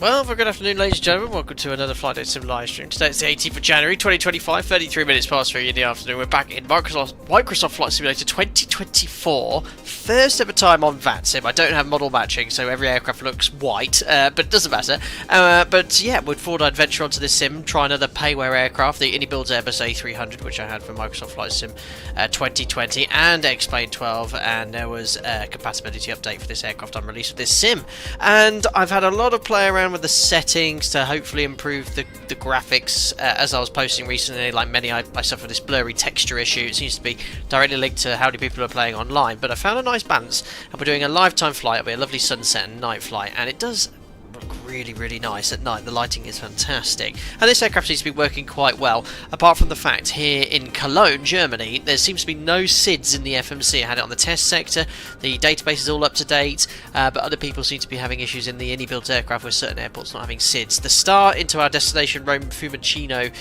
Well, good afternoon, ladies and gentlemen. Welcome to another Flight Day Sim live stream. Today it's the 18th of January 2025, 33 minutes past 3 in the afternoon. We're back in Microsoft Flight Simulator 2024, first ever time on VATSIM. I don't have model matching, so every aircraft looks white, but it doesn't matter. But yeah, we'd thought I'd venture onto this sim, try another payware aircraft, the iniBuilds Airbus A300, which I had for Microsoft Flight Sim 2020 and X-Plane 12, and there was a compatibility update for this aircraft on release of this sim. And I've had a lot of play around with the settings to hopefully improve the graphics. As I was posting recently, like many, I suffer this blurry texture issue. It seems to be directly linked to how many people are playing online, but I found a nice balance, and we're doing a lifetime flight. It'll be a lovely sunset and night flight, and it does look really nice at night. The lighting is fantastic, and this aircraft seems to be working quite well, apart from the fact here in Cologne, Germany, there seems to be no SIDS in the FMC. I had it on the test sector, the database is all up to date, but other people seem to be having issues in the iniBuilds aircraft with certain airports not having SIDS. The start into our destination, Rome Fiumicino,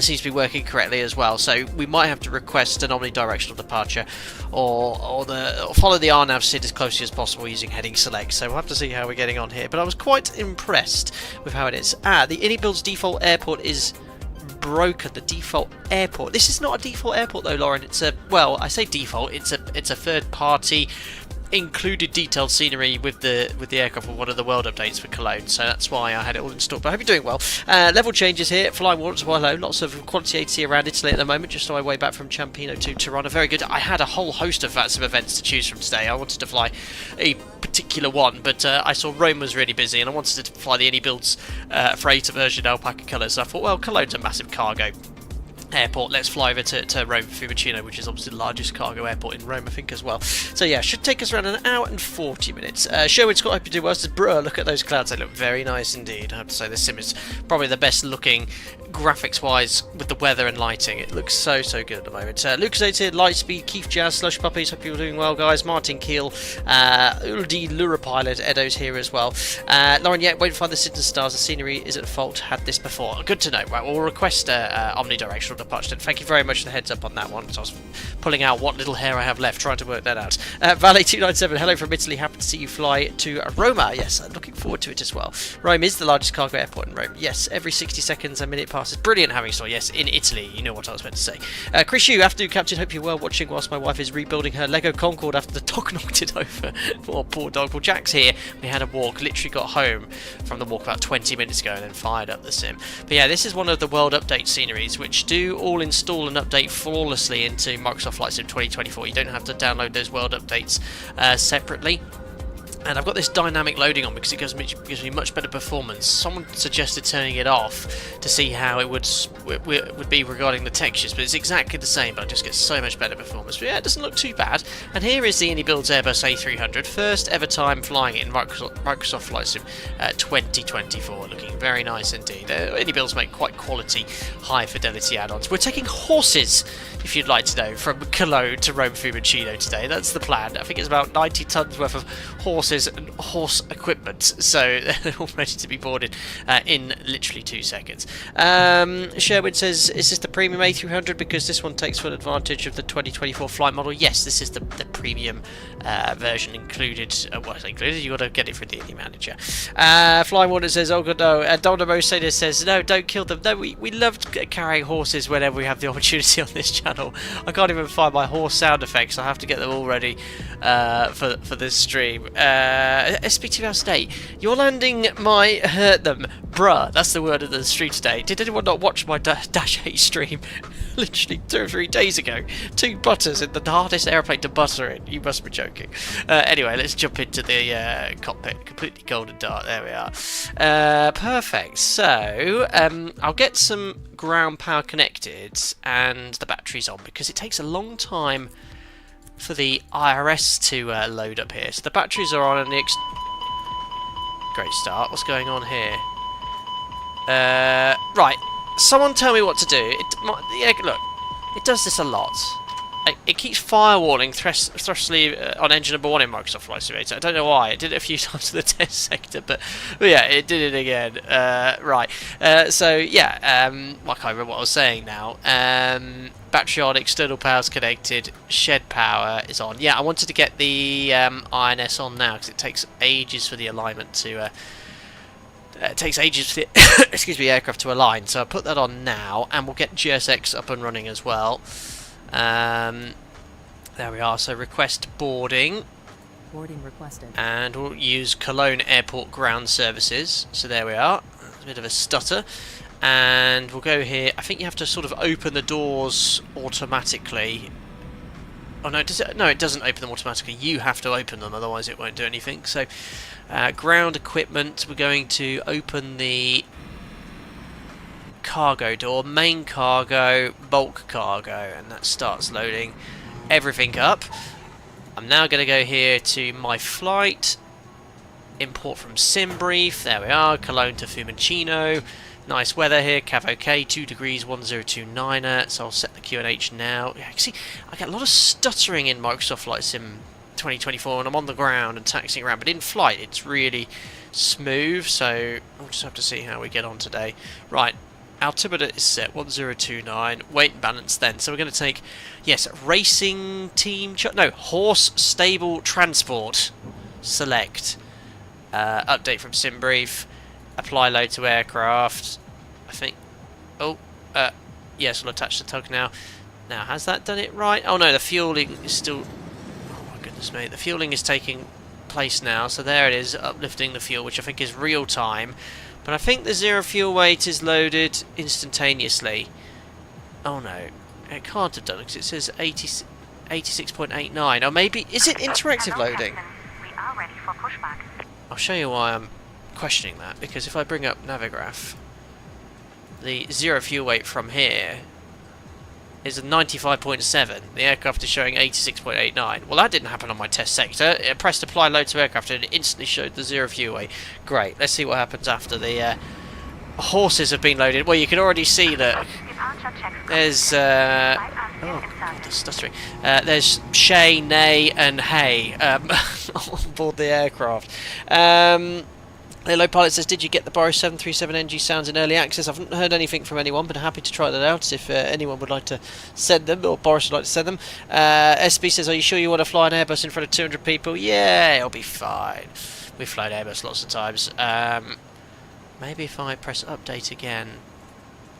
seems to be working correctly as well, so we might have to request an omnidirectional departure or follow the RNAV SID as closely as possible using heading select. So we'll have to see how we're getting on here, but I was quite impressed with how it is. The iniBuilds default airport is broken. The default airport. This is not a default airport though, Lauren. It's a, well, I say default. It's a third party included detailed scenery with the aircraft for one of the world updates for Cologne, so that's why I had it all installed. But I hope you're doing well. Level changes here, flying waters well low, lots of quality AT around Italy at the moment, just on my way back from Ciampino to Tirana. Very good. I had a whole host of VATSIM events to choose from today. I wanted to fly a particular one, but I saw Rome was really busy, and I wanted to fly the iniBuilds freighter version alpaca colours, so I thought, well, Cologne's a massive cargo airport, let's fly over to Rome Fiumicino, which is obviously the largest cargo airport in Rome, I think, as well. So yeah, should take us around an hour and 40 minutes. Sherwood Scott, hope you do well. Says, bruh, look at those clouds, they look very nice indeed. I have to say, this sim is probably the best looking graphics wise with the weather and lighting. It looks so good at the moment. Lucas 8 here, Lightspeed, Keith Jazz, Slush Puppies, hope you're doing well, guys. Martin Keel, Uldi Lura Pilot, Edo's here as well. Lauren, yeah, wait to find the Sydney stars, the scenery is at fault, had this before. Good to know. Right, we'll request omnidirectional departure. Thank you very much for the heads up on that one, because I was pulling out what little hair I have left trying to work that out. Valet297, hello from Italy, happy to see you fly to Roma. Yes, I'm looking forward to it as well. Rome is the largest cargo airport in Rome. Yes, every 60 seconds a minute passes. Brilliant having store. Yes, in Italy, you know what I was meant to say. Chris Yu, afternoon captain, hope you're well, watching whilst my wife is rebuilding her Lego Concorde after the dog knocked it over. Oh, poor dog. Well, Jack's here. We had a walk, literally got home from the walk about 20 minutes ago and then fired up the sim. But yeah, this is one of the world update sceneries which do all install and update flawlessly into Microsoft Flight Sim 2024. You don't have to download those world updates separately. And I've got this dynamic loading on because it gives me much better performance. Someone suggested turning it off to see how it would be regarding the textures, but it's exactly the same, but I just get so much better performance. But yeah, it doesn't look too bad. And here is the iniBuilds Airbus A300, first ever time flying it in Microsoft Flight Sim 2024. Looking very nice indeed. iniBuilds make quite quality, high fidelity add-ons. We're taking horses, if you'd like to know, from Cologne to Rome Fiumicino today. That's the plan. I think it's about 90 tons worth of horses and horse equipment, so they're all ready to be boarded in literally 2 seconds. Sherwood says, is this the premium A300 because this one takes full advantage of the 2024 flight model? Yes, this is the premium version included. What's included? You got to get it through the indie manager. Flying Water says, oh god no. Dondamo says, no, don't kill them. No, we love carrying horses whenever we have the opportunity on this channel. I can't even find my horse sound effects. I have to get them all ready for this stream. SP2008, your landing might hurt them. Bruh, that's the word of the stream today. Did anyone not watch my Dash 8 stream literally 2 or 3 days ago? 2 butters in the hardest airplane to butter in. You must be joking. Anyway, let's jump into the cockpit. Completely golden dark. There we are. Perfect. So, I'll get some ground power connected and the batteries on because it takes a long time for the IRS to load up here. So the batteries are on and great start. What's going on here? Right. Someone tell me what to do. Look, it does this a lot. It keeps firewalling thrust sleeve on engine number 1 in Microsoft Flight Simulator. I don't know why. It did it a few times in the test sector, but yeah, it did it again. Right. So yeah, I can't remember what I was saying now. Battery on, external power's connected, shed power is on. Yeah, I wanted to get the INS on now because it takes ages for the alignment to It takes ages for the excuse me, aircraft to align, so I'll put that on now, and we'll get GSX up and running as well. There we are, so request boarding. Boarding requested. And we'll use Cologne Airport Ground Services. So there we are. A bit of a stutter. And we'll go here. I think you have to sort of open the doors automatically. Oh no, does it? No, it doesn't open them automatically. You have to open them, otherwise it won't do anything. So, ground equipment, we're going to open the cargo door, main cargo, bulk cargo, and that starts loading everything up. I'm now going to go here to my flight, import from SimBrief. There we are, Cologne to Fiumicino. Nice weather here, Cav OK, 2 degrees, 1029er, so I'll set the QNH now. Yeah, see, I get a lot of stuttering in Microsoft Flight Sim 2024 when I'm on the ground and taxiing around, but in flight it's really smooth, so we'll just have to see how we get on today. Right, altimeter is set, 1029, weight and balance then, so we're going to take, yes, racing team, no, horse stable transport, select, update from SimBrief. Apply load to aircraft. I think. Oh, yes, we'll attach the tug now. Now, has that done it right? Oh no, the fueling is still. Oh my goodness me, the fueling is taking place now. So there it is, uplifting the fuel, which I think is real time. But I think the zero fuel weight is loaded instantaneously. Oh no, it can't have done it because it says 86.89. Or maybe is it interactive loading? We are ready for pushback. I'll show you why I'm questioning that, because if I bring up Navigraph, the zero fuel weight from here is a 95.7. The aircraft is showing 86.89. Well, that didn't happen on my test sector. It pressed apply load to aircraft and it instantly showed the zero fuel weight. Great. Let's see what happens after the horses have been loaded. Well, you can already see that there's oh god, the stuttering. There's Shay, Nay, and Hay on board the aircraft. Hello Pilot says, did you get the Boris 737NG sounds in early access? I haven't heard anything from anyone, but happy to try that out if anyone would like to send them, or Boris would like to send them. SB says, are you sure you want to fly an Airbus in front of 200 people? Yeah, it'll be fine. We've flown Airbus lots of times. Maybe if I press update again.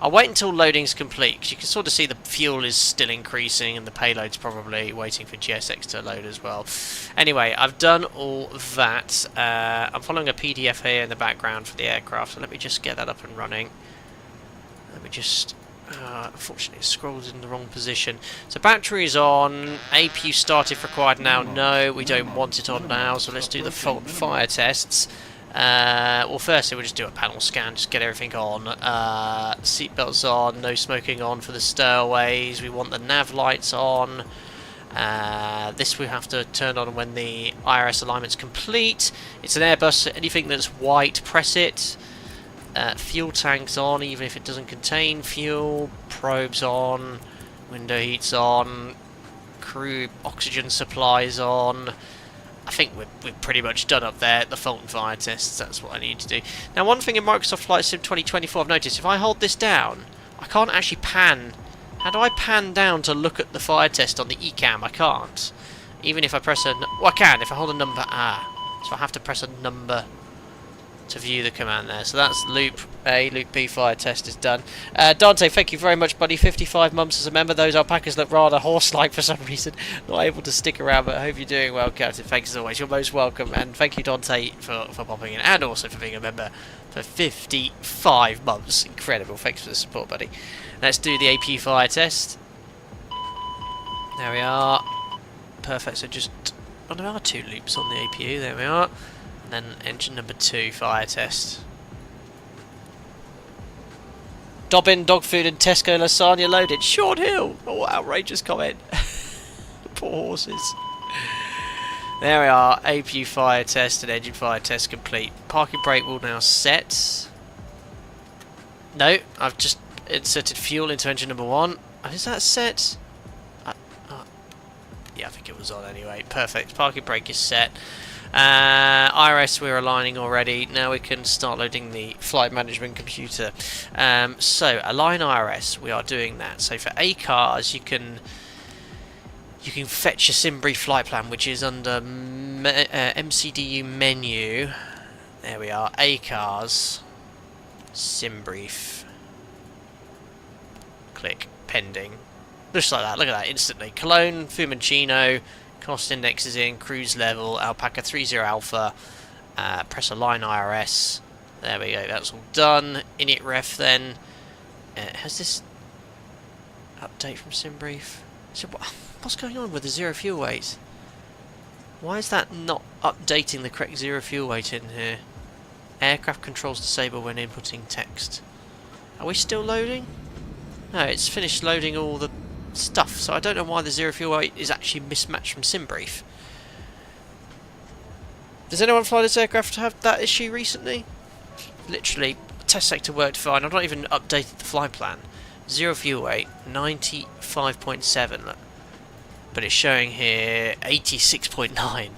I'll wait until loading's complete, because you can sort of see the fuel is still increasing and the payload's probably waiting for GSX to load as well. Anyway, I've done all that. I'm following a PDF here in the background for the aircraft, so let me just get that up and running. Let me just... unfortunately it scrolled in the wrong position. So battery's on, APU start if required now. No, we don't want it on now, so let's do the fault and fire tests. Well, firstly we'll just do a panel scan, just get everything on. Seatbelts on, no smoking on for the stairways. We want the nav lights on. This we have to turn on when the IRS alignment's complete. It's an Airbus, so anything that's white, press it. Fuel tank's on, even if it doesn't contain fuel. Probes on, window heat's on, crew oxygen supplies on. I think we've pretty much done up there the fault and fire tests. That's what I need to do. Now, one thing in Microsoft Flight Sim 2024 I've noticed, if I hold this down, I can't actually pan. How do I pan down to look at the fire test on the eCam? I can't. Even if I press a... Well, I can if I hold a number. So I have to press a number to view the command there. So that's loop A, loop B fire test is done. Dante, thank you very much, buddy. 55 months as a member. Those alpacas look rather horse-like for some reason. Not able to stick around, but I hope you're doing well, Captain. Thanks as always. You're most welcome. And thank you, Dante, for popping in, and also for being a member for 55 months. Incredible. Thanks for the support, buddy. Let's do the AP fire test. There we are. Perfect. So just... Oh, there are 2 loops on the APU. There we are. And then engine number 2 fire test. Dobbin, dog food and Tesco lasagna loaded. Short Hill. Oh, outrageous comment. Poor horses. There we are. APU fire test and engine fire test complete. Parking brake will now set. No, I've just inserted fuel into engine number 1. Is that set? Yeah, I think it was on anyway. Perfect. Parking brake is set. IRS we're aligning already. Now we can start loading the flight management computer. So align IRS, we are doing that. So for A cars, you can fetch a SimBrief flight plan, which is under MCDU menu. There we are, A cars. Sim brief. Click pending. Just like that. Look at that instantly. Cologne Fiumicino. Cost index is in. Cruise level. Alpaca 30 Alpha. Press align IRS. There we go. That's all done. Init ref then. Has this update from sim brief? So what's going on with the zero fuel weight? Why is that not updating the correct zero fuel weight in here? Aircraft controls disable when inputting text. Are we still loading? No, it's finished loading all the stuff, so I don't know why the zero fuel weight is actually mismatched from sim brief. Does anyone fly this aircraft have that issue recently? Literally, test sector worked fine. I've not even updated the flight plan. Zero fuel weight, 95.7. But it's showing here 86.9.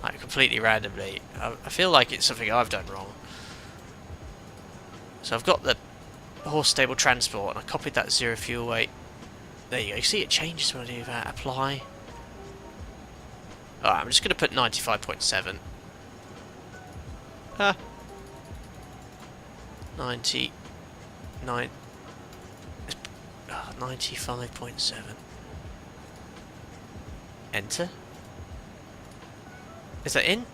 Like, completely randomly. I feel like it's something I've done wrong. So I've got the horse stable transport, and I copied that zero fuel weight. There you go. You see it changes when I do that. Apply. Alright, I'm just going to put 95.7. 95.7. Enter. Is that in?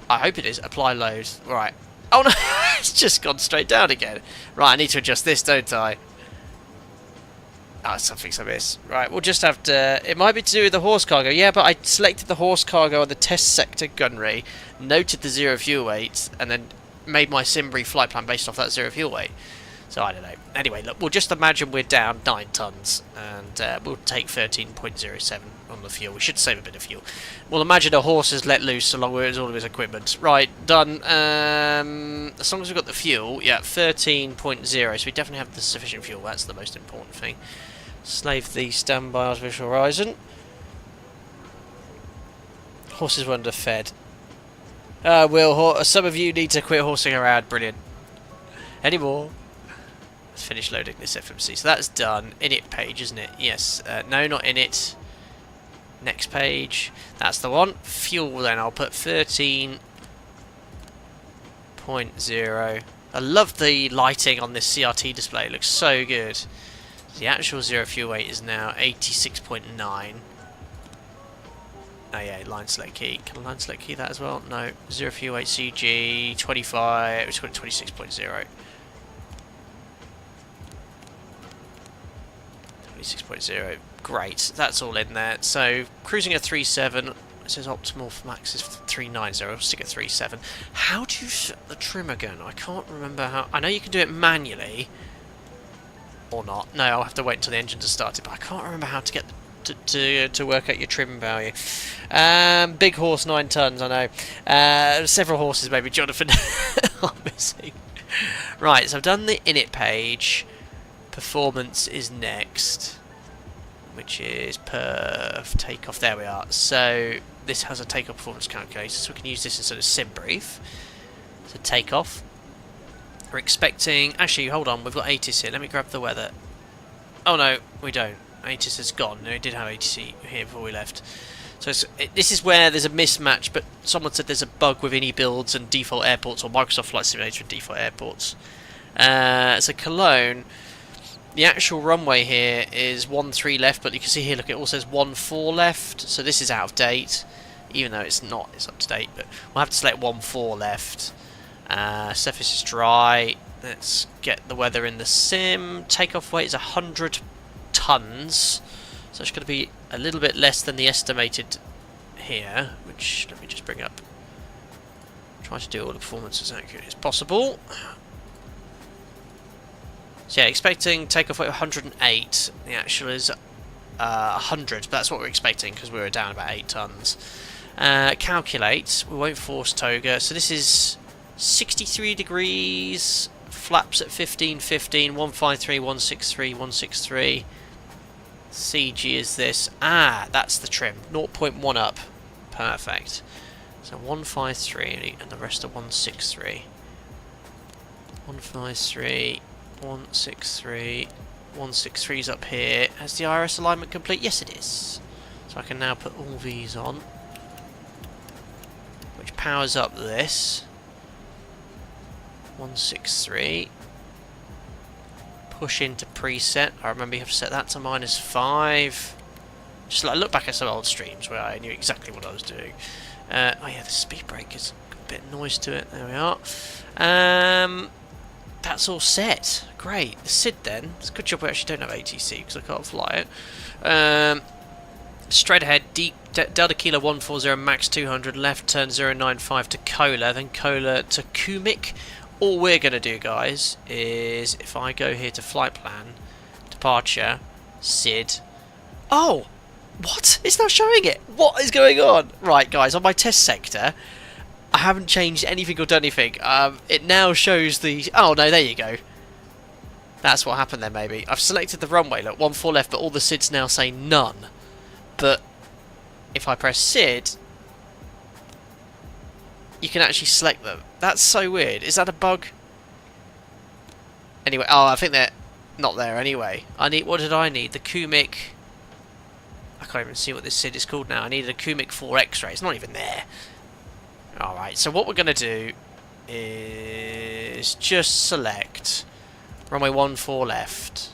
I hope it is. Apply load. Right. Oh no, it's just gone straight down again. Right, I need to adjust this, don't I? Oh, something's amiss. Right, we'll just have to... It might be to do with the horse cargo. Yeah, but I selected the horse cargo on the test sector gunnery, noted the zero fuel weight, and then made my sim brief flight plan based off that zero fuel weight. So I don't know. Anyway, look, we'll just imagine we're down 9 tons, and we'll take 13.07 on the fuel. We should save a bit of fuel. We'll imagine a horse is let loose along with all of his equipment. Right, done. As long as we've got the fuel, yeah, 13.0. So we definitely have the sufficient fuel. That's the most important thing. Slave the standby artificial horizon. Horses were underfed. Will, some of you need to quit horsing around. Brilliant. Any more? Let's finish loading this FMC. So that's done. Init page, isn't it? Yes. No, not init. Next page. That's the one. Fuel, then I'll put 13.0. I love the lighting on this CRT display. It looks so good. The actual zero fuel weight is now 86.9. Oh yeah, line select key. Can I line select key that as well? No. Zero fuel weight CG 25. It's got 26.0. 26.0. Great. That's all in there. So cruising at 3.7. It says optimal for max is 3.90. I'll stick at 3.7. How do you set the trim again? I can't remember how. I know you can do it manually. Or not. No, I'll have to wait until the engine has started, but I can't remember how to get to work out your trim value. Big horse, 9 tons, I know. Several horses, maybe, Jonathan, are missing. Right, so I've done the init page. Performance is next, which is perf takeoff. There we are. So this has a takeoff performance calculator, so we can use this instead of sim brief. So takeoff. We're expecting... Actually, hold on. We've got ATIS here. Let me grab the weather. Oh, no. We don't. ATIS has gone. No, we did have ATIS here before we left. So this is where there's a mismatch, but someone said there's a bug with iniBuilds and default airports, or Microsoft Flight Simulator and default airports. So Cologne, the actual runway here is 13 left, but you can see here, look, it also says 14 left. So this is out of date, even though it's not. It's up to date, but we'll have to select 14 left. Surface is dry. Let's get the weather in the sim. Takeoff weight is 100 tons, so it's going to be a little bit less than the estimated here, which let me just bring up. Try to do all the performance as accurate as possible. So yeah, expecting takeoff weight of 108. The actual is 100, but that's what we're expecting because we were down about 8 tons. Calculate. We won't force toga. So this is 63 degrees, flaps at 1515, 153, 163, 163. CG is this. Ah, that's the trim. 0.1 up. Perfect. So 153 and the rest are 163. 153, 163, 163's up here. Has the IRS alignment complete? Yes, it is. So I can now put all these on, which powers up this. 163. Push into preset. I remember you have to set that to -5. Just like look back at some old streams where I knew exactly what I was doing. Oh yeah, the speed brake has got a bit of noise to it. There we are. That's all set. Great. The SID then. It's a good job we actually don't have ATC because I can't fly it. Straight ahead, Delta Kilo 140 max 200, left turn 095 to Kola, then Kola to Kumik. All we're going to do, guys, is if I go here to flight plan, departure, SID. Oh! What? It's not showing it! What is going on? Right, guys, on my test sector, I haven't changed anything or done anything. It now shows the... Oh, no, there you go. That's what happened there, maybe. I've selected the runway, look, 14 left, but all the SIDs now say none. But if I press SID, you can actually select them. That's so weird. Is that a bug? Anyway, oh, I think they're not there anyway. I need... What did I need? The Kumik... I can't even see what this SID is called now. I needed a Kumik 4 X-ray. It's not even there. Alright, so what we're going to do is just select runway 14 left.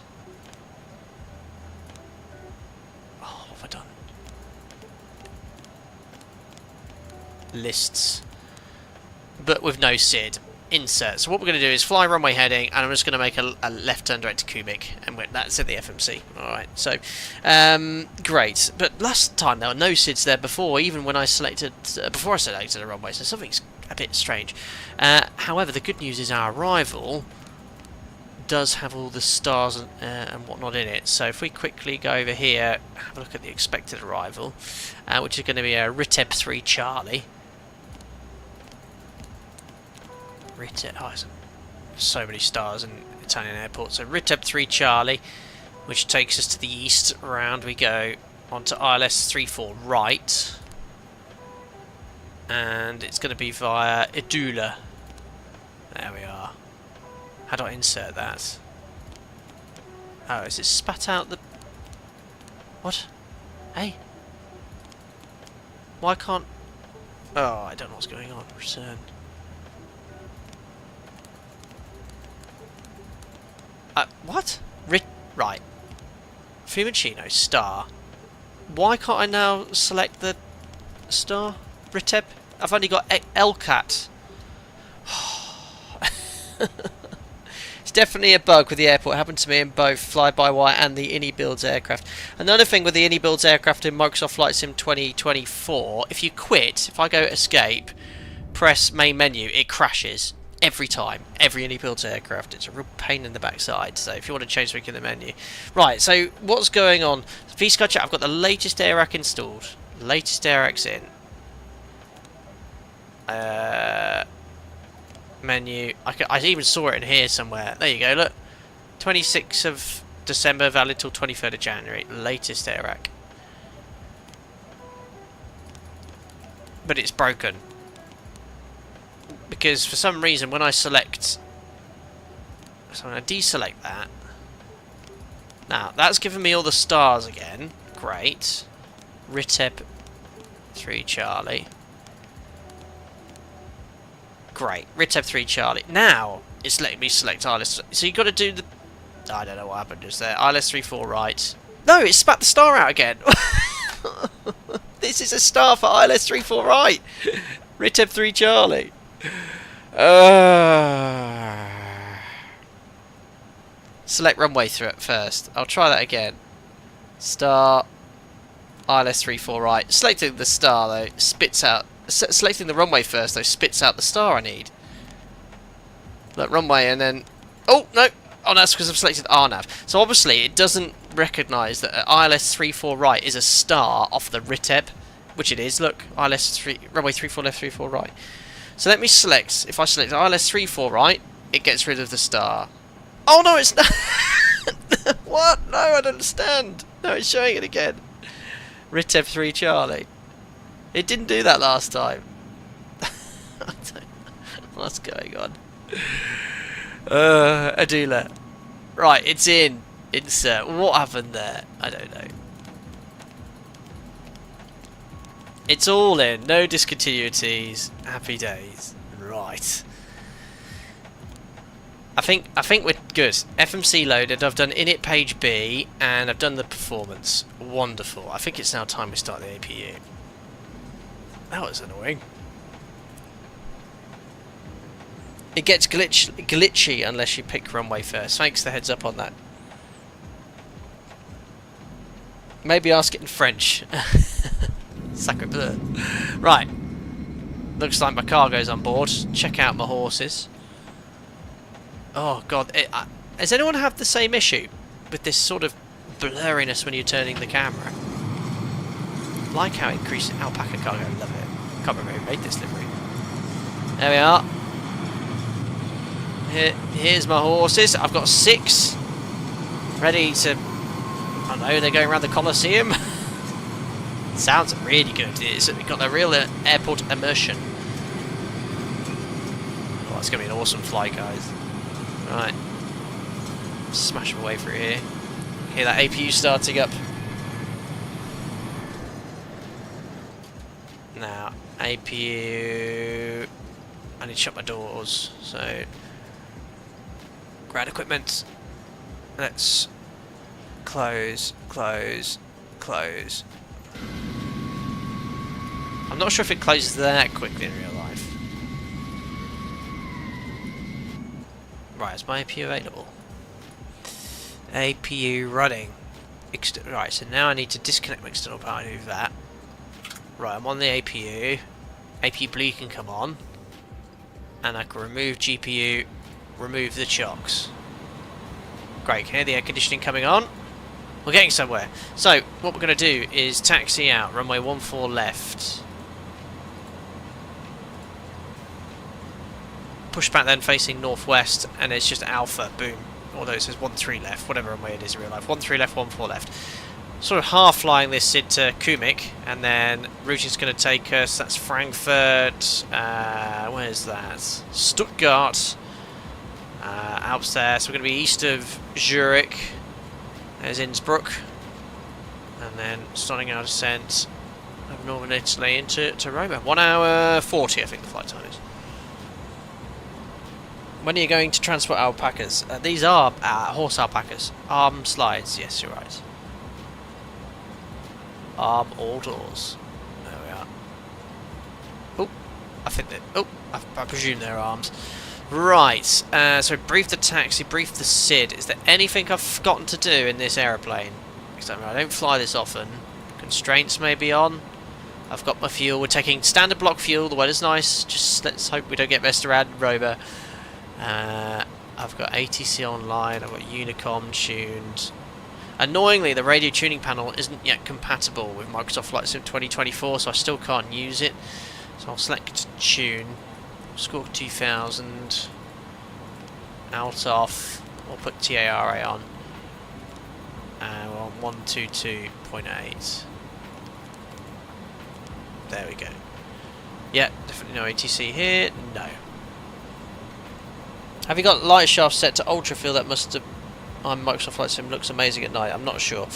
Oh, what have I done? Lists. But with no SID. Insert. So what we're going to do is fly runway heading, and I'm just going to make a left turn direct to Kumik, and that's in the FMC. Alright, so great. But last time there were no SIDs there before, even when I selected before I selected a runway, so something's a bit strange. However, the good news is our arrival does have all the stars and whatnot in it. So if we quickly go over here, have a look at the expected arrival, which is going to be a RITEB 3 Charlie. Oh, so many stars in Italian airports. So RITEB 3 Charlie, which takes us to the east. Around we go onto ILS 34 right, and it's going to be via EDDK. There we are. How do I insert that? Oh, is it spat out the... What? Hey? Why can't... Oh, I don't know what's going on. Return. What? Right. Fiumicino, star. Why can't I now select the star? RITEB? I've only got LCAT. It's definitely a bug with the airport. It happened to me in both fly-by-wire and the iniBuilds aircraft. Another thing with the iniBuilds aircraft in Microsoft Flight Sim 2024, if you quit, if I go escape, press main menu, it crashes. Every time, every iniBuilds aircraft. It's a real pain in the backside. So if you want to change something in the menu, right. So what's going on? VSky chat. I've got the latest air rack installed. Latest air racks in. Menu. I even saw it in here somewhere. There you go. Look, 26th of December, valid till 23rd of January. Latest air rack. But it's broken. Because for some reason when I select, so I'm going to deselect that. Now that's given me all the stars again. Great. RITEB 3 Charlie. Great. RITEB 3 Charlie. Now it's letting me select ILS. So you've got to do the... I don't know what happened just there. ILS 34 right. No, it spat the star out again. This is a star for ILS 34 right. RITEB 3 Charlie. Select runway through it first. I'll try that again. Star ILS 34 right. Selecting the star though spits out. Selecting the runway first though spits out the star I need. Look, runway and then. Oh no! Oh, that's because I've selected RNAV. So obviously it doesn't recognise that ILS 34 right is a star off the RITEB, which it is. Look, ILS 3 runway 34 left 34 right. So let me select, if I select ILS 34 right, it gets rid of the star. Oh no, it's not! What? No, I don't understand. No, it's showing it again. RITEB 3 Charlie. It didn't do that last time. I don't know what's going on. EDDK. Right, it's in. Insert. What happened there? I don't know. It's all in. No discontinuities. Happy days. Right. I think we're good. FMC loaded. I've done init page B, and I've done the performance. Wonderful. I think it's now time we start the APU. That was annoying. It gets glitchy unless you pick runway first. Thanks for the heads up on that. Maybe ask it in French. Sacre bleu. Right. Looks like my cargo's on board. Check out my horses. Oh god. Does anyone have the same issue with this sort of blurriness when you're turning the camera? I like how it increases alpaca cargo. I love it. Can't remember who made this livery. There we are. Here's my horses. I've got 6 ready to... I don't know, they're going around the Colosseum. Sounds really good. It's got a real airport immersion. Oh, it's going to be an awesome flight, guys. Right. Smash them away through here. Hear that APU starting up. Now, APU... I need to shut my doors, so... Ground equipment. Let's close, close, close. I'm not sure if it closes that quickly in real life. Right, is my APU available? APU running. Right, so now I need to disconnect my external power and move that. Right, I'm on the APU. APU Blue can come on. And I can remove GPU, remove the chocks. Great, can hear the air conditioning coming on. We're getting somewhere. So, what we're going to do is taxi out, runway 14 left. Pushback then facing northwest, and it's just alpha, boom. Although it says 13 left, whatever runway it is in real life. 13 left, 14 left. Sort of half flying this into Kumik, and then routing's going to take us, that's Frankfurt, where's that? Stuttgart, Alps there, so we're going to be east of Zurich, there's Innsbruck, and then starting our descent of northern Italy into Rome. 1 hour 40 I think the flight time is. When are you going to transport alpacas? These are horse alpacas. Arm slides, yes you're right. Arm all doors. There we are. Oh, I think that. Oh, I presume they're arms. Right. So brief the taxi, brief the SID. Is there anything I've forgotten to do in this aeroplane? Because I don't fly this often. Constraints may be on. I've got my fuel. We're taking standard block fuel. The weather's nice. Just let's hope we don't get messed around in Rover. I've got ATC online. I've got Unicom tuned. Annoyingly, the radio tuning panel isn't yet compatible with Microsoft Flight Sim 2024, so I still can't use it. So I'll select tune, Squawk 2000, out off, or put TARA on. And we're on 122.8. There we go. Yeah, definitely no ATC here. No. Have you got light shaft set to ultra fill? That must have... on Microsoft Flight Sim looks amazing at night. I'm not sure.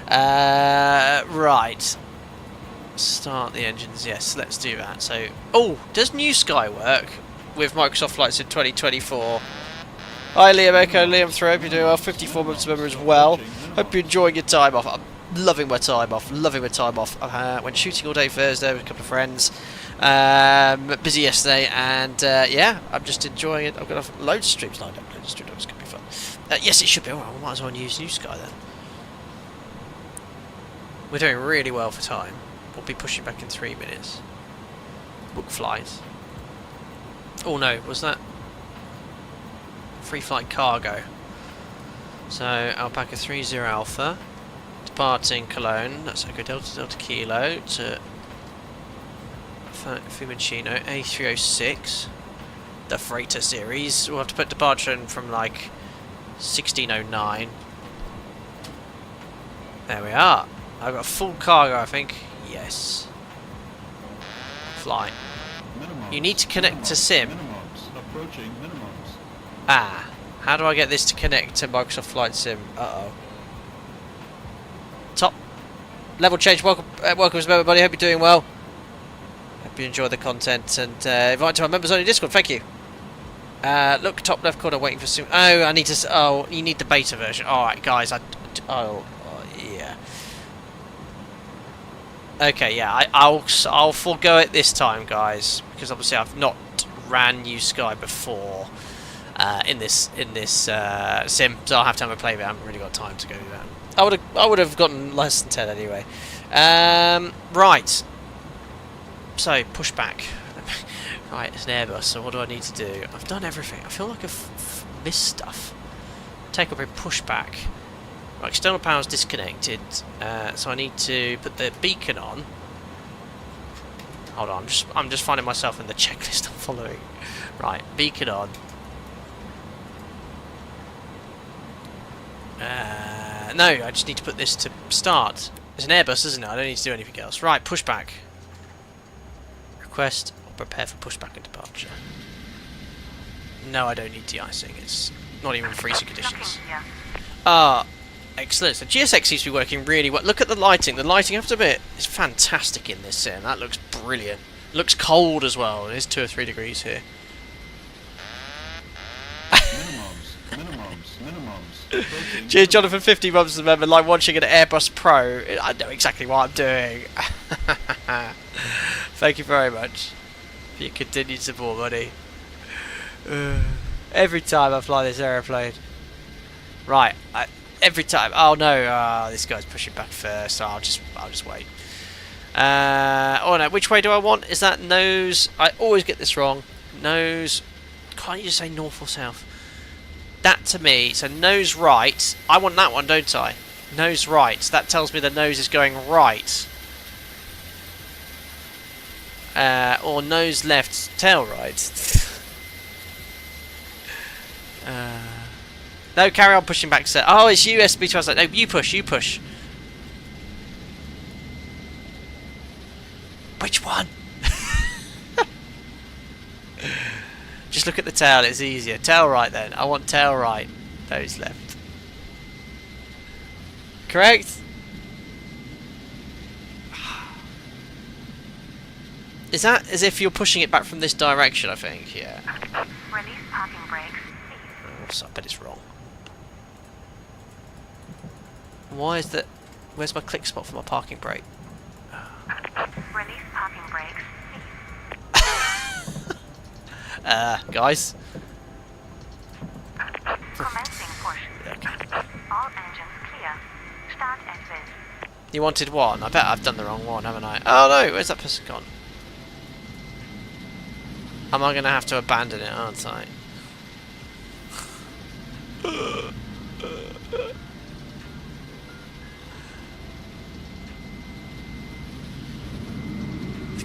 Right. Start the engines. Yes, let's do that. So, oh, does New Sky work with Microsoft Flight Sim 2024? Hi, Liam Echo, Liam Throw. Hope you're doing well. 54 months member as well. Hope you're enjoying your time off. I'm loving my time off. Loving my time off. Went shooting all day Thursday with a couple of friends. Busy yesterday, and yeah, I'm just enjoying it. I've got loads of streams lined up. Loads of streams. It's going to be fun. Yes, it should be. Alright, we might as well use New Sky then. We're doing really well for time. We'll be pushing back in 3 minutes. Book flight. Oh no, was that free flight cargo? So Alpaca 30 Alpha departing Cologne. That's Echo Delta Delta Kilo to Fiumicino A306. The freighter series. We'll have to put departure in from like 1609. There we are. I've got full cargo, I think. Yes. Fly. Minimums. You need to connect to Sim. Minimums. Approaching minimums. Ah. How do I get this to connect to Microsoft Flight Sim? Uh-oh. Top. Level change. Welcome everybody. Hope you're doing well. Hope you enjoy the content. And invite to our members only Discord. Thank you. Look, top left corner, waiting for soon. Oh, I need to. Oh, you need the beta version. All right, guys. Yeah. Okay, yeah. I'll forego it this time, guys, because obviously I've not ran New Sky before in this sim, so I'll have to have a play of it. I haven't really got time to go do that. I would have gotten less than 10 anyway. Right. So pushback. Right, it's an Airbus, so what do I need to do? I've done everything. I feel like I've missed stuff. Take up a pushback. Right, external power is disconnected, so I need to put the beacon on. Hold on, I'm just finding myself in the checklist I'm following. Right, beacon on. No, I just need to put this to start. It's an Airbus, isn't it? I don't need to do anything else. Right, pushback. Request. Prepare for pushback and departure. No, I don't need de-icing. It's not even freezing conditions. Excellent. So GSX seems to be working really well. Look at the lighting. The lighting, I have to admit, is fantastic in this sim. That looks brilliant. Looks cold as well. It is 2 or 3 degrees here. Minimums. Cheers, Jonathan. 50 months remember, like watching an Airbus Pro. I know exactly what I'm doing. Thank you very much for your continued support, buddy. Every time I fly this aeroplane. Right, every time. Oh no, this guy's pushing back first, so I'll just wait. Oh no, which way do I want? Is that nose? I always get this wrong. Nose. Can't you just say north or south? That to me, so nose right. I want that one, don't I? Nose right. That tells me the nose is going right. Or nose left, tail right. No, carry on pushing back, sir. Oh, it's USB translate. No, you push, you push. Which one? Just look at the tail, it's easier. Tail right then. I want tail right. Nose left. Correct? Is that as if you're pushing it back from this direction, I think? Yeah. Release parking brakes, please. Oh, I bet it's wrong. Why is that? Where's my click spot for my parking brake? Release parking brakes, please. Guys. Commencing push. Okay. All engines clear. Start exit. You wanted one? I bet I've done the wrong one, haven't I? Oh no, where's that person gone? Am I going to have to abandon it, aren't I?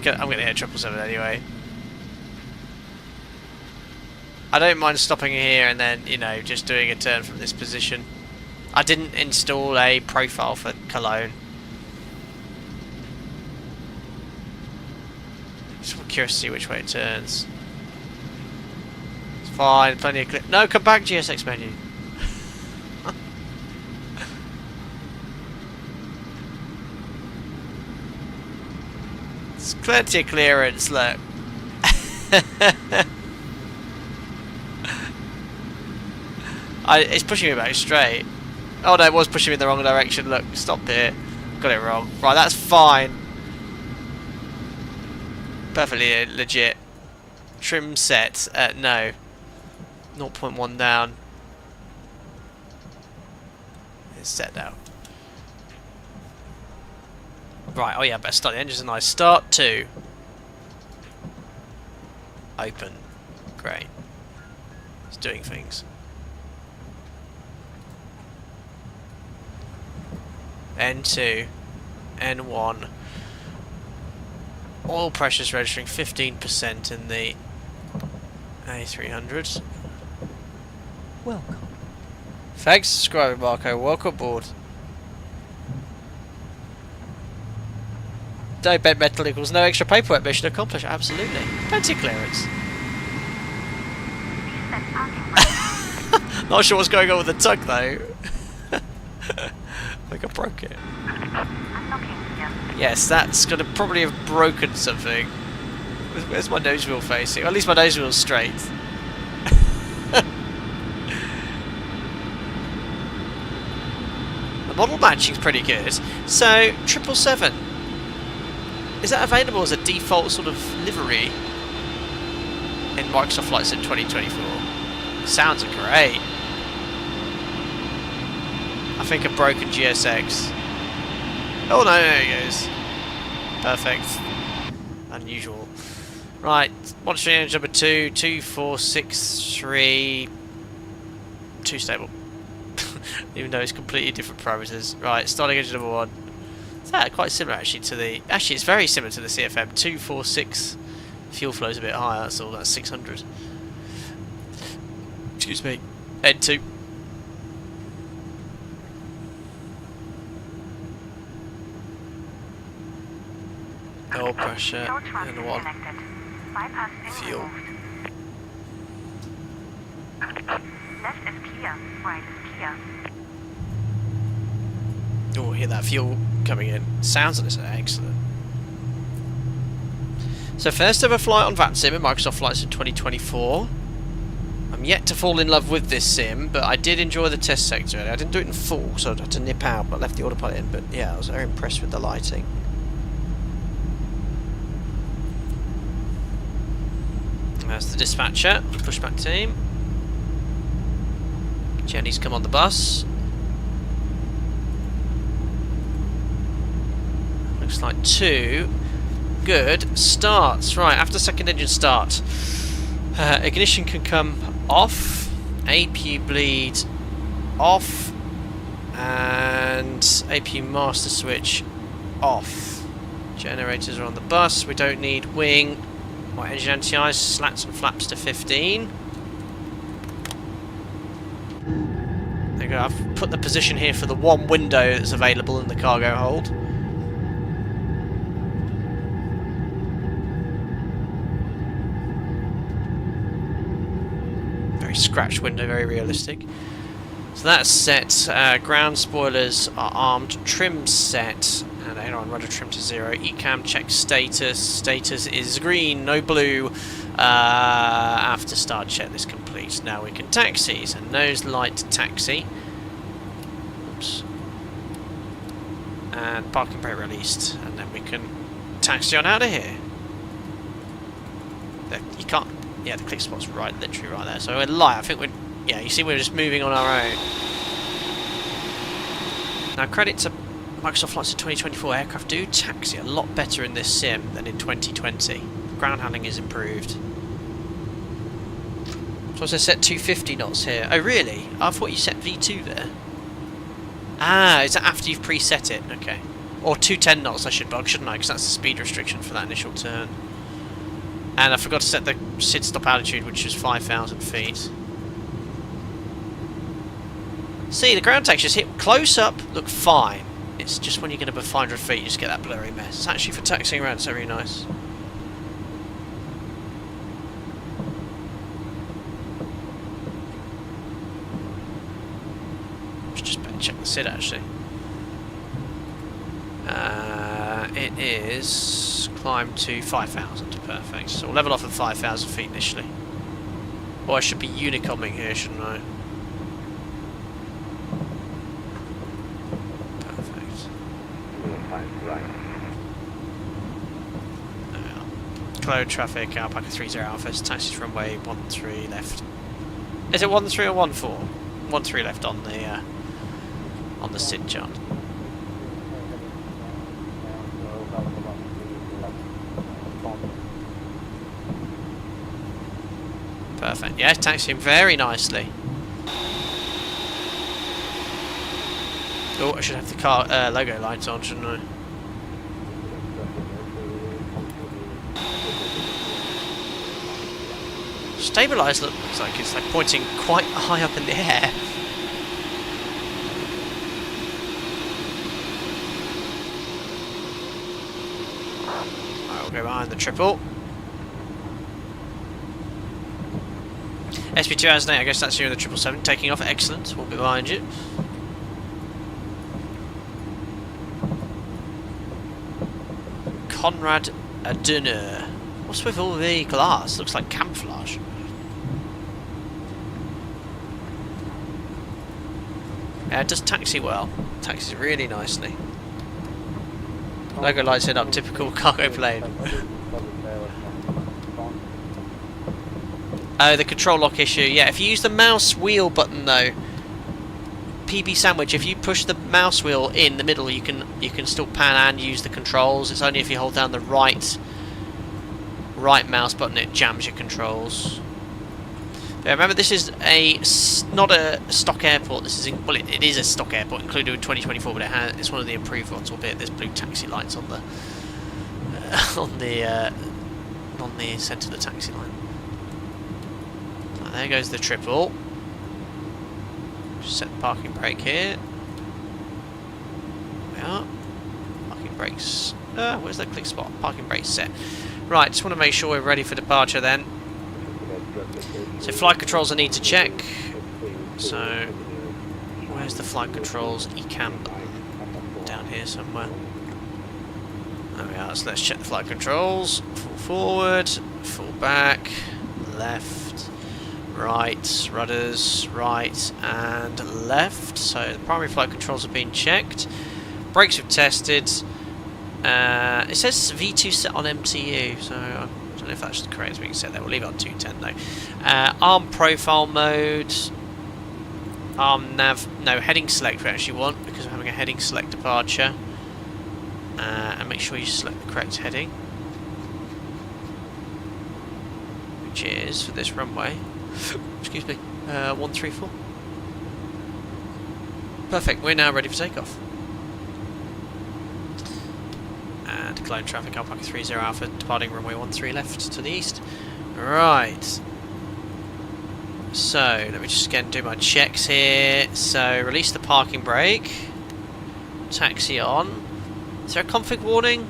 I'm going to hit 777 anyway. I don't mind stopping here and then, you know, just doing a turn from this position. I didn't install a profile for Cologne. Just curious to see which way it turns. It's fine, plenty of clip. No, come back, GSX menu. There's plenty of clearance, look. It's pushing me back straight. Oh no, it was pushing me in the wrong direction. Look, stop here. Got it wrong. Right, that's fine. Perfectly legit. Trim set. No. 0.1 down. It's set now. Right, oh yeah, better start the engines and I start 2. Open. Great. It's doing things. N2. N1. Oil pressure's registering 15% in the A300. Welcome. Thanks for subscribing, Marco. Welcome aboard. No bent metal equals no extra paperwork mission accomplished. Absolutely. Plenty of clearance. Not sure what's going on with the tug though. I think I broke it. Yes, that's gonna probably have broken something. Where's my nose wheel facing? At least my nose wheel's straight. model matching's pretty good. So 777, is that available as a default sort of livery in Microsoft Flight Sim 2024? Sounds great. I think a broken GSX. Oh no, there he goes. Perfect. Unusual. Right, monitoring engine number 2, 2463. Too stable. Even though it's completely different parameters. Right, starting engine number 1. It's quite similar actually to the... Actually, it's very similar to the CFM. 246. Fuel flow's a bit higher, that's all. That's 600. Excuse me. N2. Oil pressure and the one. Fuel. Left is clear, right is clear. Oh, hear that fuel coming in. Sounds like it's excellent. So first ever flight on VATSIM in Microsoft Flight Sim 2024. I'm yet to fall in love with this sim, but I did enjoy the test sector. I didn't do it in full, so I had to nip out, but left the autopilot in. But yeah, I was very impressed with the lighting. There's the dispatcher, pushback team. Jenny's come on the bus. Looks like 2 good starts. Right, after second engine start, ignition can come off, APU bleed off, and APU master switch off. Generators are on the bus. We don't need wing. My engine anti-ice, slats and flaps to 15. There you go. I've put the position here for the one window that's available in the cargo hold. Very scratched window, very realistic. So that's set. Ground spoilers are armed. Trim set. And aileron rudder trim to 0. ECAM check status. Status is green, no blue. After start checklist complete. Now we can taxi. So nose light taxi. Oops. And parking brake released. And then we can taxi on out of here. You can't. Yeah, the click spot's right, literally right there. So we're light. I think we're. Yeah, you see, we're just moving on our own. Now, credit to Microsoft Flight Sim 2024 aircraft do taxi a lot better in this sim than in 2020. Ground handling is improved. So I set 250 knots here. Oh really? I thought you set V2 there. Ah, is that after you've preset it? Okay. Or 210 knots I should bug, shouldn't I? Because that's the speed restriction for that initial turn. And I forgot to set the SID stop altitude, which is 5,000 feet. See, the ground textures hit close up, look fine. It's just when you get above 500 feet, you just get that blurry mess. It's actually for taxiing around, it's very nice. Just better check the SID actually. It is climb to 5,000, perfect. So we'll level off at 5,000 feet initially. Or I should be unicomming here, shouldn't I? Cloud traffic, Alpaca 30 Alpha, taxis runway 13 left. Is it 13 or 14? 13 left on the SID chart. Perfect. Yeah, taxiing very nicely. Oh, I should have the car logo lights on, shouldn't I? Stabilised looks like it's like pointing quite high up in the air. I'll go behind the triple. SP2008, I guess that's you in the 777, taking off, excellent, we'll be behind you. Conrad Adenauer. What's with all the glass? Looks like camouflage. Yeah, it does taxi well. Taxis really nicely. Logo lights it up, typical cargo plane. Oh, the control lock issue. Yeah, if you use the mouse wheel button though, PB sandwich, if you push the mouse wheel in the middle, you can still pan and use the controls. It's only if you hold down the right mouse button it jams your controls. Yeah, remember this is not a stock airport. This is well, it is a stock airport included in 2024, but it's one of the improved ones. Albeit there's blue taxi lights on the on the centre of the taxi line. Right, there goes the triple. Just set the parking brake here. There we are. Parking brakes. Where's the click spot? Parking brakes set. Right, just want to make sure we're ready for departure then. So flight controls I need to check. So where's the flight controls ECAM button? Down here somewhere. There we are. So let's check the flight controls. Full forward, full back, left, right, rudders, right and left. So the primary flight controls have been checked. Brakes we've tested. It says V2 set on MTU, so I don't know if that's the correct we can set there. We'll leave it on 210 though. Arm profile mode. Arm nav. No, heading select we actually want because we're having a heading select departure. And make sure you select the correct heading, which is for this runway. Excuse me. 134. Perfect. We're now ready for takeoff. And Cologne traffic, Alpha 30 Alpha, departing runway 13 left to the east. Right. So, let me just again do my checks here. So, release the parking brake. Taxi on. Is there a config warning?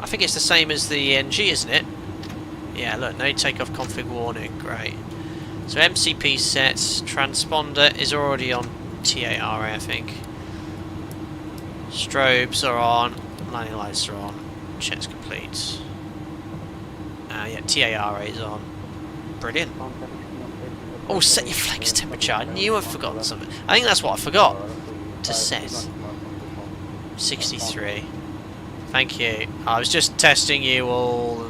I think it's the same as the NG, isn't it? Yeah, look, no takeoff config warning. Great. So, MCP set. Transponder is already on TARA, I think. Strobes are on. Landing lights are on. Checks complete. Yeah, TARA is on. Brilliant. Oh, set your flags temperature. I knew I'd forgotten something. I think that's what I forgot to set. 63. Thank you. I was just testing you all.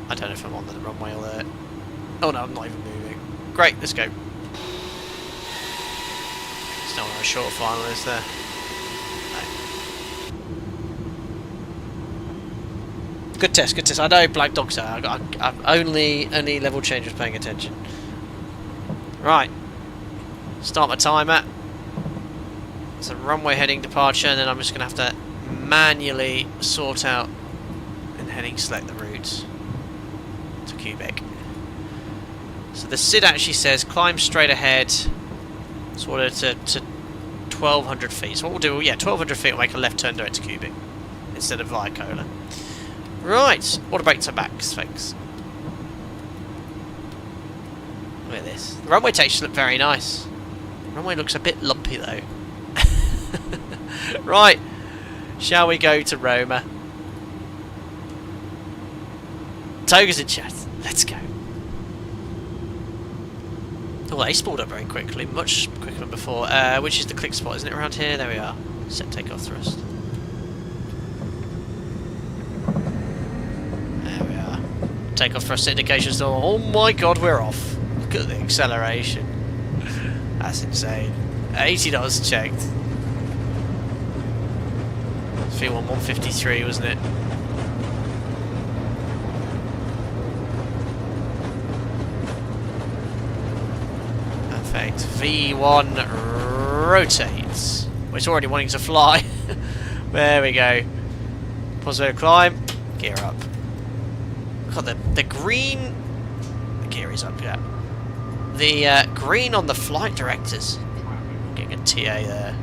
I don't know if I'm on the runway alert. Oh no, I'm not even moving. Great, let's go. It's not a short final, is there? No. Good test, good test. I know Black Dog's out. I've only level change was paying attention. Right. Start my timer. It's a runway heading departure, and then I'm just going to have to manually sort out and heading select the route to Quebec. So the SID actually says climb straight ahead, sort of to 1,200 feet. So what we'll do, yeah, 1,200 feet will make a left turn direct to Quebec instead of via Cologne. Right, what about to backs, folks? Look at this. The runway textures look very nice. The runway looks a bit lumpy though. Right, shall we go to Roma? Toga's in chat. Let's go. Oh, they spooled up very quickly, much quicker than before. Which is the click spot, isn't it? Around here. There we are. Set takeoff thrust. There we are. Takeoff thrust indications. Oh my God, we're off. Look at the acceleration. That's insane. 80 knots checked. V1 153, wasn't it? Perfect. V1 rotates. Well, it's already wanting to fly. There we go. Positive climb. Gear up. God, the green. The gear is up, yeah. The green on the flight directors. Getting a TA there.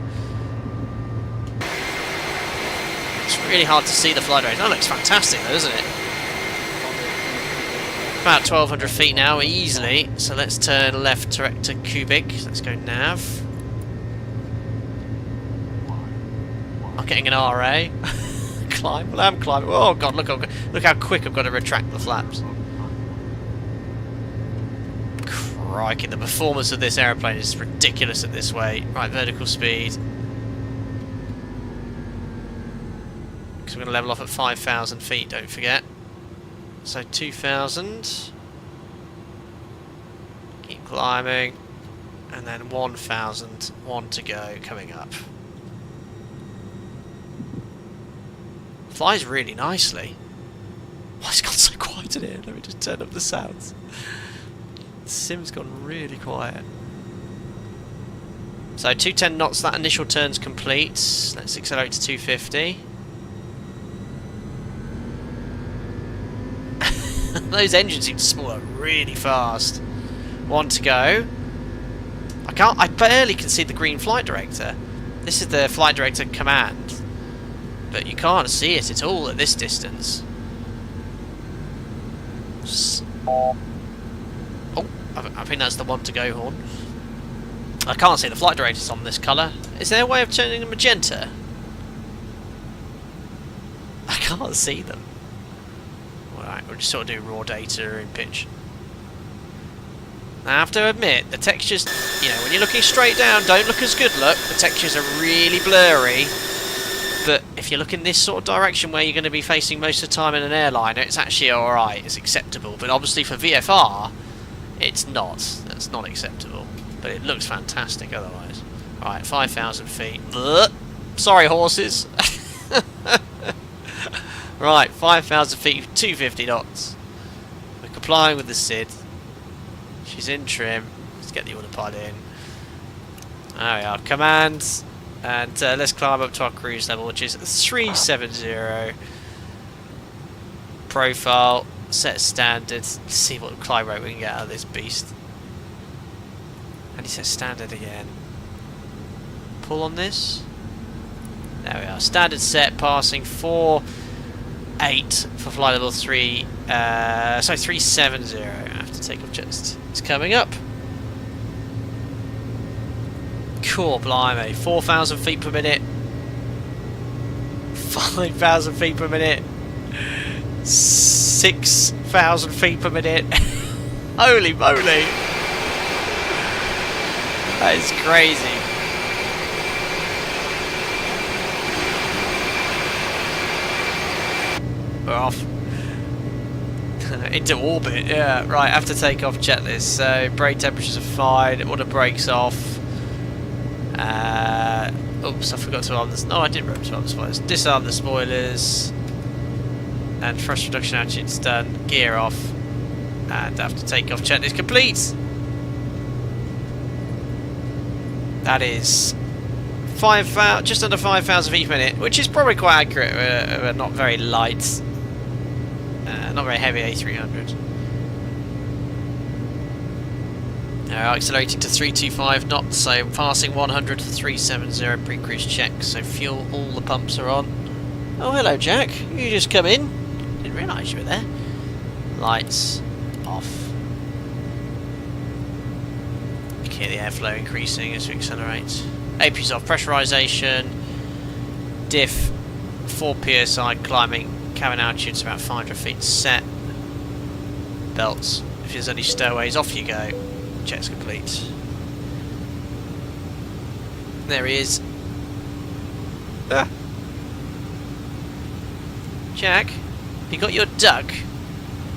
It's really hard to see the flight director. That looks fantastic though, doesn't it? About 1,200 feet now, easily. So let's turn left to Quebec. Let's go nav. I'm getting an RA. Climb. Well, I'm climbing. Oh God, look how quick I've got to retract the flaps. Crikey, the performance of this aeroplane is ridiculous at this way. Right, vertical speed. Because we're going to level off at 5,000 feet, don't forget. So 2,000. Keep climbing. And then 1,000. 1 to go, coming up. Flies really nicely. Why has it gone so quiet in here? Let me just turn up the sounds. The sim's gone really quiet. So 210 knots, that initial turn's complete. Let's accelerate to 250. Those engines seem to spool up really fast. 1 to go. I barely can see the green flight director. This is the flight director command. But you can't see it at all at this distance. Oh, I think that's the 1 to go horn. I can't see the flight directors on this colour. Is there a way of turning them magenta? I can't see them. Alright, we'll just sort of do raw data in pitch. I have to admit, the textures, you know, when you're looking straight down, don't look as good look. The textures are really blurry. But if you look in this sort of direction where you're going to be facing most of the time in an airliner, it's actually alright, it's acceptable. But obviously for VFR, it's not. That's not acceptable. But it looks fantastic otherwise. Right, 5,000 feet. Ugh. Sorry, horses. Right, 5,000 feet, 250 knots. We're complying with the SID. She's in trim. Let's get the autopilot in. There we are. Commands. And let's climb up to our cruise level, which is 370. Profile. Set standard. Let's see what climb rate we can get out of this beast. And he says standard again. Pull on this. There we are. Standard set, passing 4.8 for flight level 3. Sorry, 370. I have to take off just. It's coming up. Cool, blimey. 4,000 feet per minute. 5,000 feet per minute. 6,000 feet per minute. Holy moly. That is crazy. We're off. Into orbit, yeah. Right, I have to take off checklist. So, brake temperatures are fine. Order brakes off. Oops, I forgot to arm this. No, I didn't remember to arm the spoilers. Disarm the spoilers. And thrust reduction attitude's done. Gear off. And after takeoff checklist complete. That is just under 5,000 feet per minute, which is probably quite accurate. We're not very light, not very heavy A300. Accelerating to 325 knots, so passing 100 for 370 pre-cruise check. So fuel, all the pumps are on. Oh, hello, Jack. You just come in. Didn't realise you were there. Lights off. You can hear the airflow increasing as we accelerate. AP's off. Pressurisation. Diff. 4 psi climbing. Cabin altitude's about 500 feet set. Belts. If there's any stowaways, off you go. Check's complete. There he is. Ah. Jack, you got your duck?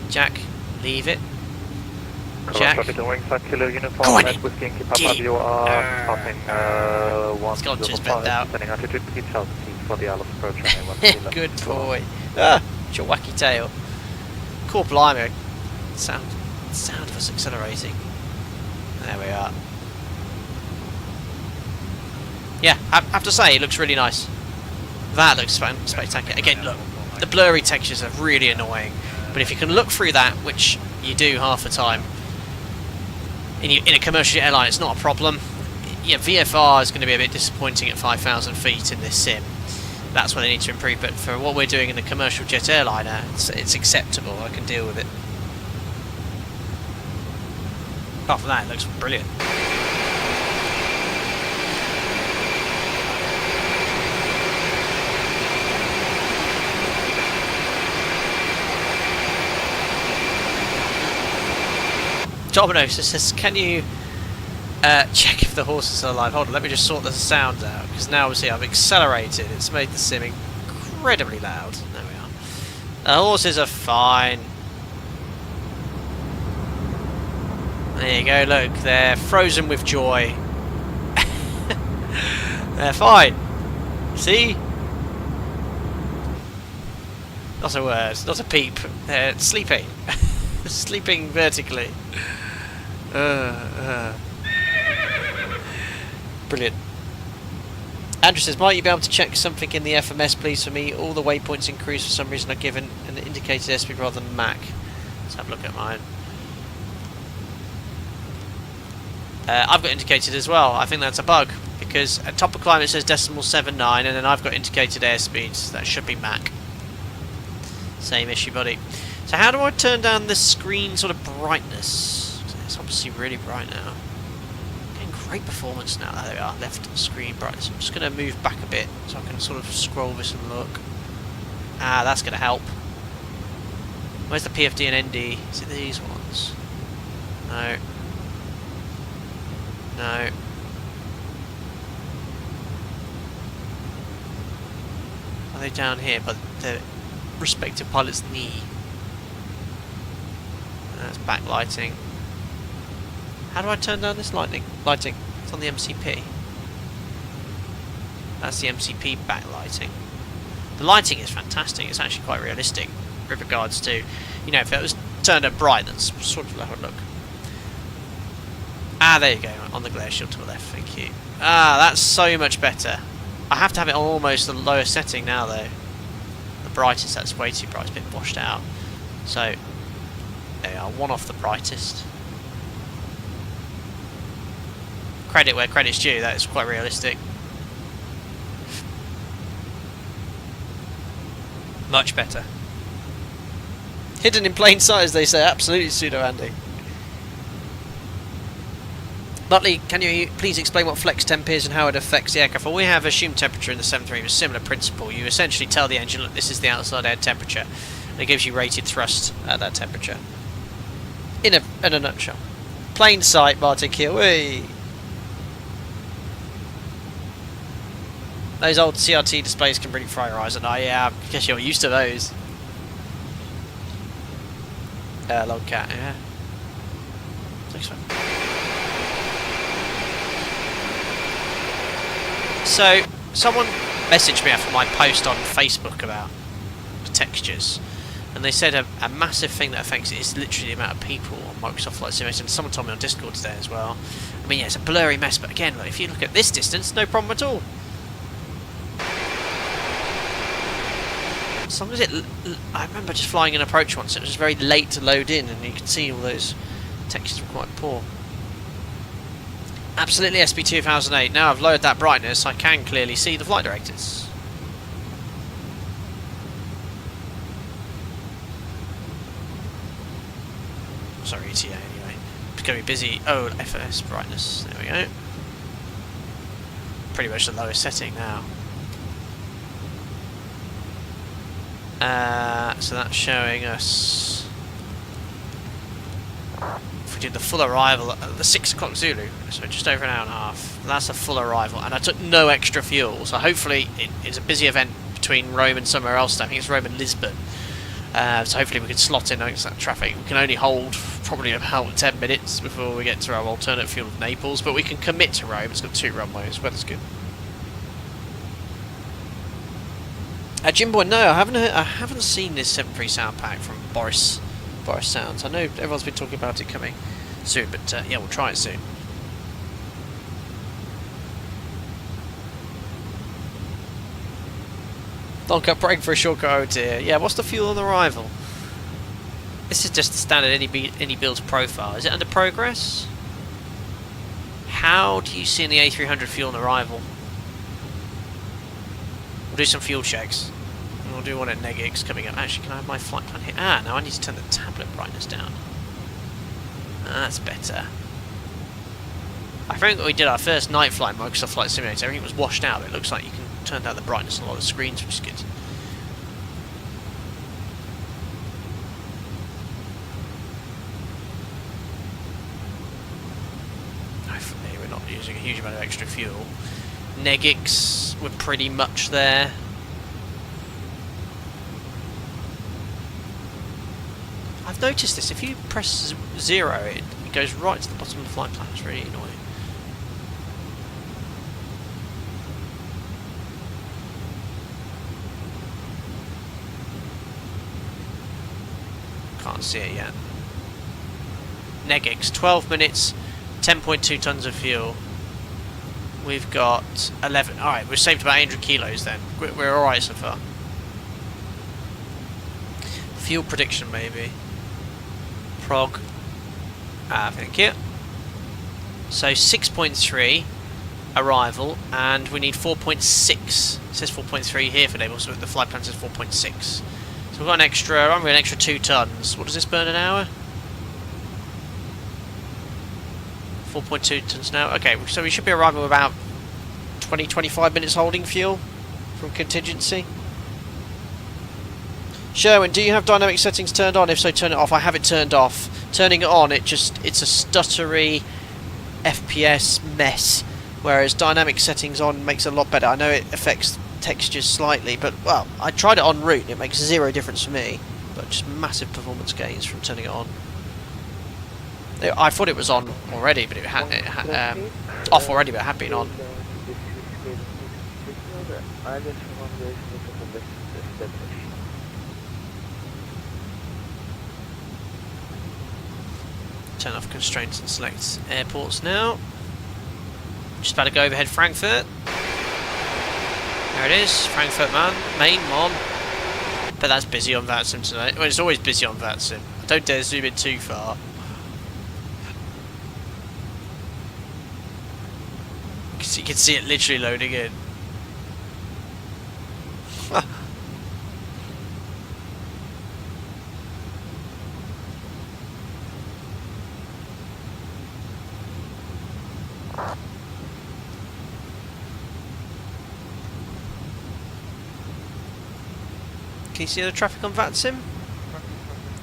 Jack, leave it. Jack. Go on in. Get it. He's gone just bent out. Good boy. Ah, it's your wacky tail. Cool, blimey. Sound of us accelerating. There we are. Yeah, I have to say, it looks really nice. That looks spectacular. Again, look, the blurry textures are really annoying. But if you can look through that, which you do half the time, in a commercial airline, it's not a problem. Yeah, VFR is going to be a bit disappointing at 5,000 feet in this sim. That's what they need to improve. But for what we're doing in the commercial jet airliner, it's acceptable. I can deal with it. Apart from that, it looks brilliant. Domino's says, can you check if the horses are alive? Hold on, let me just sort the sounds out, because now obviously I've accelerated. It's made the sim incredibly loud. There we are. The horses are fine. There you go, look, they're frozen with joy. They're fine. See? Not a word, not a peep. They're sleeping. Sleeping vertically. Brilliant. Andrew says, might you be able to check something in the FMS please for me? All the waypoints in cruise for some reason are given an indicated airspeed rather than Mac. Let's have a look at mine. I've got indicated as well. I think that's a bug, because at top of climb it says .79 and then I've got indicated airspeeds. That should be Mac. Same issue, buddy. So how do I turn down this screen sort of brightness? It's obviously really bright now. Getting great performance now. There we are, left screen brightness. I'm just going to move back a bit so I can sort of scroll this and look. Ah, that's going to help. Where's the PFD and ND? Is it these ones? No. No. Are they down here? But the respective pilot's knee. That's backlighting. How do I turn down this lighting? It's on the MCP. That's the MCP backlighting. The lighting is fantastic. It's actually quite realistic with regards to, you know, if it was turned up bright, that's sort of how it look. Ah, there you go, on the glare shield to the left, thank you. Ah, that's so much better. I have to have it on almost the lowest setting now, though. The brightest, that's way too bright, it's a bit washed out. So, there we are, one off the brightest. Credit where credit's due, that is quite realistic. Much better. Hidden in plain sight, as they say, absolutely pseudo Andy. Nutley, can you please explain what flex temp is and how it affects the aircraft? Well, we have assumed temperature in the 737 with a similar principle. You essentially tell the engine, look, this is the outside air temperature, and it gives you rated thrust at that temperature. In a nutshell. Plain sight, Martin Keel. Whee! Those old CRT displays can really fry your eyes at night. Yeah, I guess you're used to those. Logcat, yeah. Looks fun. So, someone messaged me after my post on Facebook about the textures, and they said a massive thing that affects it is literally the amount of people on Microsoft Flight Simulator, and someone told me on Discord today as well. I mean, yeah, it's a blurry mess, but again, like, if you look at this distance, no problem at all. As long as it... I remember just flying an approach once, it was very late to load in, and you could see all those textures were quite poor. Absolutely SB 2008. Now I've lowered that brightness, I can clearly see the flight directors. Sorry, ETA anyway. It's going to be busy. Oh, FS brightness. There we go. Pretty much the lowest setting now. So that's showing us... If we did the full arrival at the 6 o'clock Zulu, so just over an hour and a half, that's a full arrival, and I took no extra fuel, so hopefully it's a busy event between Rome and somewhere else. I think it's Rome and Lisbon, so hopefully we can slot in against that traffic. We can only hold probably about 10 minutes before we get to our alternate fuel of Naples, but we can commit to Rome. It's got 2 runways, weather's good. Jimboy, no, I haven't seen this 7.3 sound pack from Boris Sounds. I know everyone's been talking about it coming soon, but yeah, we'll try it soon. Donk up break for a shortcut, oh dear. Yeah, what's the fuel on arrival? This is just the standard iniBuilds profile. Is it under progress? How do you see in the A300 fuel on arrival? We'll do some fuel checks. And we'll do one at NegX coming up. Actually, can I have my flight plan here? Ah, now I need to turn the tablet brightness down. That's better. I think when we did our first night flight in Microsoft Flight Simulator, everything was washed out. It looks like you can turn down the brightness on a lot of screens, which is good. not using a huge amount of extra fuel. Negix, we're pretty much there. I've noticed this, if you press 0, it goes right to the bottom of the flight plan. It's really annoying. Can't see it yet. Negix, 12 minutes, 10.2 tons of fuel. We've got 11. Alright, we've saved about 800 kilos then. We're alright so far. Fuel prediction, maybe. Prog. Thank you. So 6.3 arrival, and we need 4.6. It says 4.3 here for Naval, so the flight plan says 4.6. So we've got an extra 2 tons. What does this burn an hour? 4.2 tons now. Okay, so we should be arriving with about 20-25 minutes holding fuel from contingency. Sherwin, do you have dynamic settings turned on? If so, turn it off. I have it turned off. Turning it on, it's a stuttery FPS mess, whereas dynamic settings on makes it a lot better. I know it affects textures slightly, but well, I tried it en route and it makes 0 difference for me, but just massive performance gains from turning it on. I thought it was on already, but it had off already, but it had been on. Turn off constraints and select airports now. Just about to go overhead Frankfurt. There it is, Frankfurt main mon. But that's busy on VATSIM tonight. Well, it's always busy on VATSIM. I don't dare zoom in too far. Because you can see it literally loading in. Can you see the traffic on VATSIM?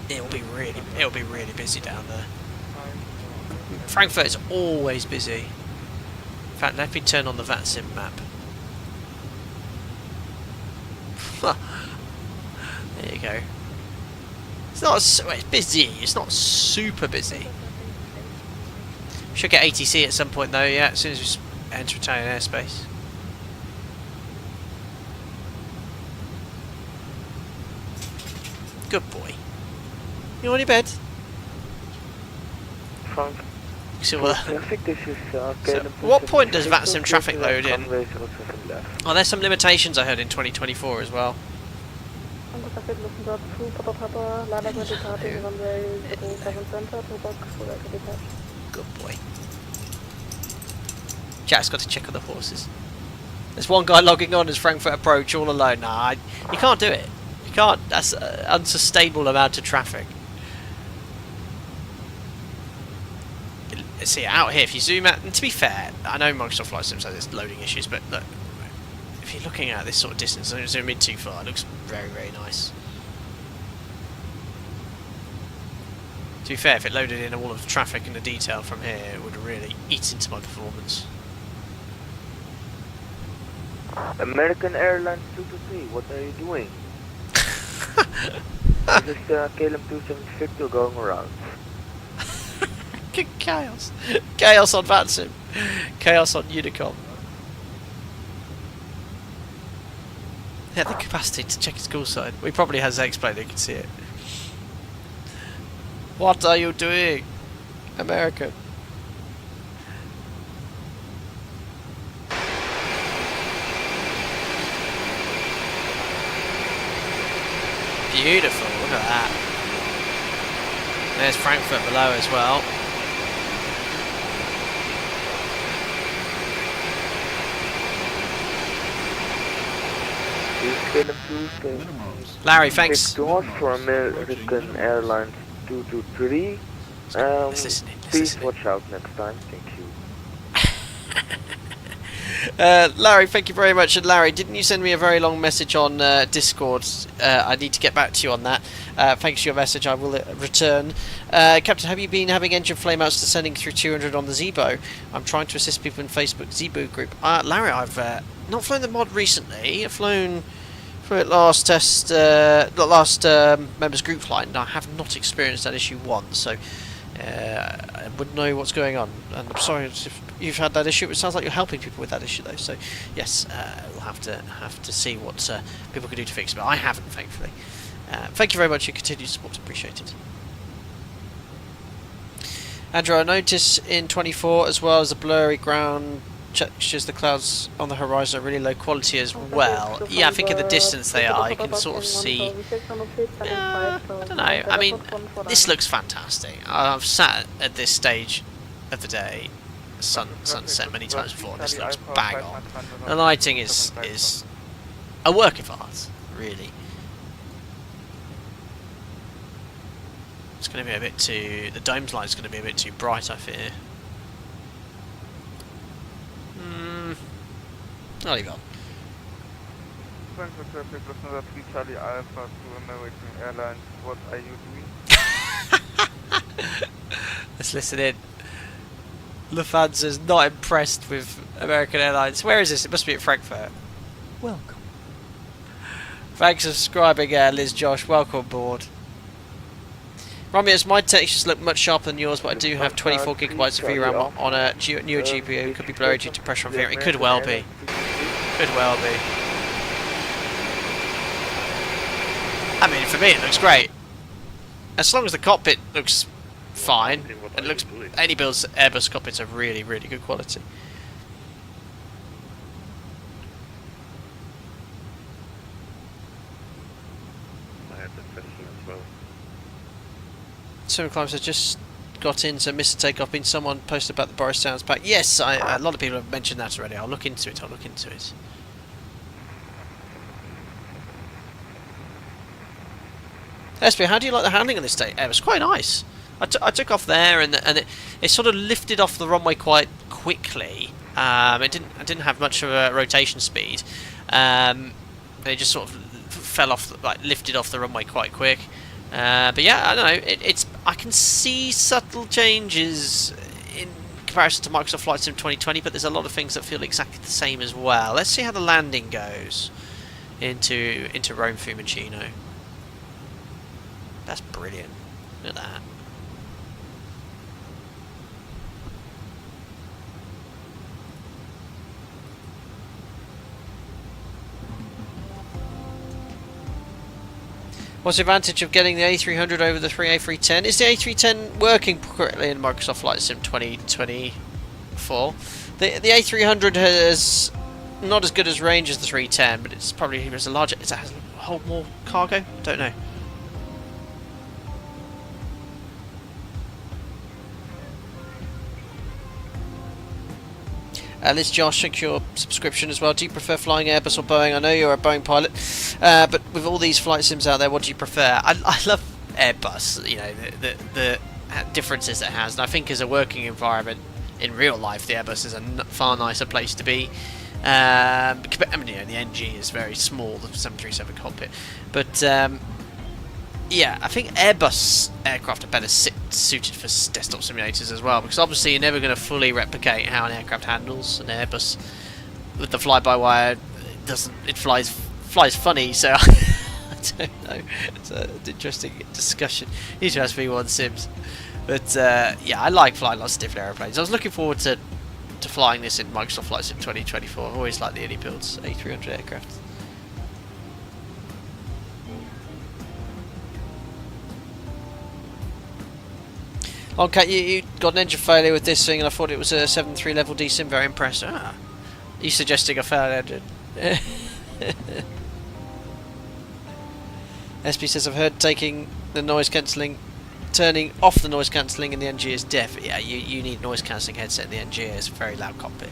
It'll be really busy down there. Frankfurt is always busy. In fact, let me turn on the VATSIM map. There you go. It's not it's busy. It's not super busy. Should get ATC at some point though. Yeah, as soon as we enter Italian airspace. Good boy. You on your bed? Frank. So, Traffic, this is so what point does VATSIM traffic load in? Oh, there's some limitations I heard in 2024 as well. Good boy. Jack's got to check on the horses. There's one guy logging on as Frankfurt approach all alone. Nah, you can't do it. You can't. That's an unsustainable amount of traffic. See, out here, if you zoom out, and to be fair, I know Microsoft Flight Sim has its loading issues, but look, if you're looking at this sort of distance, don't zoom in too far, it looks very, very nice. To be fair, if it loaded in all of the traffic and the detail from here, it would really eat into my performance. American Airlines 223, what are you doing? This is KLM 27 Victor going around. Chaos. Chaos on VATSIM. Chaos on Unicom. Yeah, the capacity to check his call sign. He probably has X-Plane, you can see it. What are you doing? American. Beautiful, look at that. There's Frankfurt below as well. Larry, thanks. For American Airlines 223. Let's listen in. Please watch out next time. Thank you. Larry, thank you very much. And Larry, didn't you send me a very long message on Discord? I need to get back to you on that. Thanks for your message. I will return. Captain, have you been having engine flameouts descending through 200 on the Zebo? I'm trying to assist people in Facebook Zebo group. Larry, I've not flown the mod recently. I've flown for it last test, last members group flight, and I have not experienced that issue once. So I wouldn't know what's going on. And I'm sorry if you've had that issue. It sounds like you're helping people with that issue, though. So yes, we'll have to see what people can do to fix it. But I haven't, thankfully. Thank you very much for your continued support. Appreciate it. Andrew, I notice in 24 as well as the blurry ground textures, the clouds on the horizon are really low quality as well. Yeah, I think in the distance they are. You can sort of see. I don't know. I mean, this looks fantastic. I've sat at this stage of the day, sunset many times before, and this looks bang on. The lighting is a work of art, really. It's going to be a bit too. The dome's light's going to be a bit too bright, I fear. I'll leave it on. Frankfurt traffic, Lufthansa 3 Charlie Alpha to American Airlines. What are you doing? Let's listen in. Lufthansa's not impressed with American Airlines. Where is this? It must be at Frankfurt. Welcome. Thanks for subscribing, Liz Josh. Welcome aboard. Romeo's, my textures look much sharper than yours, but I do have 24 gigabytes of VRAM on a newer GPU. Could be blurry due to pressure on VRAM. It could well be. Could well be. I mean, for me it looks great. As long as the cockpit looks fine. It looks. iniBuilds Airbus cockpits are really, really good quality. Swim Climbs has just got in, so missed a takeoff. Been someone posted about the Boris Sounds pack. Yes, a lot of people have mentioned that already. I'll look into it. Espy, how do you like the handling on this day? It was quite nice. I took off there, and it sort of lifted off the runway quite quickly. I didn't have much of a rotation speed. It just sort of fell off, like lifted off the runway quite quick. But yeah, I don't know. I can see subtle changes in comparison to Microsoft Flight Sim 2020, but there's a lot of things that feel exactly the same as well. Let's see how the landing goes into Rome Fiumicino. That's brilliant. Look at that. What's the advantage of getting the A300 over the A310? Is the A310 working correctly in Microsoft Flight Sim 2024? The A300 has not as good as range as the 310, but it's probably has a larger. Does it hold more cargo? Don't know. Liz Josh, thank you for your subscription as well. Do you prefer flying Airbus or Boeing? I know you're a Boeing pilot, but with all these flight sims out there, what do you prefer? I love Airbus, you know, the differences it has, and I think as a working environment in real life, the Airbus is a far nicer place to be. I mean, you know, the NG is very small, the 737 cockpit, but yeah, I think Airbus aircraft are better suited for desktop simulators as well, because obviously you're never going to fully replicate how an aircraft handles. An Airbus with the fly-by-wire it flies funny, so I don't know. It's an interesting discussion. You need to ask V1 Sims, but yeah, I like flying lots of different aeroplanes. I was looking forward to flying this in Microsoft Flight Sim 2024. I've always liked the iniBuilds A300 aircraft. Okay, you got an engine failure with this thing, and I thought it was a 7.3 level D-Sim. Very impressed. Ah, you suggesting a failed engine? SB says, I've heard turning off the noise cancelling in the NG is deaf. Yeah, you need noise cancelling headset in the NG. It's a very loud cockpit.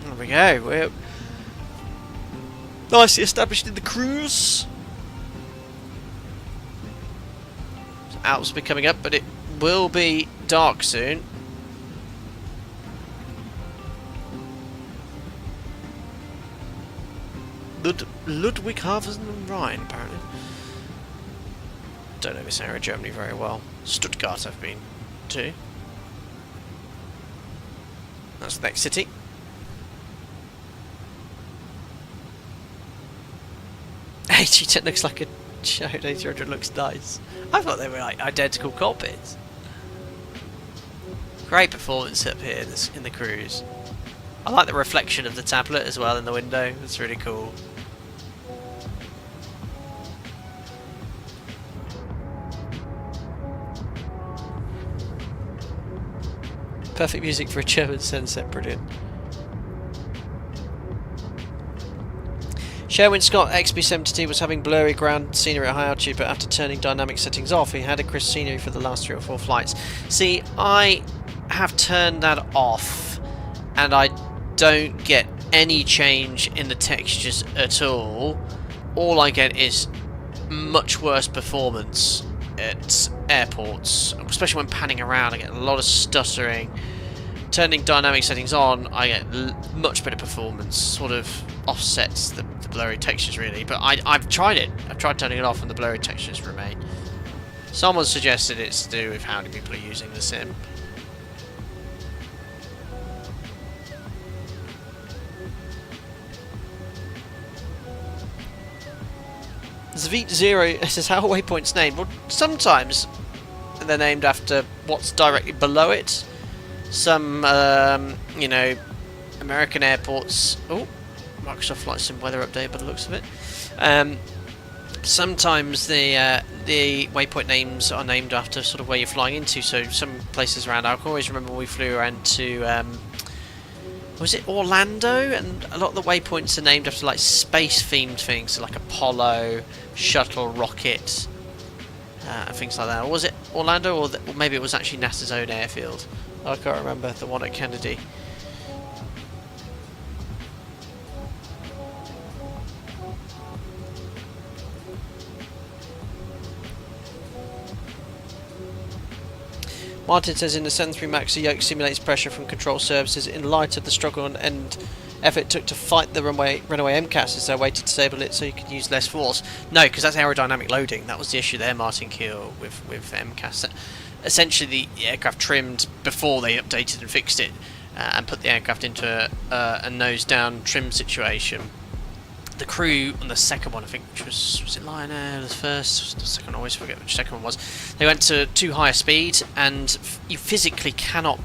There we go. We're nicely established in the cruise. Alps will be coming up, but it will be dark soon. Ludwigshafen am Rhine, apparently. Don't know this area of Germany very well. Stuttgart I've been to. That's the next city. AT10 looks like a Chode A300 looks nice. I thought they were like identical cockpits. Great performance up here in the cruise. I like the reflection of the tablet as well in the window. It's really cool. Perfect music for a German sunset, brilliant. Sherwin Scott XB72 was having blurry ground scenery at high altitude, but after turning dynamic settings off, he had a crisp scenery for the last 3 or 4 flights. See, I have turned that off, and I don't get any change in the textures at all. All I get is much worse performance at airports, especially when panning around. I get a lot of stuttering. Turning dynamic settings on, I get much better performance. Sort of offsets the blurry textures really, but I've tried it. I've tried turning it off and the blurry textures remain. Someone suggested it's to do with how many people are using the sim. Zvit Zero says, how are waypoints named? Well, sometimes they're named after what's directly below it. Some, you know, American airports. Oh, Microsoft Flight Sim weather update by the looks of it. Sometimes the waypoint names are named after sort of where you're flying into. So some places around, I can always remember when we flew around to, was it Orlando? And a lot of the waypoints are named after like space themed things, so like Apollo, shuttle, rocket, and things like that. Or was it Orlando, or maybe it was actually NASA's own airfield? I can't remember, the one at Kennedy. Martin says in the 73 Max, the yoke simulates pressure from control surfaces in light of the struggle and effort it took to fight the runway MCAS as they waited to disable it so you could use less force. No, because that's aerodynamic loading. That was the issue there, Martin Keel, with MCAS. Essentially, the aircraft trimmed before they updated and fixed it, and put the aircraft into a nose-down trim situation. The crew on the second one, I think, which was it Lion Air, the first, the second, I always forget which second one was, they went to too high a speed, and you physically cannot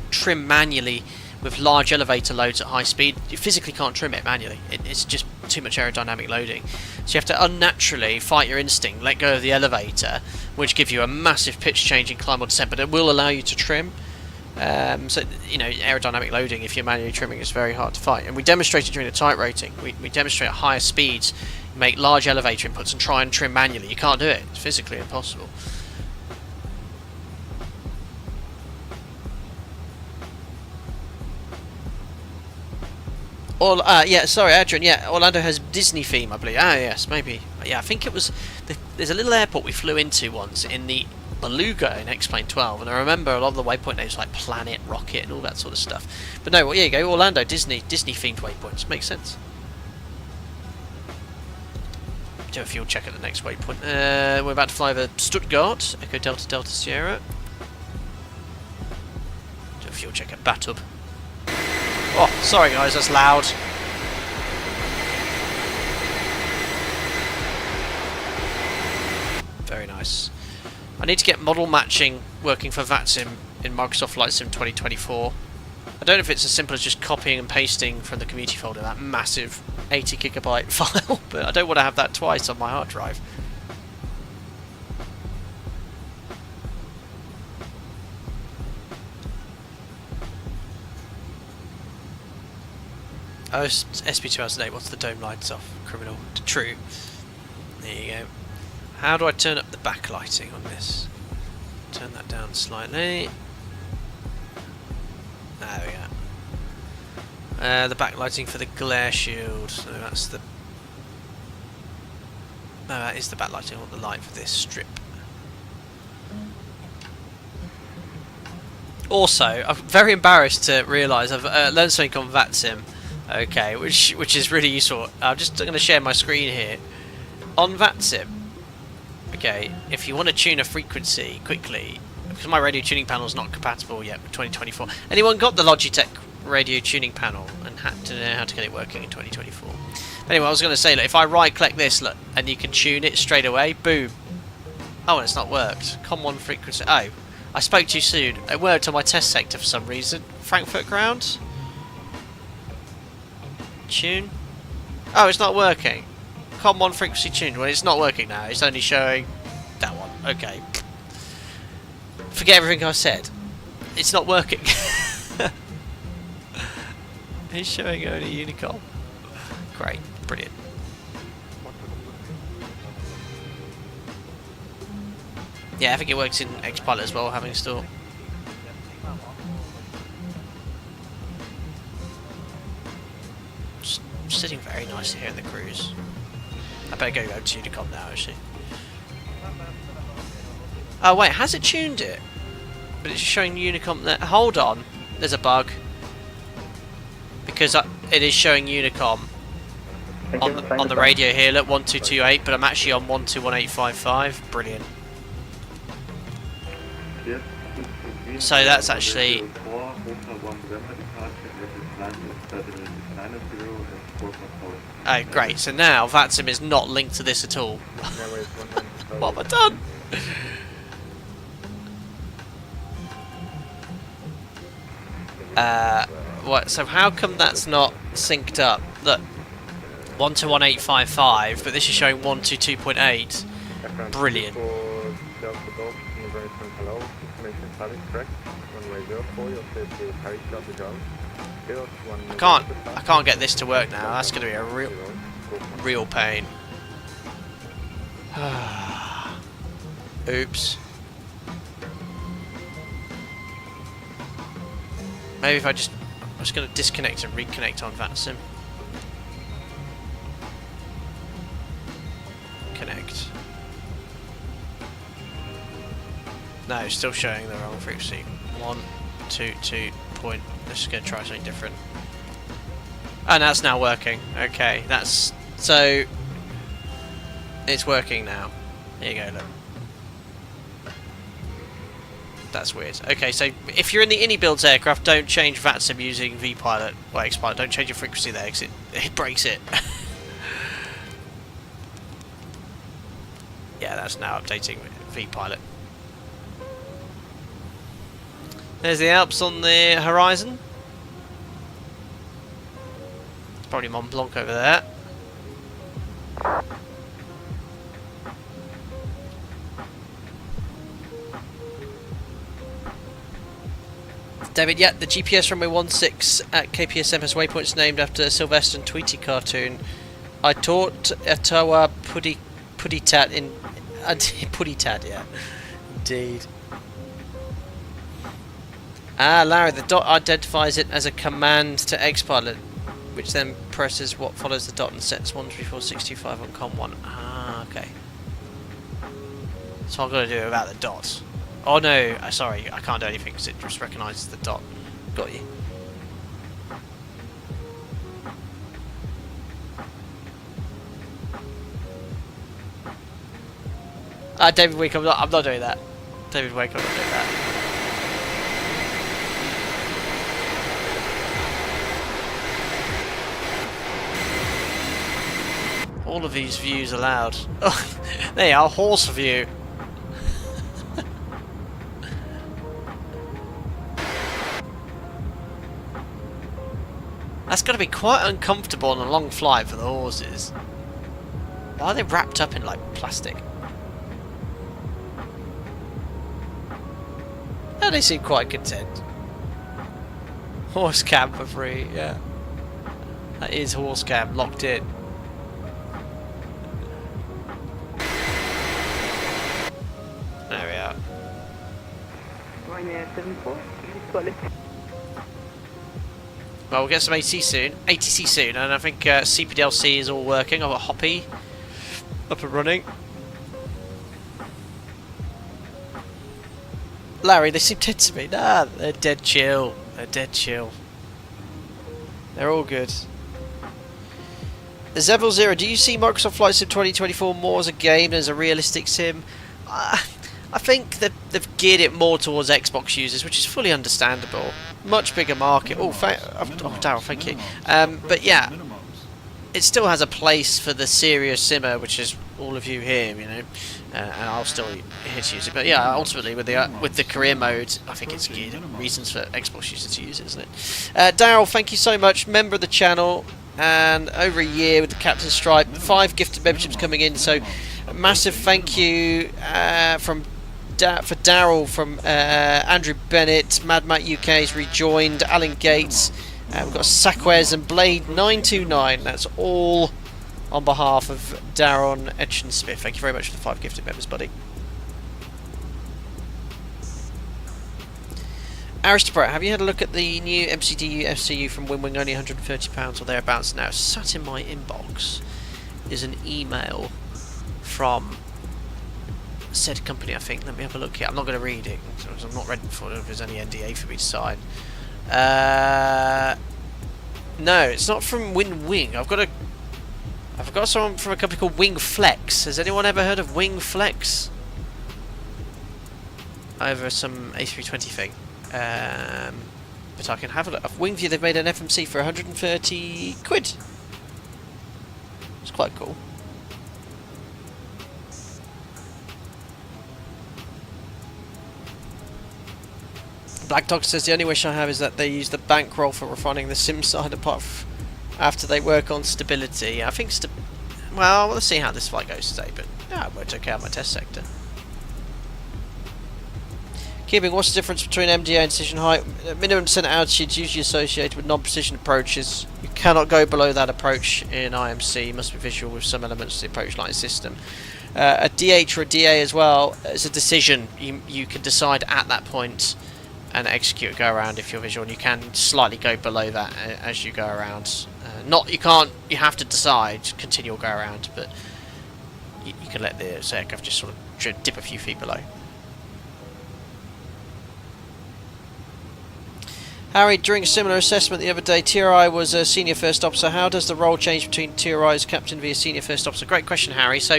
trim manually with large elevator loads at high speed. You physically can't trim it manually. It's just too much aerodynamic loading. So you have to unnaturally fight your instinct, let go of the elevator, which gives you a massive pitch change in climb or descent, but it will allow you to trim. So, you know, aerodynamic loading, if you're manually trimming, is very hard to fight. And we demonstrated during the type rating. We demonstrate at higher speeds, make large elevator inputs and try and trim manually. You can't do it. It's physically impossible. Yeah, sorry, Adrian. Yeah, Orlando has Disney theme, I believe. Ah, yes, maybe. Yeah, I think it was. There's a little airport we flew into once in the Beluga in X-Plane 12, and I remember a lot of the waypoint names like Planet, Rocket, and all that sort of stuff. But no, well, yeah, you go, Orlando, Disney themed waypoints. Makes sense. Do a fuel check at the next waypoint. We're about to fly over Stuttgart, Echo Delta Delta Sierra. Do a fuel check at Batub. Oh, sorry guys, that's loud. Very nice. I need to get model matching working for VATSIM in Microsoft Flight Sim 2024. I don't know if it's as simple as just copying and pasting from the community folder, that massive 80 gigabyte file, but I don't want to have that twice on my hard drive. Oh, SP2 hours a day. What's the dome lights off? Criminal. True. There you go. How do I turn up the backlighting on this? Turn that down slightly. There we go. The backlighting for the glare shield. So that's the. No, that is the backlighting. I want the light for this strip. Also, I'm very embarrassed to realise I've learned something on VATSIM. Okay, which is really useful. I'm just going to share my screen here. On VATSIM, okay, if you want to tune a frequency quickly, because my radio tuning panel is not compatible yet with 2024. Anyone got the Logitech radio tuning panel and had to know how to get it working in 2024? Anyway, I was going to say, look, if I right-click this, look, and you can tune it straight away, boom. Oh, and it's not worked. Common frequency. Oh, I spoke too soon. It worked on my test sector for some reason. Frankfurt ground. Tune. Oh, it's not working. Common frequency tuned. Well, it's not working now. It's only showing that one. Okay. Forget everything I said. It's not working. It's showing only Unicom. Great. Brilliant. Yeah, I think it works in Xpilot as well, having installed. Just sitting very nicely here in the cruise. I better go over to Unicom now, actually. Oh wait, has it tuned it? But it's showing Unicom there. Hold on, there's a bug. Because it is showing Unicom on the radio here, look, 1228, but I'm actually on 121855. Brilliant. So that's actually... Oh, great. So now VATSIM is not linked to this at all. What have I done? What? So how come that's not synced up? Look, 121855, but this is showing 122.8. Brilliant. I can't get this to work now. That's going to be a real pain. Oops. Maybe if I'm just going to disconnect and reconnect on VATSIM. Connect. No, still showing the wrong frequency. 122 point. Let's just going to try something different. And that's now working. Okay, that's so. It's working now. Here you go. Look. That's weird. Okay, so if you're in the iniBuilds aircraft, don't change VATSIM using vPilot. Well, Xpilot. Don't change your frequency there because it breaks it. Yeah, that's now updating vPilot. There's the Alps on the horizon. It's probably Mont Blanc over there. David, yeah, the GPS runway 16 at KPSMS waypoint is named after Sylvester and Tweety cartoon. I taught Atawa Puditat in Puditat, yeah, indeed. Ah, Larry, the dot identifies it as a command to Xpilot, which then presses what follows the dot and sets 134625 on COM1. Ah, okay. So I've got to do it without the dot. Oh no, sorry, I can't do anything because it just recognises the dot. Got you. David Wick, I'm not doing that. David Wick, I'm not doing that. All of these views allowed. Oh, there you are, horse view. That's got to be quite uncomfortable on a long flight for the horses. Why are they wrapped up in like plastic? Oh, they seem quite content. Horse cam for free, yeah. That is horse cam locked in. There we are. Well, we'll get some ATC soon, and I think CPDLC is all working. I've got Hoppy up and running. Larry, they seem dead to me. Nah, they're dead chill. They're dead chill. They're all good. Zevil Zero, do you see Microsoft Flight Sim 2024 more as a game than as a realistic sim? I think that they've geared it more towards Xbox users, which is fully understandable. Much bigger market. Oh, Darryl, thank you. But yeah, it still has a place for the serious simmer, which is all of you here, you know. And I'll still here to use it. But yeah, ultimately with the career mode, I think it's geared reasons for Xbox users to use it, isn't it? Darryl, thank you so much. Member of the channel, and over a year with the Captain Stripe. 5 gifted memberships coming in. So a massive thank you for Darryl, from Andrew Bennett, Mad Matt UK's rejoined, Alan Gates. We've got Saquez and Blade 929. That's all on behalf of Darren Etchen Smith. Thank you very much for the 5 gifted members, buddy. Aristocrat, have you had a look at the new MCDU FCU from WinWing? Only £130 or thereabouts now. Sat in my inbox is an email from said company, I think. Let me have a look here. I'm not going to read it because I'm not ready for it if there's any NDA for me to sign. No, it's not from WinWing. I've got someone from a company called Wing Flex. Has anyone ever heard of Wing Flex? Over some A320 thing. But I can have a look. Wingview, they've made an FMC for 130 quid. It's quite cool. Black Dog says the only wish I have is that they use the bankroll for refining the sim side after they work on stability. I think well, I want to see how this flight goes today, but yeah, it worked okay on my test sector. Keeping, what's the difference between MDA and decision height? Minimum descent altitude is usually associated with non-precision approaches. You cannot go below that approach in IMC. You must be visual with some elements of the approach line system. A DH or a DA as well is a decision. You can decide at that point and execute a go around if you're visual, and you can slightly go below that as you go around. You have to decide continual go around, but you can let the aircraft just sort of dip a few feet below. Harry, during a similar assessment the other day, TRI was a senior first officer. How does the role change between TRI as captain via senior first officer? Great question, Harry. So,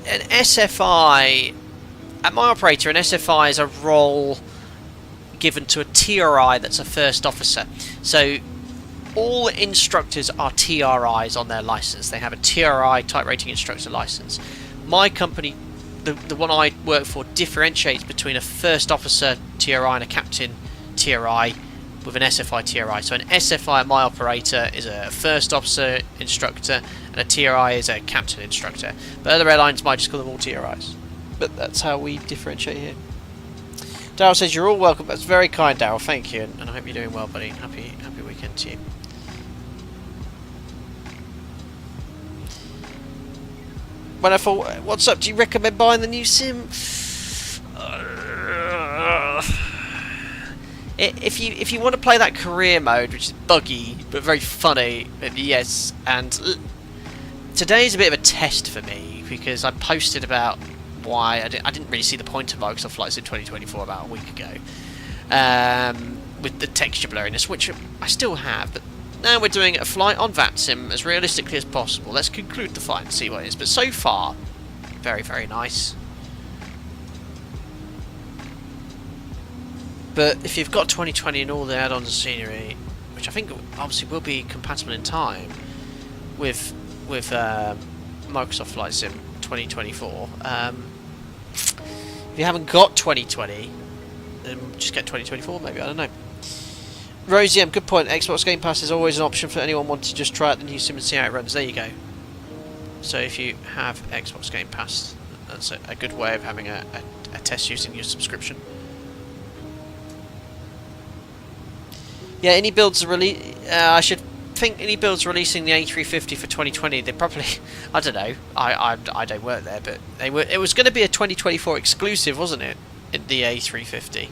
an SFI, at my operator, an SFI is a role given to a TRI that's a first officer. So, all instructors are TRIs on their license. They have a TRI type rating instructor license. My company, the one I work for, differentiates between a first officer TRI and a captain TRI with an SFI TRI. So an SFI, my operator, is a first officer instructor, and a TRI is a captain instructor. But other airlines might just call them all TRIs. But that's how we differentiate here. Darryl says you're all welcome. That's very kind, Darryl. Thank you, and I hope you're doing well, buddy. Happy weekend to you. When I thought, what's up? Do you recommend buying the new sim? If you want to play that career mode, which is buggy but very funny, yes. And today's a bit of a test for me because I posted about why I didn't really see the point of Microsoft Flight Sim 2024 about a week ago, with the texture blurriness, which I still have. But now we're doing a flight on VATSIM as realistically as possible. Let's conclude the flight and see what it is. But so far, very, very nice. But if you've got 2020 and all the add-ons and scenery, which I think obviously will be compatible in time with Microsoft Flight Sim 2024, if you haven't got 2020, then just get 2024 maybe, I don't know. Rosie M, good point. Xbox Game Pass is always an option for anyone wanting to just try out the new sim and see how it runs. There you go. So if you have Xbox Game Pass, that's a good way of having a test using your subscription. Yeah, iniBuilds I should think iniBuilds releasing the A350 for 2020. They probably, I don't know. I don't work there, but it was going to be a 2024 exclusive, wasn't it? In the A350.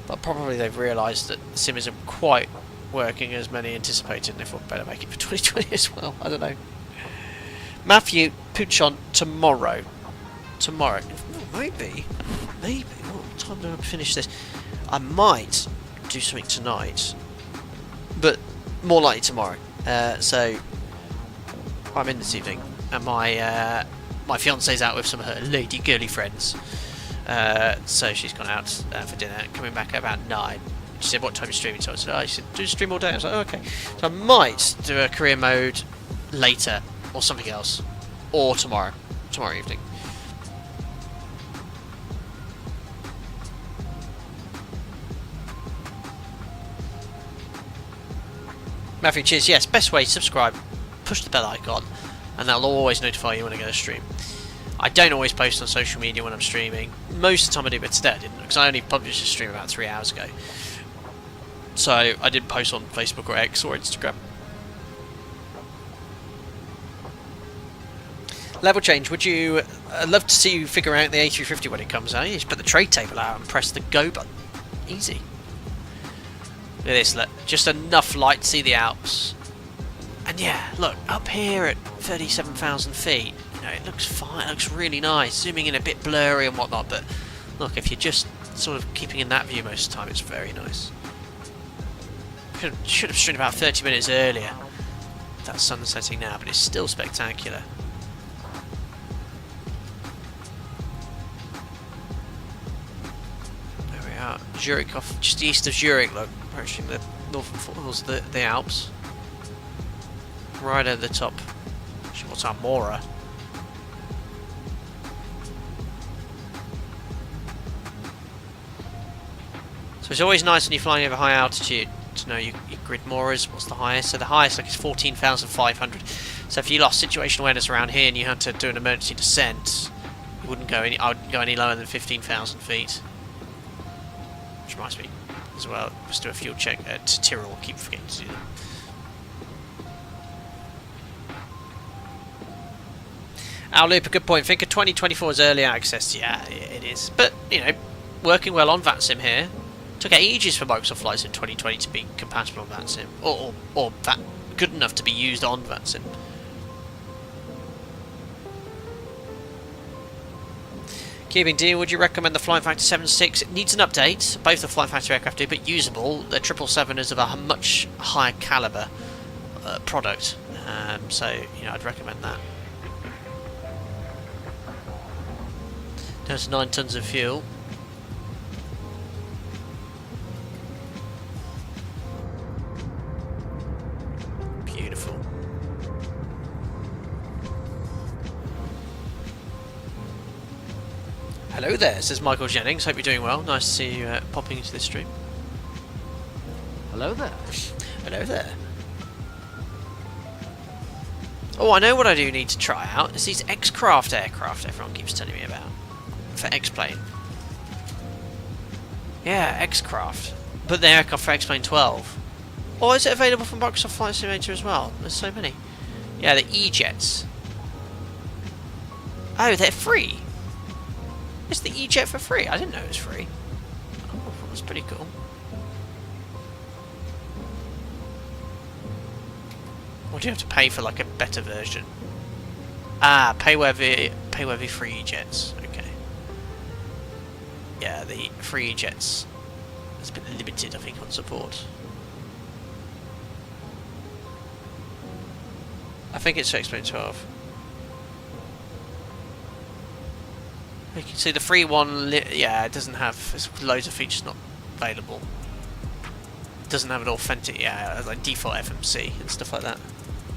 But probably they've realised that the sim isn't quite working as many anticipated, and they thought better make it for 2020 as well. I don't know. Matthew, Pooch on tomorrow. tomorrow. Maybe. What time do I finish this? I might do something tonight, but more likely tomorrow. So I'm in this evening, and my fiance's out with some of her lady girly friends. So she's gone out for dinner, coming back at about 9. She said, "What time are you streaming?" So I said, "Oh," she said, "Do you stream all day?" I was like, "Oh, okay." So I might do a career mode later, or something else, or tomorrow evening. Matthew, cheers. Yes, best way, subscribe, push the bell icon, and that'll always notify you when I go to stream. I don't always post on social media when I'm streaming. Most of the time I do, but today I didn't, because I only published a stream about 3 hours ago. So I didn't post on Facebook or X or Instagram. Level change, would you... I'd love to see you figure out the A350 when it comes out. You just put the trade table out and press the go button. Easy. Look at this, look. Just enough light to see the Alps. And yeah, look, up here at 37,000 feet, you know, it looks fine, it looks really nice. Zooming in a bit blurry and whatnot, but look, if you're just sort of keeping in that view most of the time, it's very nice. Should have streamed about 30 minutes earlier. That sun's setting now, but it's still spectacular. There we are, Zurich, off just east of Zurich, look, approaching the northern foothills of the Alps. Right at the top. What's our Mora? So it's always nice when you're flying over high altitude to know your grid Moras. What's the highest? So the highest like is 14,500. So if you lost situational awareness around here and you had to do an emergency descent, you wouldn't go any. I wouldn't go any lower than 15,000 feet. Which reminds me as well. Just do a fuel check at Tyrrell. Keep forgetting to do that. Our Loop, a good point. Think of 2024 as early access. Yeah, it is. But, you know, working well on VATSIM here. Took ages for Microsoft Flight Sim 2020 to be compatible on VATSIM. Or that good enough to be used on VATSIM. Keeping D, would you recommend the Flight Factor 7.6? It needs an update. Both the Flight Factor aircraft do, but usable. The 777 is of a much higher caliber product. So, you know, I'd recommend that. Down to 9 tons of fuel. Beautiful. Hello there, says Michael Jennings. Hope you're doing well. Nice to see you popping into this stream. Hello there. Hello there. Oh, I know what I do need to try out. It's these X-Craft aircraft everyone keeps telling me about. For X-Plane. Yeah, X-Craft. But the aircraft for X-Plane 12. Or is it available from Microsoft Flight Simulator as well? There's so many. Yeah, the E-Jets. Oh, they're free. Is the E-Jet for free? I didn't know it was free. Oh, that's pretty cool. Or do you have to pay for like a better version? Ah, pay-worthy free E-Jets. Okay. Yeah, the free E-Jets has been limited, I think, on support. I think it's for X-Plane 12. You can see the free one, yeah, it doesn't have, there's loads of features not available. It doesn't have an authentic, yeah, like default FMC and stuff like that.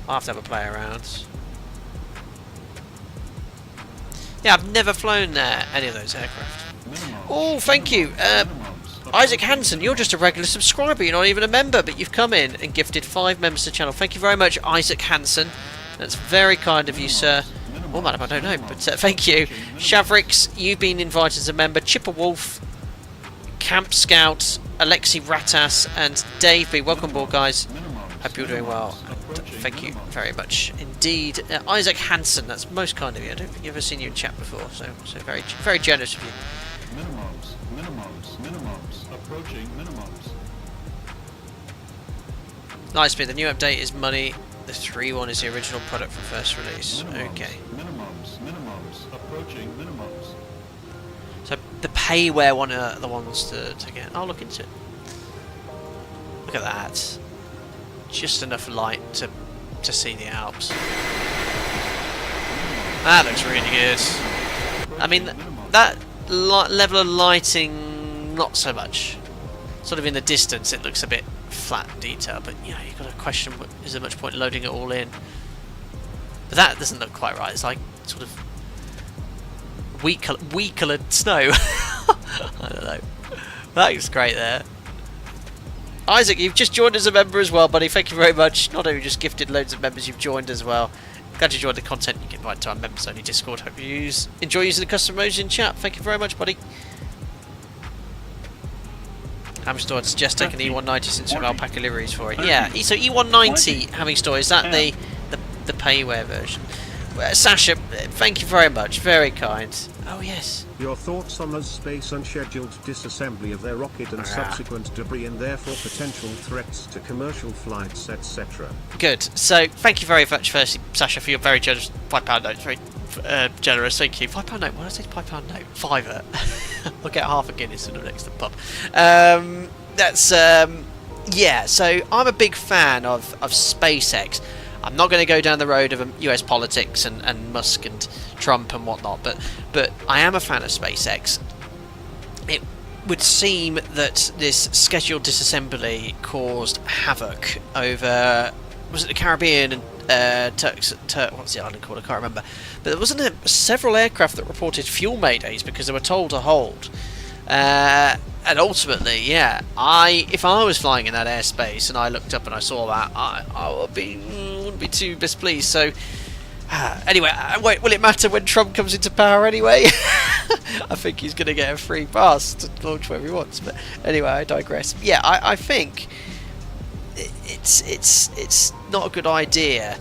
I'll have to have a play around. Yeah, I've never flown any of those aircraft. Oh, thank you. Isaac Hansen, you're just a regular subscriber. You're not even a member, but you've come in and gifted 5 members to the channel. Thank you very much, Isaac Hansen. That's very kind of you, sir. Oh, madam, I don't know, but thank you. Shavrix, you've been invited as a member. Chipper Wolf, Camp Scout, Alexi Ratas, and Dave B. Welcome aboard, guys. Hope you're doing well. Thank you very much indeed. Isaac Hansen, that's most kind of you. I don't think I've ever seen you in chat before, so very, very generous of you. Minimums, approaching minimums. Nice bit. The new update is money. The 3.1 is the original product from first release. Okay. Minimums, approaching minimums. So the payware one are the ones to get. I'll look into it. Look at that. Just enough light to see the Alps. That looks really good. I mean, that level of lighting, not so much. Sort of in the distance, it looks a bit flat detail, but you know, you've got to question: is there much point loading it all in? But that doesn't look quite right. It's like sort of wheat-coloured snow. I don't know. That looks great there. Isaac, you've just joined as a member as well, buddy. Thank you very much. Not only just gifted loads of members, you've joined as well. Glad you enjoyed the content. You get invited to our members only Discord. Hope you enjoy using the custom emojis in chat. Thank you very much, buddy. Hammer Store, I'd suggest taking the E190 since we've alpaca liveries for it. Yeah, so E190 Hammer Store, is that the payware version? Sasha, thank you very much. Very kind. Oh, yes. Your thoughts on the space unscheduled disassembly of their rocket and subsequent debris and therefore potential threats to commercial flights, etc. Good. So, thank you very much, firstly, Sasha, for your very generous £5 note. Very generous, thank you. £5 note? What did I say? £5 note? Fiver. I'll get half a Guinness in the next pub. Yeah, so I'm a big fan of SpaceX. I'm not going to go down the road of US politics and Musk and Trump and whatnot, but I am a fan of SpaceX. It would seem that this scheduled disassembly caused havoc over, was it the Caribbean and what's the island called? I can't remember. But there wasn't several aircraft that reported fuel maydays because they were told to hold. And ultimately, yeah, if I was flying in that airspace and I looked up and I saw that, I wouldn't be too displeased. So, anyway, will it matter when Trump comes into power anyway? I think he's going to get a free pass to launch wherever he wants. But anyway, I digress. Yeah, I think it's not a good idea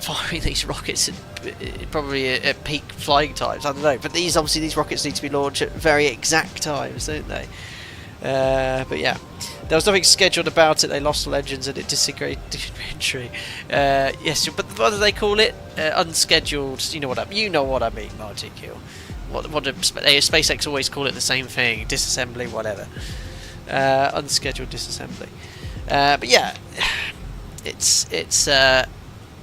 firing these rockets probably at peak flying times. I don't know, but these rockets need to be launched at very exact times, don't they? But yeah, there was nothing scheduled about it. They lost all engines and it disintegrated entry. Yes, but what do they call it? Unscheduled. You know what I mean, Marty Kill. What SpaceX always call it the same thing: disassembly, whatever. Unscheduled disassembly. But yeah, it's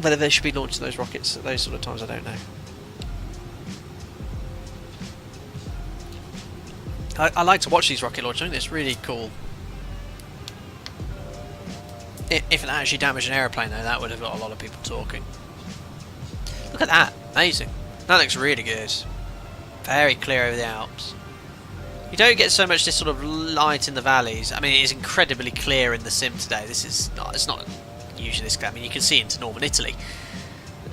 whether they should be launching those rockets at those sort of times, I don't know. I like to watch these rocket launches. I think it's really cool. If it actually damaged an aeroplane, though, that would have got a lot of people talking. Look at that. Amazing. That looks really good. Very clear over the Alps. You don't get so much this sort of light in the valleys. I mean, it is incredibly clear in the sim today. It's not usually this clear. I mean, you can see into northern Italy.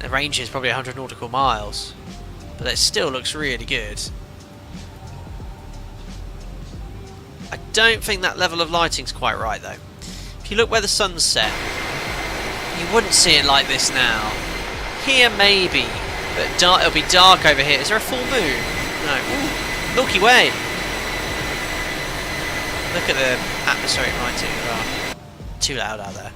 The range is probably 100 nautical miles. But it still looks really good. I don't think that level of lighting's quite right, though. If you look where the sun's set, you wouldn't see it like this now. Here, maybe, but it'll be dark over here. Is there a full moon? No. Ooh, Milky Way. Look at the atmospheric lighting as well. Too loud out there.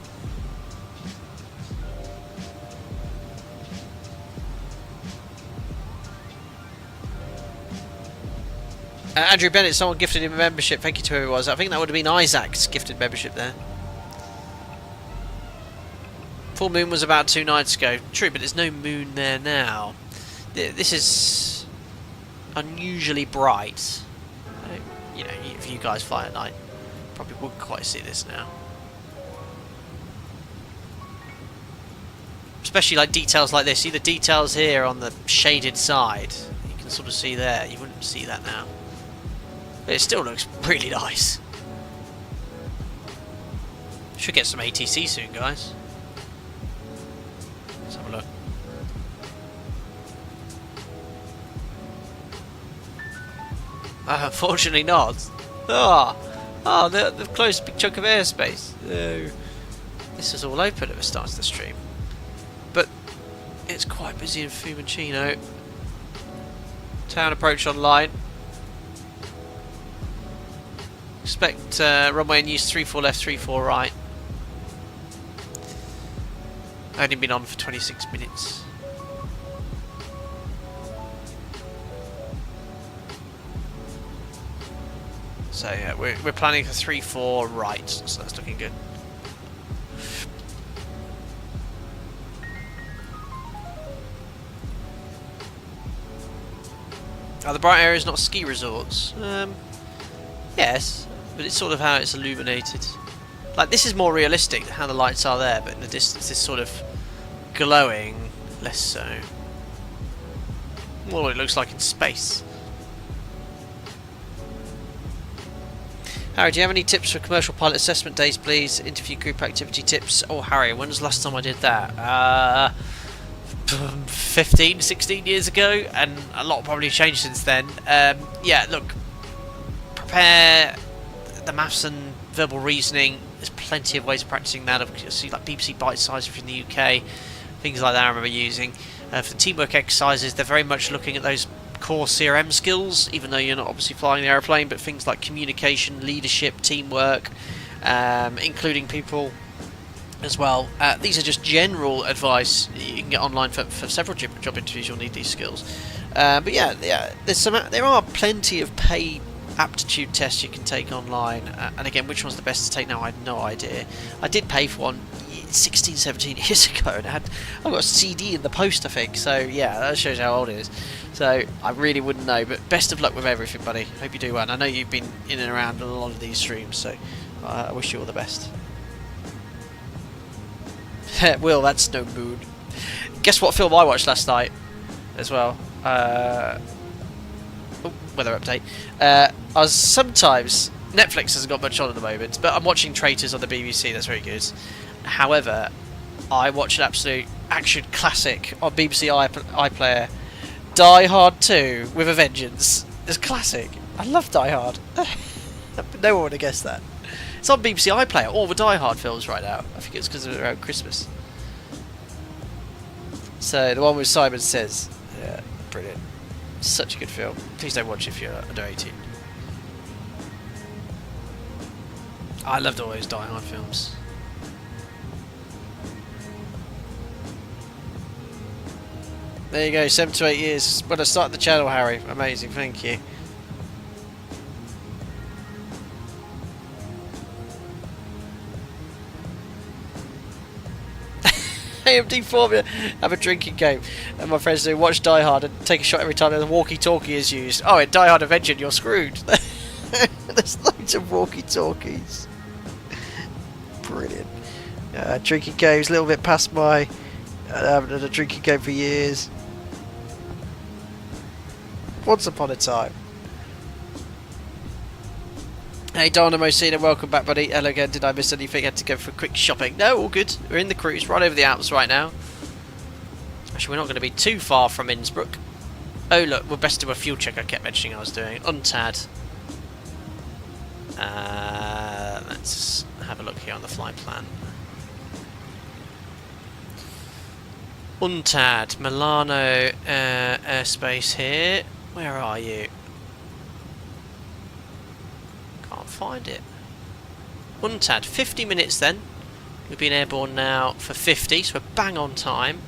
Andrew Bennett, someone gifted him a membership. Thank you to whoever it was. I think that would have been Isaac's gifted membership there. Full moon was about 2 nights ago. True, but there's no moon there now. This is unusually bright. You know, if you guys fly at night, probably wouldn't quite see this now. Especially like details like this. See the details here on the shaded side. You can sort of see there. You wouldn't see that now. But it still looks really nice. Should get some ATC soon, guys. Let's have a look. Unfortunately not. They've closed a big chunk of airspace. No. This is all open at the start of the stream. But it's quite busy in Fiumicino. Town approach online. Expect runway in use 34 left, 34 right. Only been on for 26 minutes. So yeah, we're planning for 3-4 right, so that's looking good. Are the bright areas not ski resorts? Yes, but it's sort of how it's illuminated. Like, this is more realistic, how the lights are there, but in the distance it's sort of glowing, less so. More what it looks like in space. Harry, do you have any tips for commercial pilot assessment days, please? Interview group activity tips. Oh, Harry, when was the last time I did that? 15, 16 years ago, and a lot probably changed since then. Yeah, look, prepare the maths and verbal reasoning. There's plenty of ways of practicing that. You'll see like BBC Bite Size if you're in the UK, things like that I remember using. For the teamwork exercises, they're very much looking at those core CRM skills, even though you're not obviously flying the aeroplane, but things like communication, leadership, teamwork, including people as well. These are just general advice you can get online for several job interviews. You'll need these skills, but yeah, there are plenty of paid aptitude tests you can take online, and again, which one's the best to take now, I had no idea. I did pay for one 16, 17 years ago, and I got a CD in the post, I think, so yeah, that shows how old it is. So I really wouldn't know, but best of luck with everything, buddy. Hope you do well, and I know you've been in and around a lot of these streams, so I wish you all the best. Will, that's no mood. Guess what film I watched last night as well? Weather update. I was sometimes... Netflix hasn't got much on at the moment, but I'm watching Traitors on the BBC, that's very good. However, I watched an absolute action classic on BBC iPlayer, Die Hard 2 with a Vengeance. It's classic. I love Die Hard. No one would have guessed that. It's on BBC iPlayer, all the Die Hard films right now. I think it's because of around Christmas. So, the one with Simon Says. Yeah, brilliant. Such a good film. Please don't watch it if you're under 18. I loved all those Die Hard films. There you go, 7 to 8 years. When I started the channel, Harry. Amazing, thank you. AMD Formula have a drinking game, and my friends do watch Die Hard and take a shot every time the walkie-talkie is used. Oh, in Die Hard Avenger, you're screwed. There's loads of walkie-talkies. Brilliant. Drinking games, a little bit past my... I haven't had a drinking game for years. Once upon a time. Hey Dynamo Cena, welcome back, buddy. Hello again. Did I miss anything? Had to go for quick shopping. No, all good. We're in the cruise, right over the Alps right now. Actually, we're not going to be too far from Innsbruck. Oh look, we'll best do a fuel check I kept mentioning I was doing. UNTAD. Let's have a look here on the flight plan. UNTAD, Milano airspace here. Where are you? Can't find it. UNTAD, 50 minutes then. We've been airborne now for 50, so we're bang on time.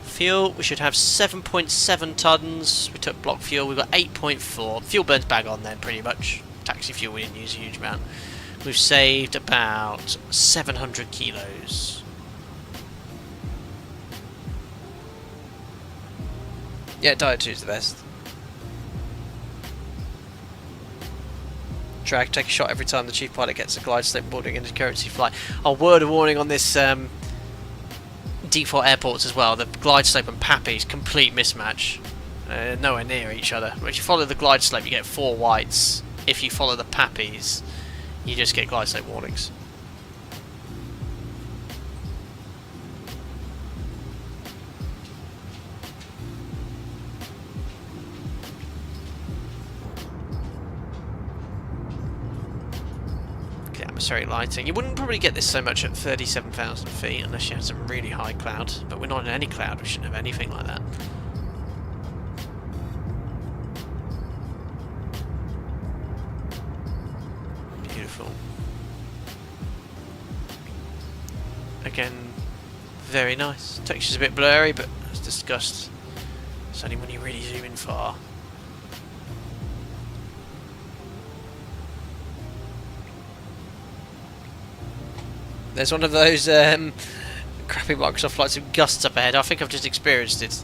Fuel, we should have 7.7 tons. We took block fuel, we've got 8.4. Fuel burns bang on then, pretty much. Taxi fuel, we didn't use a huge amount. We've saved about 700 kilos. Yeah, Diet 2 is the best. Drag, take a shot every time the chief pilot gets a glide slope boarding into currency flight. Oh, word of warning on this default airports as well. The glide slope and Pappy's complete mismatch. Nowhere near each other. If you follow the glide slope, you get 4 whites. If you follow the Pappy's, you just get glide slope warnings. Atmospheric lighting. You wouldn't probably get this so much at 37,000 feet unless you had some really high cloud, but we're not in any cloud, we shouldn't have anything like that. Beautiful. Again, very nice. Texture's a bit blurry, but as discussed, it's only when you really zoom in far. There's one of those crappy Microsoft flights with gusts up ahead. I think I've just experienced it.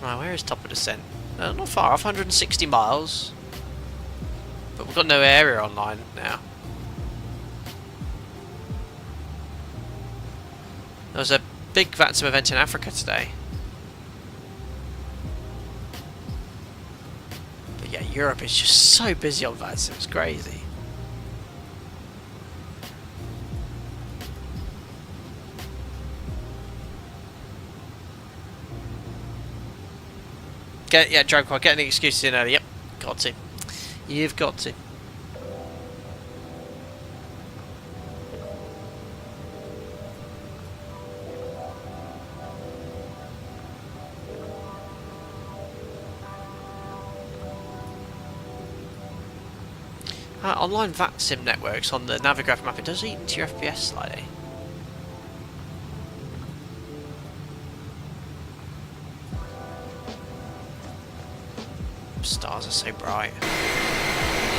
Right, where is top of descent? Not far off, 160 miles. But we've got no area online now. There was a big VATSIM event in Africa today. But yeah, Europe is just so busy on VATSIM, it's crazy. Yeah, Drag Quad, get any excuses in early. Yep, got to. You've got to. Online VATSIM networks on the Navigraph map, it does eat into your FPS slightly. Stars are so bright.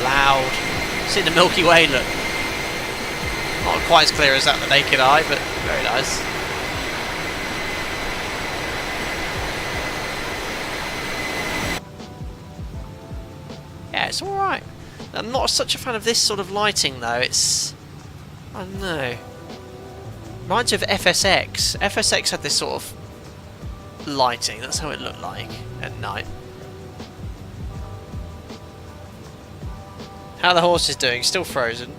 Loud. See the Milky Way, look. Not quite as clear as that with the naked eye, but very nice. Yeah, it's alright. I'm not such a fan of this sort of lighting though, it's... I don't know. Reminds me of FSX. FSX had this sort of lighting, that's how it looked like at night. How are the horses doing? Still frozen?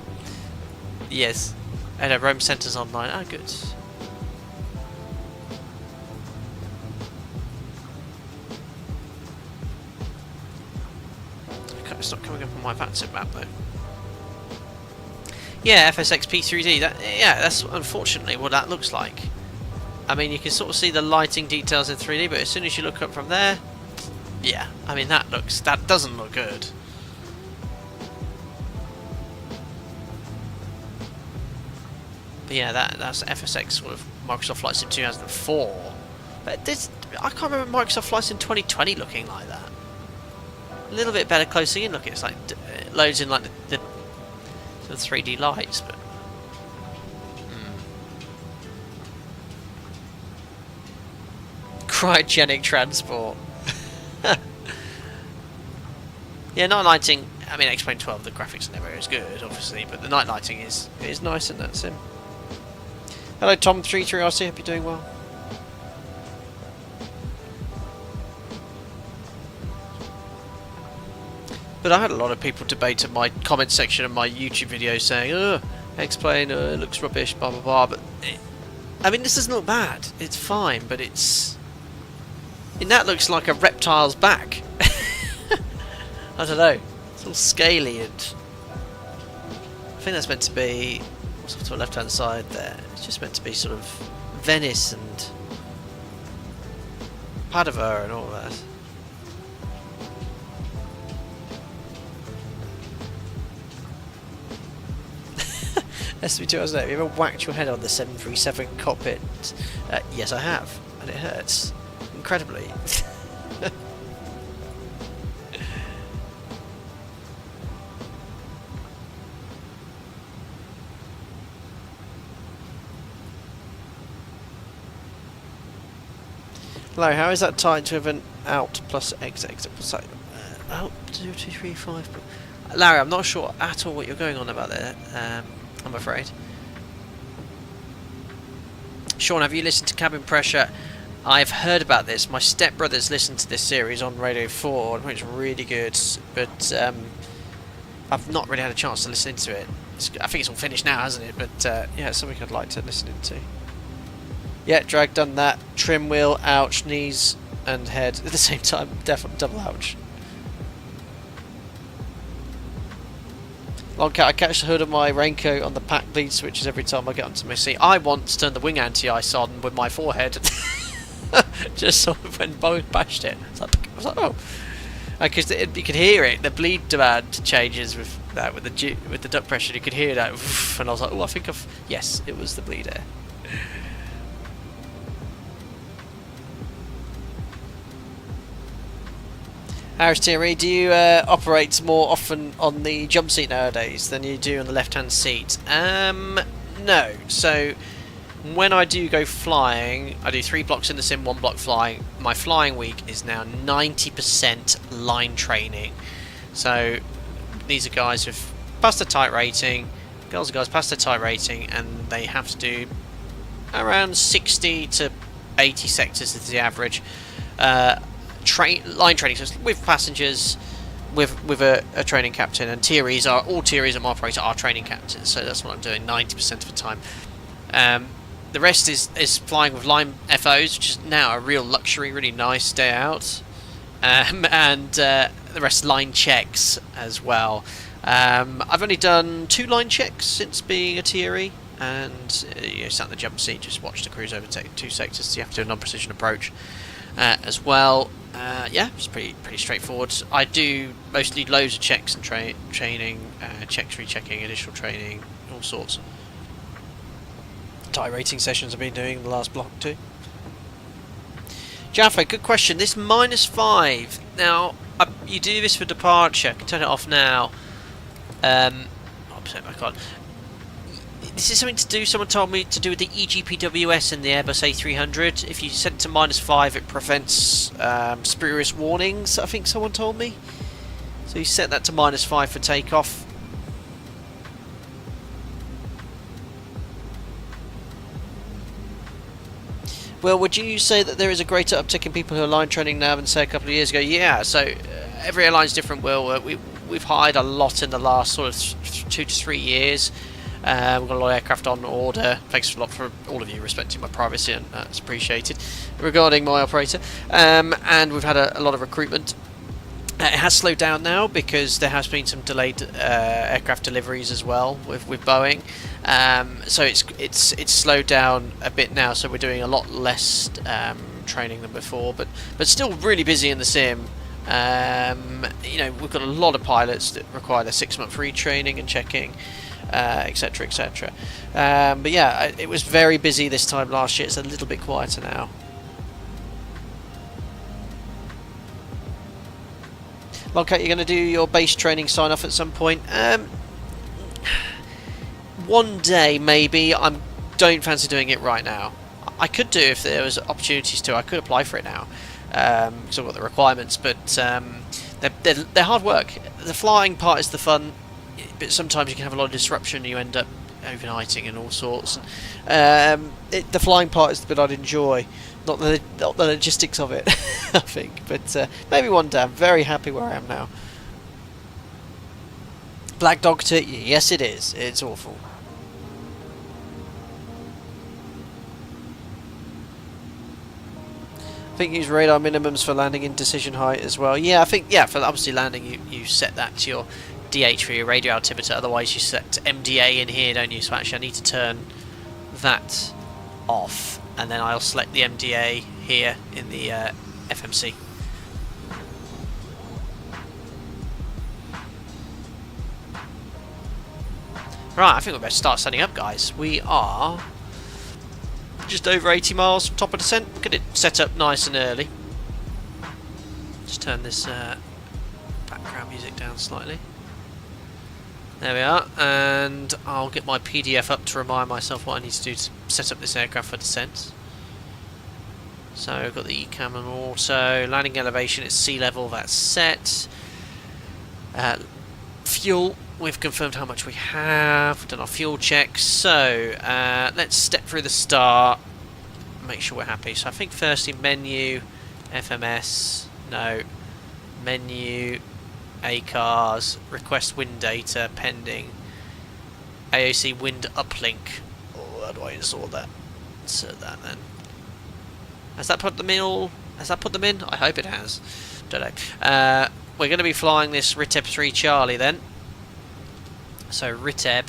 Yes. And Rome Centre's online. Ah, good. Okay, it's not coming up on my VATSIM map though. Yeah, FSX P3D. Yeah, that's unfortunately what that looks like. I mean, you can sort of see the lighting details in 3D, but as soon as you look up from there, yeah. I mean, that doesn't look good. But yeah, that's FSX sort of Microsoft Flight Sim 2004. But this, I can't remember Microsoft Flight Sim 2020 looking like that. A little bit better closer in looking. It's like it loads in like the 3D lights, but cryogenic transport. Yeah, night lighting. I mean, X-Plane 12. The graphics are never as good, obviously, but the night lighting is nice in that sim. Hello, Tom33RC. Hope you're doing well. But I had a lot of people debate in my comment section of my YouTube video saying, "Oh, X-Plane looks rubbish, blah blah blah." But I mean, this doesn't look bad. It's fine, but it's that looks like a reptile's back. I don't know. It's all scaly and I think that's meant to be. What's off to the left-hand side there? It's just meant to be sort of Venice and Padova and all that. SB2, have you ever whacked your head on the 737 cockpit? Yes, I have, and it hurts incredibly. Hello, how is that tied to an out plus exit plus out 2, 2, 3, 5? Larry, I'm not sure at all what you're going on about there. I'm afraid. Sean, have you listened to Cabin Pressure? I've heard about this. My stepbrother's listened to this series on Radio 4, and it's really good. But I've not really had a chance to listen into it. I think it's all finished now, hasn't it? But yeah, it's something I'd like to listen into. Yeah, drag done that. Trim wheel, ouch, knees and head at the same time. Definitely double ouch. Longcat, I catch the hood of my raincoat on the pack bleed switches every time I get onto my seat. I want to turn the wing anti-ice on with my forehead. Just so when Boeing bashed it. I was like, oh. Because you could hear it. The bleed demand changes with that, with the duct pressure. You could hear that. And I was like, oh, I think yes, it was the bleed air. Harris Thierry, do you operate more often on the jump seat nowadays than you do on the left-hand seat? No. So when I do go flying, I do 3 blocks in the sim, 1 block flying. My flying week is now 90% line training. So these are guys who've passed the type rating, girls and guys passed the type rating, and they have to do around 60 to 80 sectors is the average. Line training, so with passengers, with a training captain, and all Thierrys at my operator are training captains, so that's what I'm doing 90% of the time. The rest is flying with line FOs, which is now a real luxury, really nice day out, and the rest line checks as well. I've only done 2 line checks since being a Thierry, and sat in the jump seat, just watch the crews overtake 2 sectors, so you have to do a non-precision approach as well. Yeah, it's pretty straightforward. I do mostly loads of checks and training, checks, rechecking, additional training, all sorts. Type rating sessions I've been doing in the last block too. Jaffa, good question. This -5. Now, you do this for departure. I can turn it off now. I'll put it back on. This is something to do, someone told me, to do with the EGPWS and the Airbus A300. If you set it to -5, it prevents spurious warnings, I think someone told me. So you set that to -5 for takeoff. Well, would you say that there is a greater uptick in people who are line training now than, say, a couple of years ago? Yeah, so every airline's different, Will. We've hired a lot in the last sort of 2 to 3 years. We've got a lot of aircraft on order. Thanks a lot for all of you respecting my privacy, and that's appreciated regarding my operator. And we've had a lot of recruitment. It has slowed down now because there has been some delayed aircraft deliveries as well with Boeing. So it's slowed down a bit now. So we're doing a lot less training than before, but still really busy in the sim. We've got a lot of pilots that require their 6-month retraining and checking, etc., etc. But yeah, it was very busy this time last year. It's a little bit quieter now. Logcat, you're going to do your base training sign off at some point. One day maybe. I don't fancy doing it right now. I could do if there was opportunities to. I could apply for it now because I've got the requirements, but they're hard work. The flying part is the fun, but sometimes you can have a lot of disruption and you end up overnighting and all sorts. The flying part is the bit I'd enjoy, not the logistics of it. I think, but maybe one day. I'm very happy where I am now. Black Doctor, yes it is. It's awful. I think use radar minimums for landing in decision height as well. Yeah, I think, for obviously landing you set that to your DH for your radio altimeter, otherwise you set MDA in here, don't you? So actually I need to turn that off, and then I'll select the MDA here in the FMC. Right, I think we better start setting up, guys. We are just over 80 miles from top of descent. Get it set up nice and early. Just turn this background music down slightly. There we are, and I'll get my PDF up to remind myself what I need to do to set up this aircraft for descent. So I've got the ECAM and auto. Landing elevation is sea level, that's set. Fuel, we've confirmed how much we have. We've done our fuel checks. So let's step through the start. Make sure we're happy. So I think firstly menu, FMS, no. Menu, ACARS, request wind data, pending. AOC wind uplink. Oh, how do I install that? Insert that then. Has that put them in all? Has that put them in? I hope it has. Don't know. We're going to be flying this RITEB 3 Charlie then. So RITEB.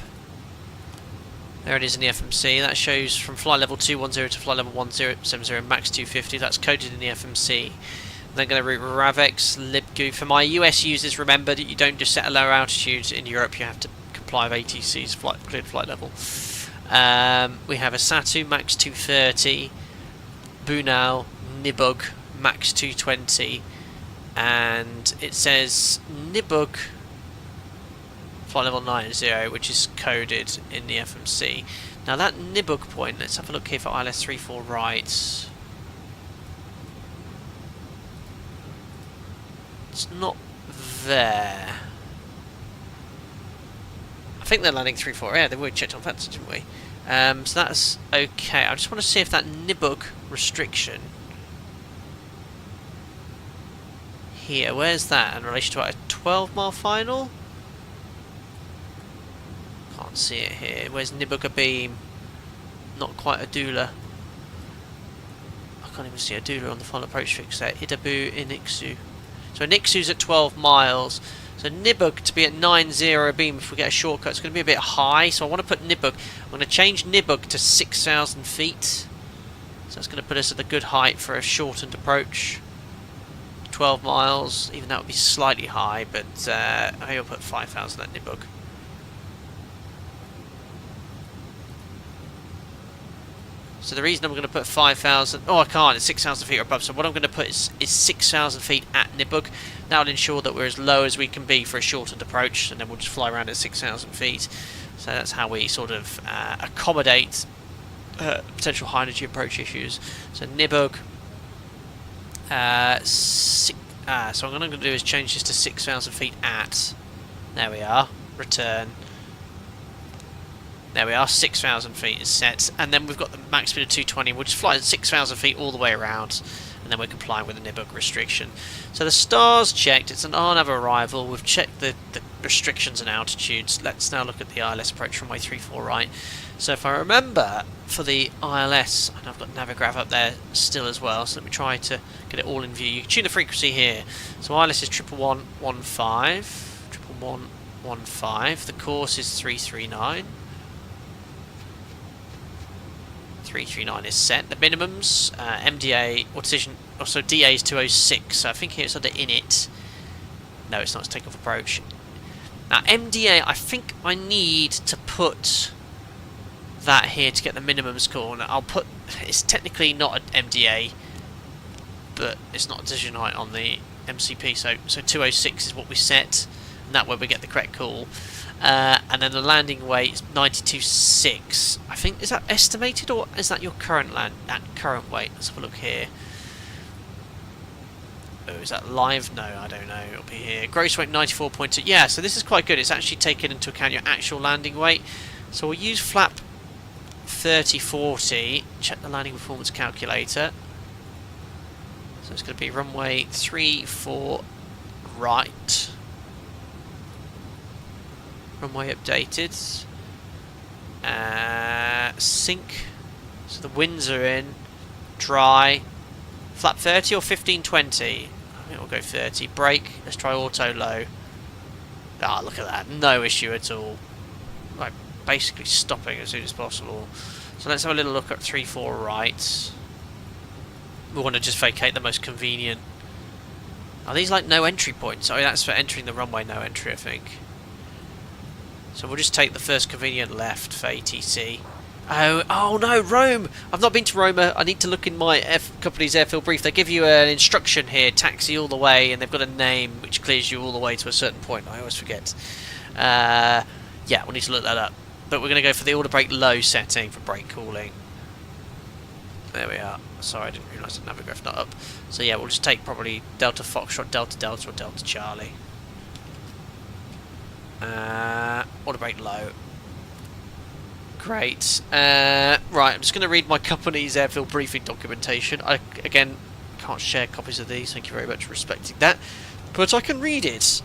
There it is in the FMC. That shows from flight level 210 to flight level 1070 max 250. That's coded in the FMC. Then going to route Ravex, libgoo. For my US users, remember that you don't just set a lower altitude in Europe. You have to comply with ATC's cleared flight level. We have a Satu max 230. Bunal, Nibug, max 220, and it says iniBuilds flight level 90, which is coded in the FMC. Now that iniBuilds point, let's have a look here for ILS 34 right. It's not there. I think they're landing 34. Yeah, they were checked on VATSIM, didn't we? So that's okay. I just want to see if that iniBuilds restriction here, where's that in relation to a 12-mile final? Can't see it here. Where's iniBuilds abeam? Not quite a doula. I can't even see a doula on the final approach fix there. Idabu Inixu. So Inixu's at 12 miles. So iniBuilds to be at 90 beam if we get a shortcut, it's going to be a bit high. So I want to put iniBuilds. I'm going to change iniBuilds to 6,000 feet. So that's going to put us at a good height for a shortened approach. 12 miles, even that would be slightly high, but I'll put 5,000 at iniBuilds. So the reason I'm going to put 5,000, oh I can't, it's 6,000 feet or above, so what I'm going to put is 6,000 feet at iniBuilds. That will ensure that we're as low as we can be for a shortened approach, and then we'll just fly around at 6,000 feet. So that's how we sort of accommodate potential high energy approach issues. So iniBuilds, so what I'm going to do is change this to 6,000 feet at, there we are, return. There we are, 6,000 feet is set, and then we've got the max speed of 220. We'll just fly at 6,000 feet all the way around, and then we're complying with the iniBuilds restriction. So the star's checked, it's an RNAV arrival, we've checked the restrictions and altitudes. Let's now look at the ILS approach runway 34 right. So if I remember, for the ILS, and I've got Navigrav up there still as well, so let me try to get it all in view. You can tune the frequency here. So ILS is 11115, 11115, the course is 339. 339 is set. The minimums, MDA, or decision, also DA is 206, so I think here it's under init. No, it's not, it's takeoff approach. Now MDA, I think I need to put that here to get the minimum score. Now I'll put, it's technically not an MDA, but it's not a decision height on the MCP, so 206 is what we set, and that way we get the correct call. And then the landing weight is 92.6. I think, is that estimated or is that your current current weight? Let's have a look here. Oh, is that live? No, I don't know. It'll be here. Gross weight 94.2. Yeah, so this is quite good. It's actually taken into account your actual landing weight. So we'll use flap 3040. Check the landing performance calculator. So it's going to be runway 34 right. Runway updated. Sync. So the winds are in. Dry. Flap 30 or 1520? I think we'll go 30. Brake. Let's try auto low. Ah, look at that. No issue at all. Like, basically stopping as soon as possible. So let's have a little look at 34 right. We want to just vacate the most convenient. Are these like no entry points? Oh, that's for entering the runway, no entry, I think. So we'll just take the first convenient left for ATC. Oh no, Rome! I've not been to Rome. I need to look in my company's airfield brief. They give you an instruction here, taxi all the way, and they've got a name which clears you all the way to a certain point. I always forget. Yeah, we'll need to look that up. But we're going to go for the auto brake low setting for brake cooling. There we are. Sorry, I didn't realise the Navigraph not up. So yeah, we'll just take probably Delta Foxtrot, Delta Delta, or Delta Charlie. Auto brake low. Great. Right, I'm just going to read my company's airfield briefing documentation. I, again, can't share copies of these. Thank you very much for respecting that. But I can read it.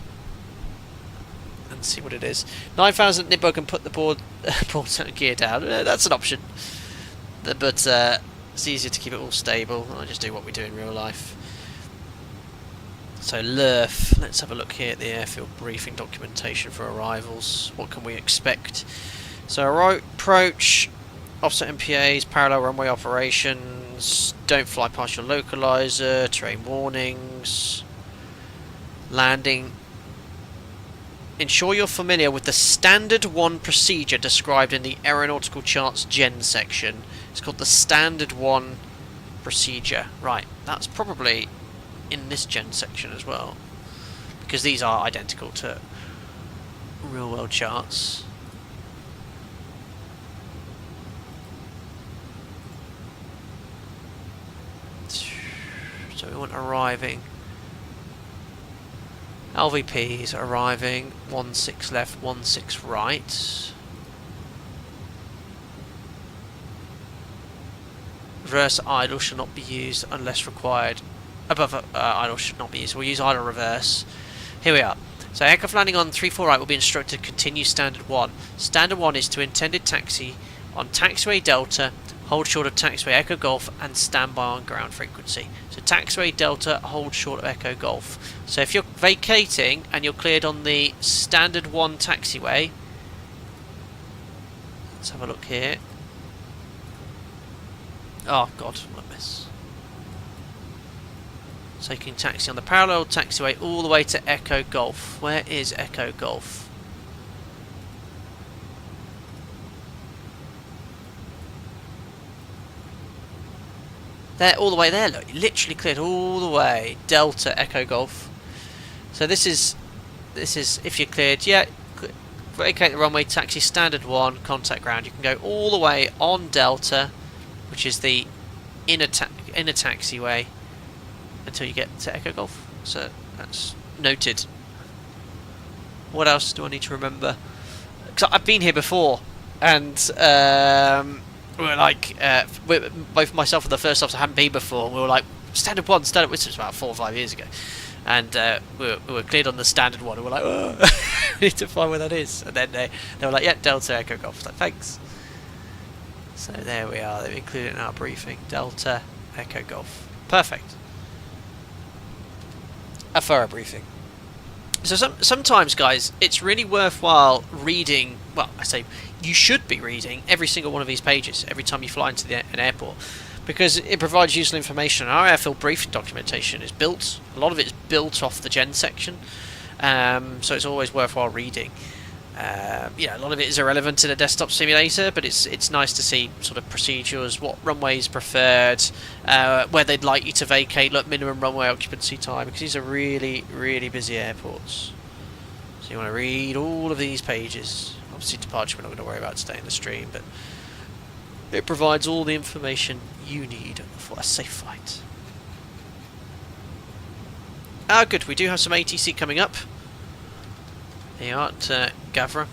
And see what it is. 9,000 iniBuilds and put the board gear down. That's an option. But it's easier to keep it all stable. I just do what we do in real life. So LIRF, let's have a look here at the airfield briefing documentation for arrivals. What can we expect? So approach, offset MPAs, parallel runway operations, don't fly past your localizer, terrain warnings, landing. Ensure you're familiar with the standard 1 procedure described in the aeronautical charts gen section. It's called the standard 1 procedure. Right, that's probably in this gen section as well, because these are identical to real world charts. So we want arriving. LVPs arriving 16 left, 16 right. Reverse idle should not be used unless required. Above idle should not be used. We'll use idle reverse. Here we are. So aircraft landing on 34 right will be instructed to continue standard 1. Standard 1 is to intended taxi on taxiway Delta, hold short of taxiway Echo Golf, and stand by on ground frequency. So taxiway Delta, hold short of Echo Golf. So if you're vacating and you're cleared on the standard 1 taxiway, let's have a look here. Oh god, what a mess. So you can taxi on the parallel taxiway all the way to Echo Golf. Where is Echo Golf? There, all the way there, look, you literally cleared all the way, Delta, Echo Golf. So this is, if you're cleared, yeah, vacate the runway, taxi standard 1, contact ground. You can go all the way on Delta, which is the inner taxiway, until you get to Echo Golf. So that's noted. What else do I need to remember? Because I've been here before, and we were like, both myself and the first officer hadn't been before. We were like, standard 1, standard. This was about 4 or 5 years ago, and we were cleared on the standard 1. And we're like, oh, we need to find where that is. And then they were like, yeah, Delta Echo Golf. I was like, thanks. So there we are. They've included it in our briefing. Delta Echo Golf. Perfect. A thorough briefing. So sometimes, guys, it's really worthwhile reading. Well, I say you should be reading every single one of these pages every time you fly into an airport, because it provides useful information. Our airfield briefing documentation is built. A lot of it is built off the gen section, so it's always worthwhile reading. A lot of it is irrelevant in a desktop simulator, but it's nice to see sort of procedures, what runways preferred, where they'd like you to vacate, look, minimum runway occupancy time, because these are really, really busy airports. So you want to read all of these pages. Obviously departure we're not going to worry about today in the stream, but it provides all the information you need for a safe flight. Good, we do have some ATC coming up. There you are at Gavra.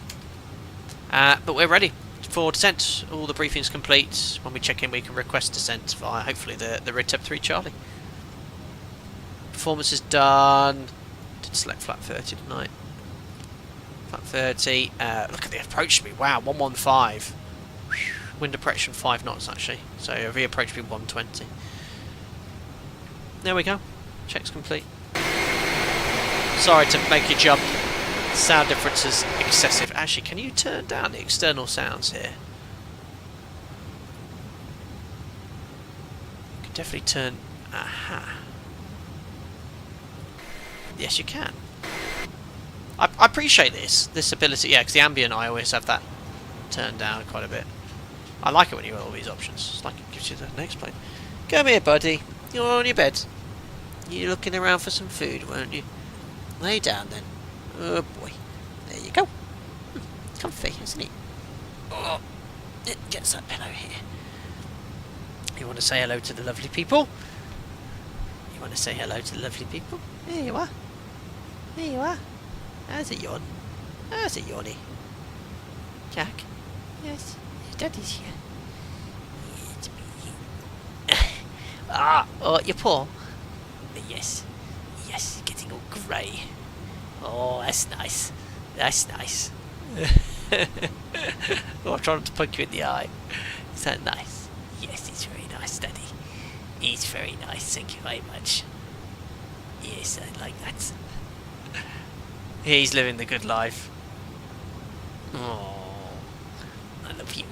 But we're ready for descent. All the briefing's complete. When we check in, we can request descent via, hopefully, the RITEP 3 Charlie. Performance is done. Did select flat 30 tonight. Flat 30. Look at the approach speed. Wow, 115. Wind depression 5 knots, actually. So the approach speed 120. There we go. Check's complete. Sorry to make you jump. Sound difference is excessive. Actually, can you turn down the external sounds here? You can definitely turn... Aha. Yes, you can. I appreciate this ability. Yeah, because the ambient, I always have that turned down quite a bit. I like it when you have all these options. It's like it gives you the next plane. Come here, buddy. You're on your bed. You're looking around for some food, weren't you? Lay down then. Oh boy. There you go. Comfy, isn't it? Oh, it gets that pillow here. You want to say hello to the lovely people? You want to say hello to the lovely people? There you are. There you are. How's it yawn? How's it yawny? Jack? Yes, your daddy's here. It's me. Oh, your paw? Yes. Yes, getting all grey. Oh, that's nice. That's nice. Oh, I'm trying to poke you in the eye. Is that nice? Yes, it's very nice, Daddy. It's very nice, thank you very much. Yes, I like that. He's living the good life. Oh, I love you.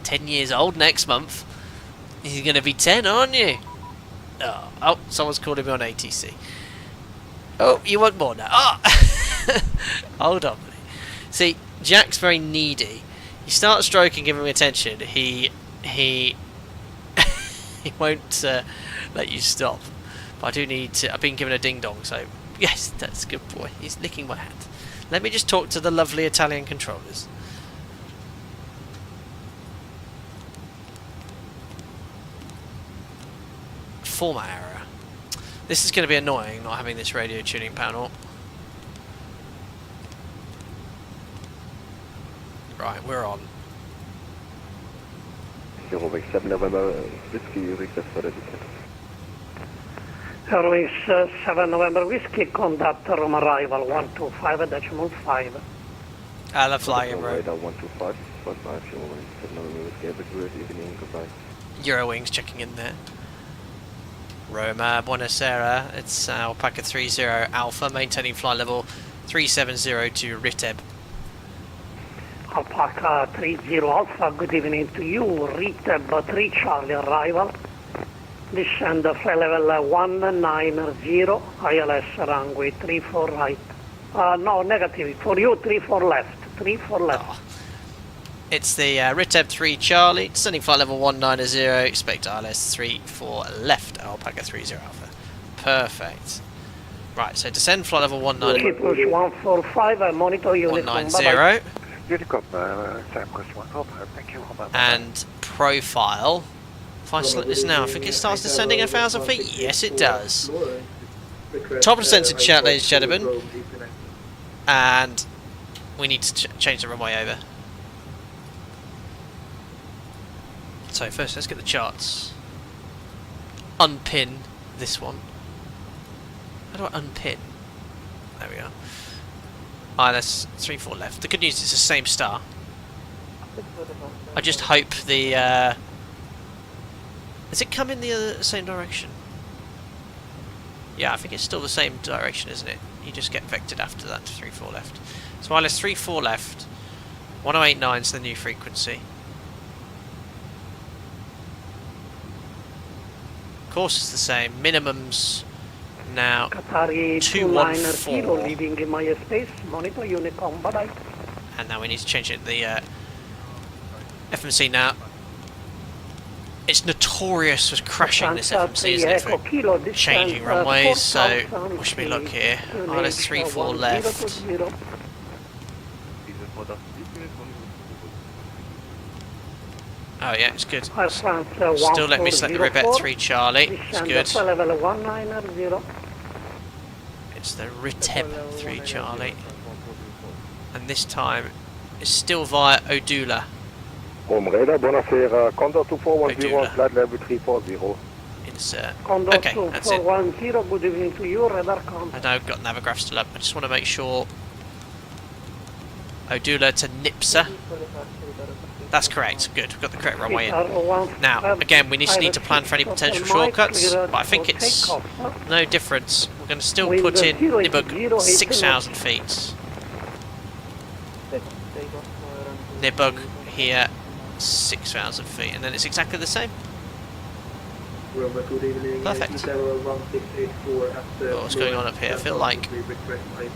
10 years old next month. You're going to be 10, aren't you? Oh, someone's calling me on ATC. Oh, you want more now? Oh! Hold on. See, Jack's very needy. You start stroking, give him attention. He won't let you stop. But I do need to... I've been given a ding-dong, so... Yes, that's a good boy. He's licking my hand. Let me just talk to the lovely Italian controllers. Format error. This is going to be annoying, not having this radio tuning panel. Right, we're on. 087 November, Whiskey, request for education. Airways 7 November Whiskey, contact Rome arrival 125.5. I love flying in Rome. Radar 125, 7 November Whiskey, have a great evening, goodbye. Eurowings checking in there. Roma, Buonasera, it's Alpaca 30 Alpha, maintaining flight level 370 to RITEB. Alpaca 30 Alpha, good evening to you. RITEB 3 Charlie arrival. Descend flight level 190, ILS runway 34 right. No, negative. For you, 34 left. 34 left. Oh. It's the RITEB 3 Charlie, descending flight level 190, expect ILS 34 left, Alpaca 30 Alpha. Perfect. Right, so descend flight level 190. Keep push 145, monitor unit 190. Unicom, Sam Quest 145, thank you. And profile. If I select this now, I think it starts descending 1,000 feet. Yes, it does. Top of descent chat, ladies and gentlemen. And we need to change the runway over. So first, let's get the charts. Unpin this one. How do I unpin? There we are. ILS 34 left. The good news is it's the same star. I just hope the... Does it come in the same direction? Yeah, I think it's still the same direction, isn't it? You just get vectored after that to 34 left. So ILS 34 left. 1089 is the new frequency. Course is the same. Minimums now Qatari 214. leaving in my space. Monitor Unicom. Bye bye. And now we need to change it. The FMC now. It's notorious for crashing this FMC, isn't it? For changing runways. So wish me luck here. ILS 34 left. Oh yeah, it's good. Still let me select the Ribet 3 Charlie. It's good. It's the Riteb 3 Charlie. And this time it's still via Odula. Rome radar, buonasera, Condor 2410, flight level 340. Insert. Condor Okay, that's it. 2410, good evening to you, radar contact. I know I've got Navigraph still up. I just want to make sure. Odula to Nipsa. That's correct. Good. We've got the correct runway in. Now, again, we just need to plan for any potential shortcuts, but I think it's no difference. We're going to still put in Nibug 6,000 feet. Nibug here, 6,000 feet, and then it's exactly the same. Perfect. What's going on up here? I feel like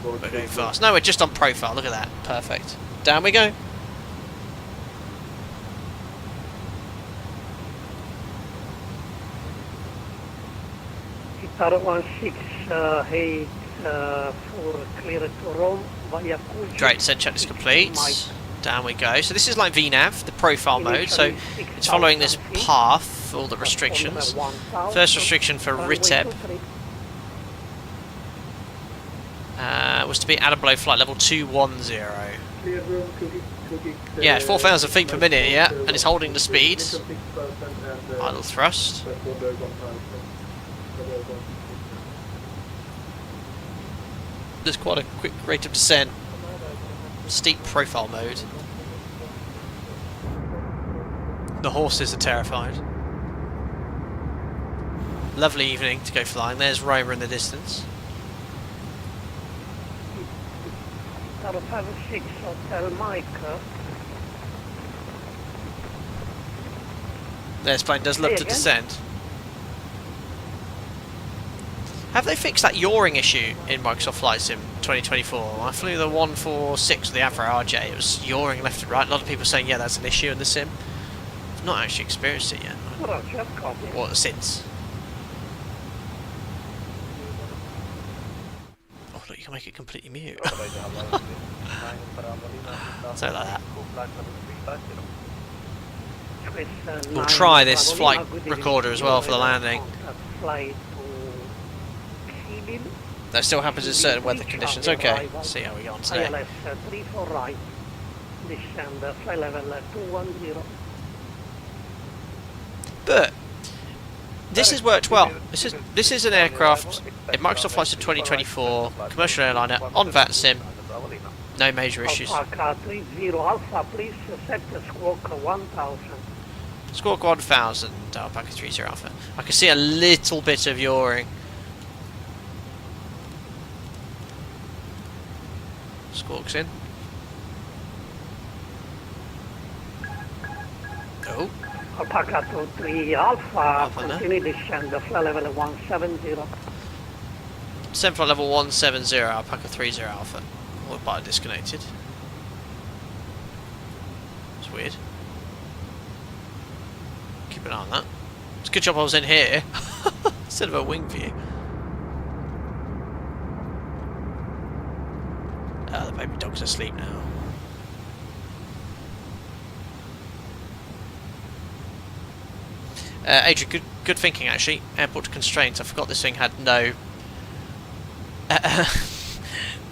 we're going fast. No, we're just on profile. Look at that. Perfect. Down we go. Guitar 168 for clear to Rome via Pushback. Great, send check is complete. Down we go. So this is like VNAV, the profile mode. So it's following this path for all the restrictions. First restriction for RITEB was to be at and below flight level 210. Yeah, it's 4,000 feet per minute, yeah, and it's holding the speed. Idle thrust. There's quite a quick rate of descent. Steep profile mode. The horses are terrified. Lovely evening to go flying. There's Roma in the distance. Guitar 56 Hotel Mike. This plane does love to descend. Have they fixed that yawing issue in Microsoft Flight Sim 2024? I flew the 146 with the Avro RJ. It was yawing left and right. A lot of people saying, yeah, that's an issue in the sim. I've not actually experienced it yet. Or since. you can make it completely mute. Something like that. We'll try this flight recorder as well for the landing. That still happens in certain weather conditions. Okay, let's see how we go on today. ILS 34 right, descend flight level 210. But this has worked well. This is an aircraft in Microsoft Flight Sim 2024, commercial airliner on VATSIM. No major issues. Alpha 30 Alpha, please set the squawk 1000. Squawk 1000, Alpaca 30 Alpha. I can see a little bit of yawing. Squawks in. Oh. Alpaca 23 Alpha, continue descend flight level 170. Descend flight level 170, Alpaca 30 Alpha. We're part disconnected. It's weird. Keep an eye on that. It's a good job I was in here instead of a wing view. The baby dog's asleep now. Adrian, good thinking actually. Airport constraints. I forgot this thing had no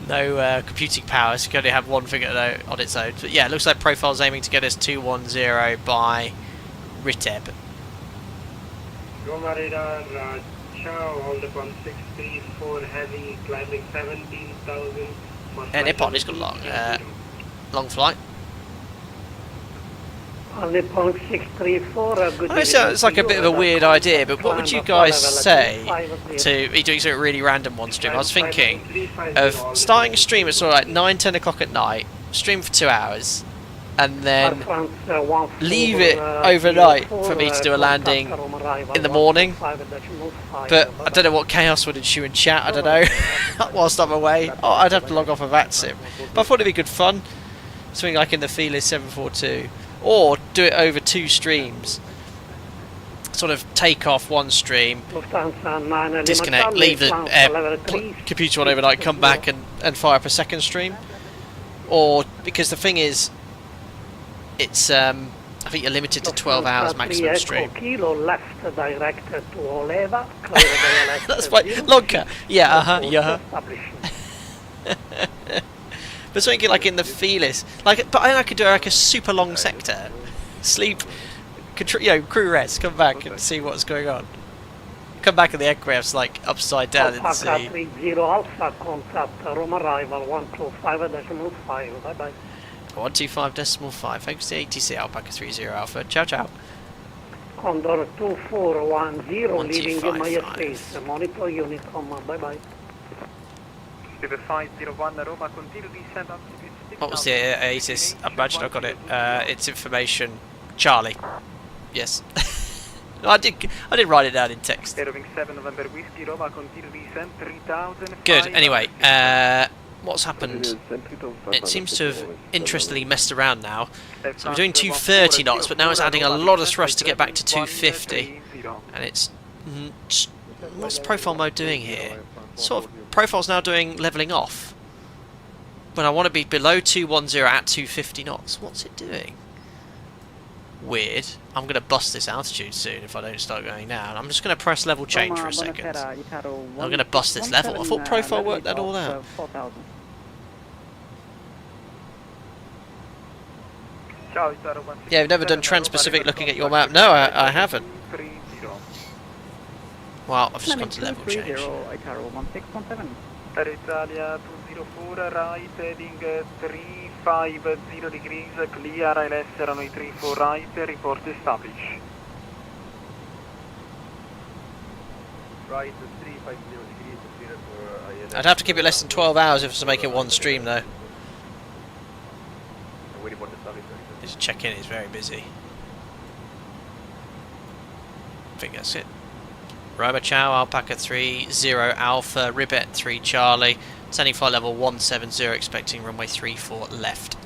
no computing power, so you can only have one thing on its own. But yeah, it looks like Profile's aiming to get us 210 by Riteb. Roma radar, ciao, hold up on 634, heavy, climbing 17,000. Yeah, Nippon has got a long flight. Nippon 634, good I know it's like a bit of a weird idea, but what would you guys say to me doing something really random one stream? I was thinking of starting a stream at sort of like 9-10 o'clock at night, stream for 2 hours, and then leave it overnight for me to do a landing in the morning. But I don't know what chaos would ensue in chat, I don't know, whilst I'm away. Oh, I'd have to log off a VATSIM. But I thought it'd be good fun, something like in the Felis 742. Or do it over 2 streams. Sort of take off one stream, disconnect, leave the computer on overnight, come back and fire up a second stream. Or, because the thing is, it's I think you're limited to 12 hours maximum stream. That's right, Lonka. Yeah, yeah. But something like in the Felis, like, but I could do like a super long sector, sleep, crew rest, come back and see what's going on. Come back and the aircraft's like upside down in the sea. Alpha 30 Alpha, contact Rome arrival 125.5. Bye bye. 125.5. Thanks to ATC Alpaca 30 Alpha. Ciao ciao. Condor 2410, leaving my space. Monitor Unicom. Bye bye. 501 Roma, continue descent up to What was the ASIS? I imagine I got it. It's information. Charlie. Yes. No, I did write it down in text. 7 November Whiskey Roma, continue descent 3000. Good. Anyway, what's happened? It seems to have interestingly messed around now. So we're doing 230 knots, but now it's adding a lot of thrust to get back to 250. And it's what's profile mode doing here? Sort of profile's now doing levelling off. When I want to be below 210 at 250 knots. What's it doing? Weird. I'm going to bust this altitude soon if I don't start going down. I'm just going to press level change for a second. I'm going to bust this level. I thought profile worked that all out. Yeah, I've never done Trans-Pacific looking at your map. No, I haven't. Well, I've just gone to level change. Italia 204, right, heading 350 degrees, clear, ILS runway 34 right, report established. Right, 350 degrees, clear for ILS. I'd have to keep it less than 12 hours if I was to make it one stream though. This check-in is very busy. I think that's it. Roma Chow, Alpaca 30 Alpha, Ribet 3 Charlie, sending flight level 170, expecting runway 34 left.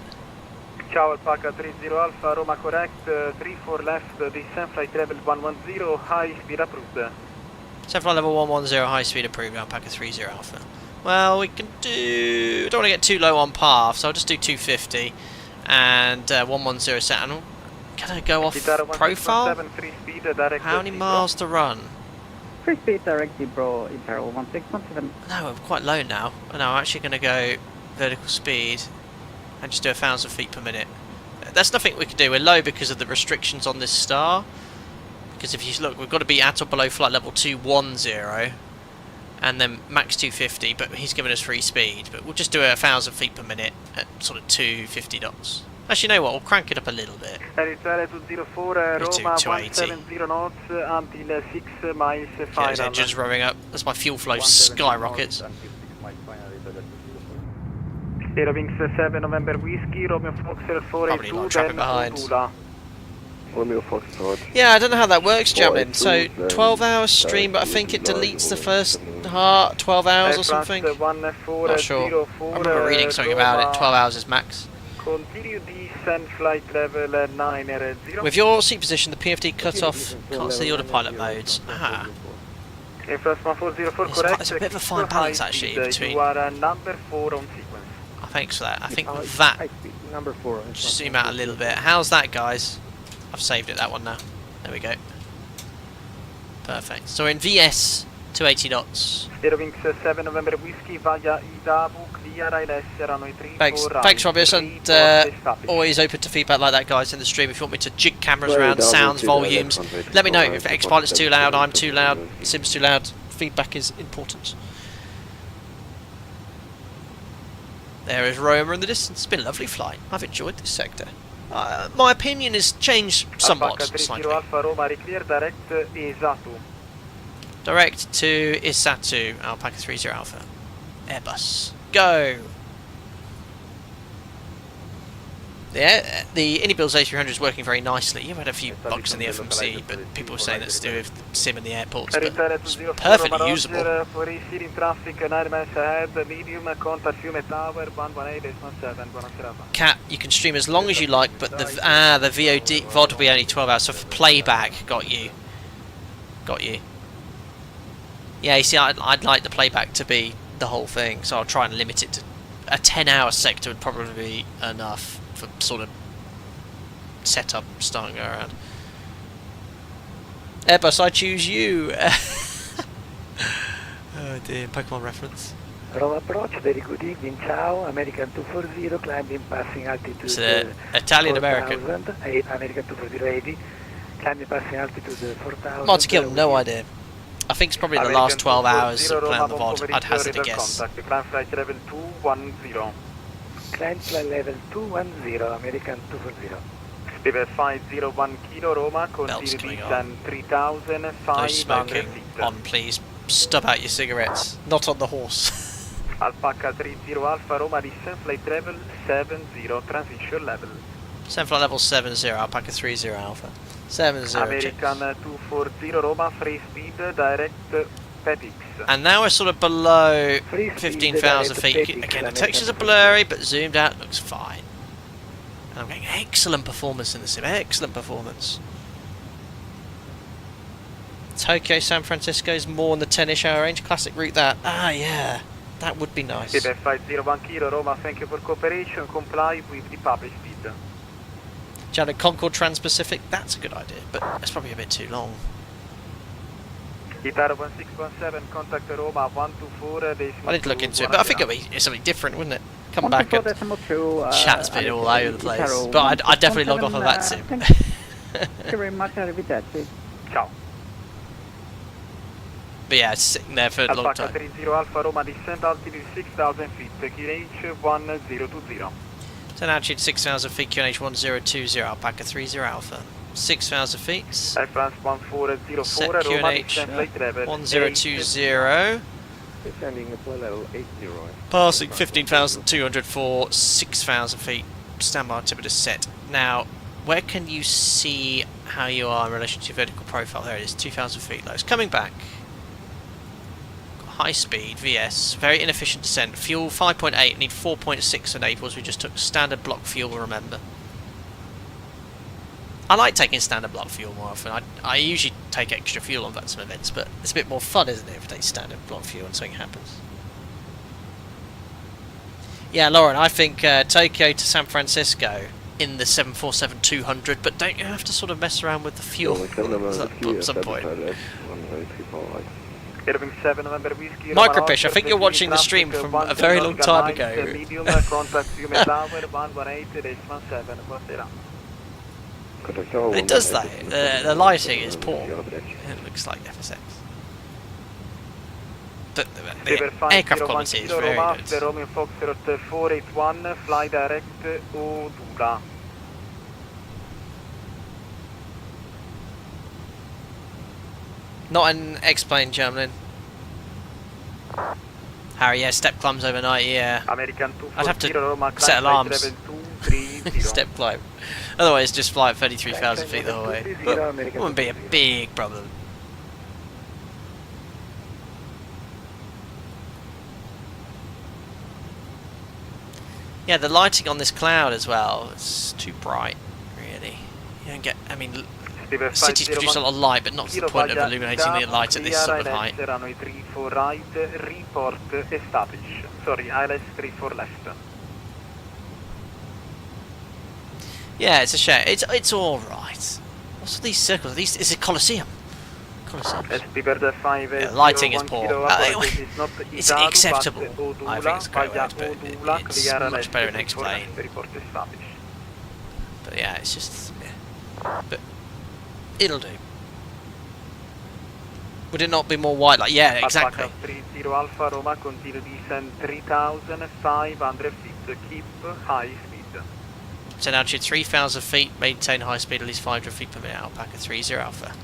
Ciao Alpaca 30 Alpha, Roma correct, 34 left, descent flight level 110, high speed approved. Descent flight level 110, high speed approved, Alpaca 30 Alpha. Well, we can do... I don't want to get too low on path, so I'll just do 250 and 110 set. And can I go off profile? How many miles to run? Free speed direct Bro, Imperial 1617. No, I'm quite low now. No, I'm actually going to go vertical speed and just do 1,000 feet per minute. That's nothing we can do. We're low because of the restrictions on this star. Because if you look, we've got to be at or below flight level 210 and then max 250, but he's given us free speed. But we'll just do 1,000 feet per minute at sort of 250 knots. Actually, you know what? We'll crank it up a little bit. Rizzare 204, Roma 170 knots until 6 miles final. His engine's revving up. As my fuel flow skyrockets. Aero Wings 7 November Whiskey, Romeo Foxtrot 482, then Tula. Romeo Foxtrot. Yeah, I don't know how that works, Javelin. So 12 hours stream, but I think it deletes the first 12 hours or something. Not sure. I remember reading something about it. 12 hours is max. Continue descent flight level 900. With your seat position, the PFD cut off. Can't see the autopilot modes. Ah. It's a bit of a fine balance actually between. You are number 4 on sequence. Thanks for that. I think that. Number 4. Just zoom out a little bit. How's that, guys? I've saved it, that one now. There we go. Perfect. So we're in VS 280 knots. Aero Wings 7 November Whiskey via Idabu, clear ILS, runway 34 right. Thanks, Robbie, and always open to feedback like that, guys, in the stream. If you want me to jig cameras around, sounds, volumes, let me know. If X-Pilot's too loud, I'm too loud, Sim's too loud, feedback is important. There is Roma in the distance. It's been a lovely flight. I've enjoyed this sector. My opinion has changed somewhat. Slightly. Alpha Roma, clear direct Isatu. Direct to Isatu, Alpaca 30 Alpha. Airbus. Go! Yeah, the iniBuilds A300 is working very nicely. You've had a few bugs in the FMC, but people are saying that's to do with sim in the airports, but it's perfectly usable. Cat, you can stream as long as you like, but the VOD will be only 12 hours, so for playback, got you. Yeah, you see, I'd like the playback to be the whole thing, so I'll try and limit it to a 10-hour sector would probably be enough for sort of setup, starting around. Airbus, I choose you. Oh dear, Pokemon reference. Rome approach, very good evening, ciao, American 240, climbing passing altitude. It's Italian-American. American 24080, climbing passing altitude 4000. Montekill, no idea. I think it's probably the last 12 hours of playing the VOD, I'd hazard a guess. Climb flight level 210. Climb flight level 210, American 240. Speed 501 Kilo Roma, continue descent 3,500 No smoking on, please. Stub out your cigarettes. Not on the horse. Alpaca 30 Alpha Roma, descent flight level 70, transition level. Descent flight level 70, Alpaca 30 Alpha. 70. American 240 Roma, free speed, direct Petix. And now we're sort of below 15,000 feet. Again, the textures are blurry, but zoomed out looks fine. And I'm getting excellent performance in the sim. Excellent performance. Tokyo, San Francisco is more in the 10-ish hour range. Classic route that. Ah, yeah. That would be nice. 501 Kilo Roma, thank you for cooperation. Comply with the public speed. Janet, Concord Trans-Pacific, that's a good idea, but it's probably a bit too long. Guitar 1617, contact Roma 124. I need to look into it, but I think it'll be something different, wouldn't it? Come back and chat's been all over the place. But I'd definitely log off of VATSIM. Thank you very much, arrivederci. Ciao. But yeah, it's sitting there for a long time. 30 Alpha Roma, descent altitude 6,000 feet, QNH 1020. Then altitude 6,000 feet, QNH 1020, Alpaca 30 Alpha. 6,000 feet. Air France 1404, set QNH 1020. Descending at level 80. Passing 15,200 for 6,000 feet. Standby altimeter set. Now, where can you see how you are in relation to your vertical profile? There it is, 2,000 feet low. It's coming back. High speed, VS, very inefficient descent. Fuel 5.8, need 4.6 for Naples. We just took standard block fuel, remember. I like taking standard block fuel more often. I usually take extra fuel on VATSIM events, but it's a bit more fun, isn't it, if you take standard block fuel and something happens. Yeah, Lauren, I think Tokyo to San Francisco in the 747-200, but don't you have to sort of mess around with the fuel at some point? Micropish, I think you're watching the stream from a very long time ago. It does though. The lighting is poor. It looks like FSX. But the aircraft quality is very good. Rome Foxtrot 481, fly direct Odula. Not an X-plane, German. Harry, yeah, step climbs overnight, yeah. I'd have to set alarms. Step climb. Otherwise, just fly at 33,000 feet the whole way. But it wouldn't be a big problem. Yeah, the lighting on this cloud as well, it's too bright, really. You don't get, I mean, cities produce a lot of light, but not to the point of illuminating the light at this sort of height. Yeah, it's a shame. It's all right. What's these circles? It's a Colosseum. Yeah, lighting is poor. It's acceptable. I think it's quite right, but it's much better in X-plane. But yeah, it's just, yeah. But it'll do. Would it not be more white? Like, yeah, exactly. 30 Alpha Roma, continue descent 3,500 feet. Keep high speed. Send altitude 3,000 feet. Maintain high speed at least 500 feet per minute. Alpaca 30 Alpha.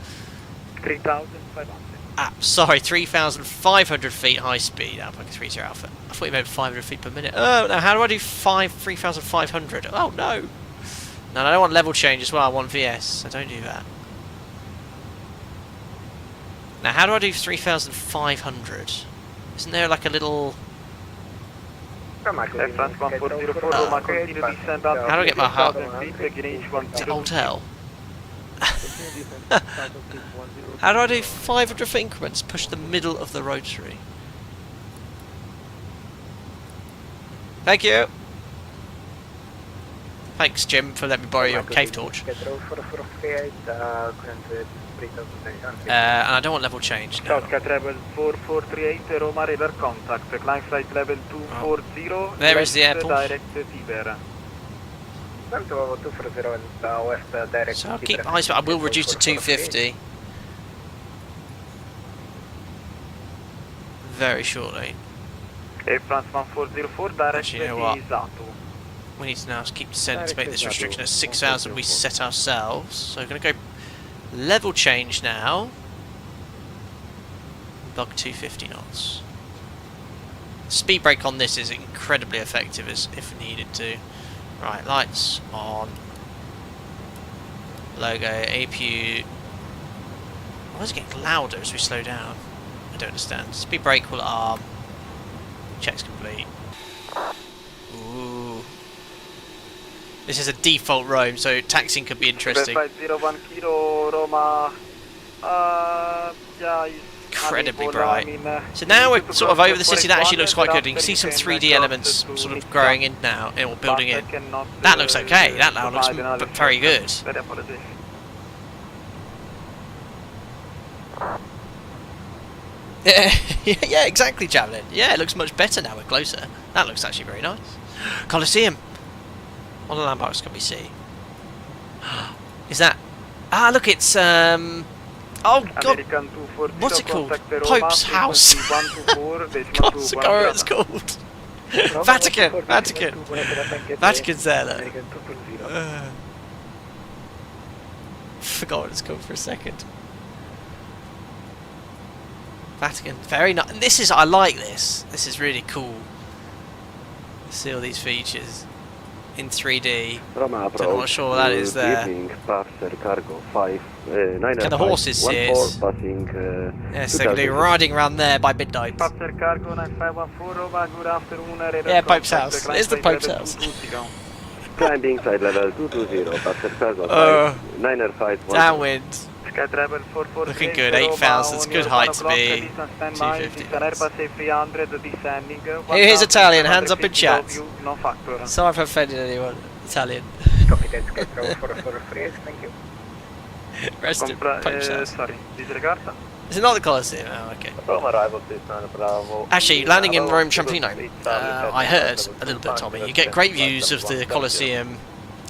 3,500. Ah, sorry, 3,500 feet high speed. Alpaca 30 Alpha. I thought you meant 500 feet per minute. Oh, now how do I do 3,500? Oh no. No, I don't want level change as well. I want VS. So don't do that. Now, how do I do 3,500? Isn't there like a little... How do I get my heart? Is it Alt L? How do I do 500 foot increments? Push the middle of the rotary. Thank you! Thanks, Jim, for letting me borrow your cave torch. And I don't want level change. No. Travel 4438, Roma radar contact. Climb flight level 240. There is the airport. Direct Tiber. So I'll keep high speed. I will reduce to 250 very shortly. France 1404, direct Actually, you know what? We need to now keep descending to make this restriction at 6,000 we set ourselves. So we're going to go level change now. Log 250 knots. Speed brake on this is incredibly effective as if needed to. Right, lights on. Logo, APU. Why is it getting louder as we slow down? I don't understand. Speed brake will arm. Checks complete. Ooh. This is a default Rome, so taxiing could be interesting. 501 Kilo Roma. Yeah, incredibly bright. So now we're sort of over the city. That actually looks quite good. You can see some 3D elements sort of growing in now, or building in. That looks okay. That now looks very good. Yeah, exactly, Javelin. Yeah, it looks much better now we're closer. That looks actually very nice. Colosseum. What the landmarks can we see? Is that... Ah, look, it's... Oh, God. What's it called? Pope's house. God, I forgot what it's called. Vatican. Vatican's there, look. Forgot what it's called for a second. Vatican. Very nice. This is... I like this. This is really cool. See all these features in 3D. I'm not sure what that is there. Can the horses see it? Yes, they're going to be riding around there by midnight. Yeah, Pope's house. It's the Pope's house. Climbing side level 220, passenger 5, downwind. Looking good, 8,000. It's good height to be 250. Airbus A300 descending. Here's Italian, hands up in chat. Sorry if I offended anyone. Italian. Copy that, Sky Bravo 443, thank you. Rest in punch Sorry, disregard. Is it not the Colosseum? Oh, okay. Rome arrival 69 Bravo. Actually, landing in Rome Fiumicino, I heard a little bit, Tommy. You get great views of the Colosseum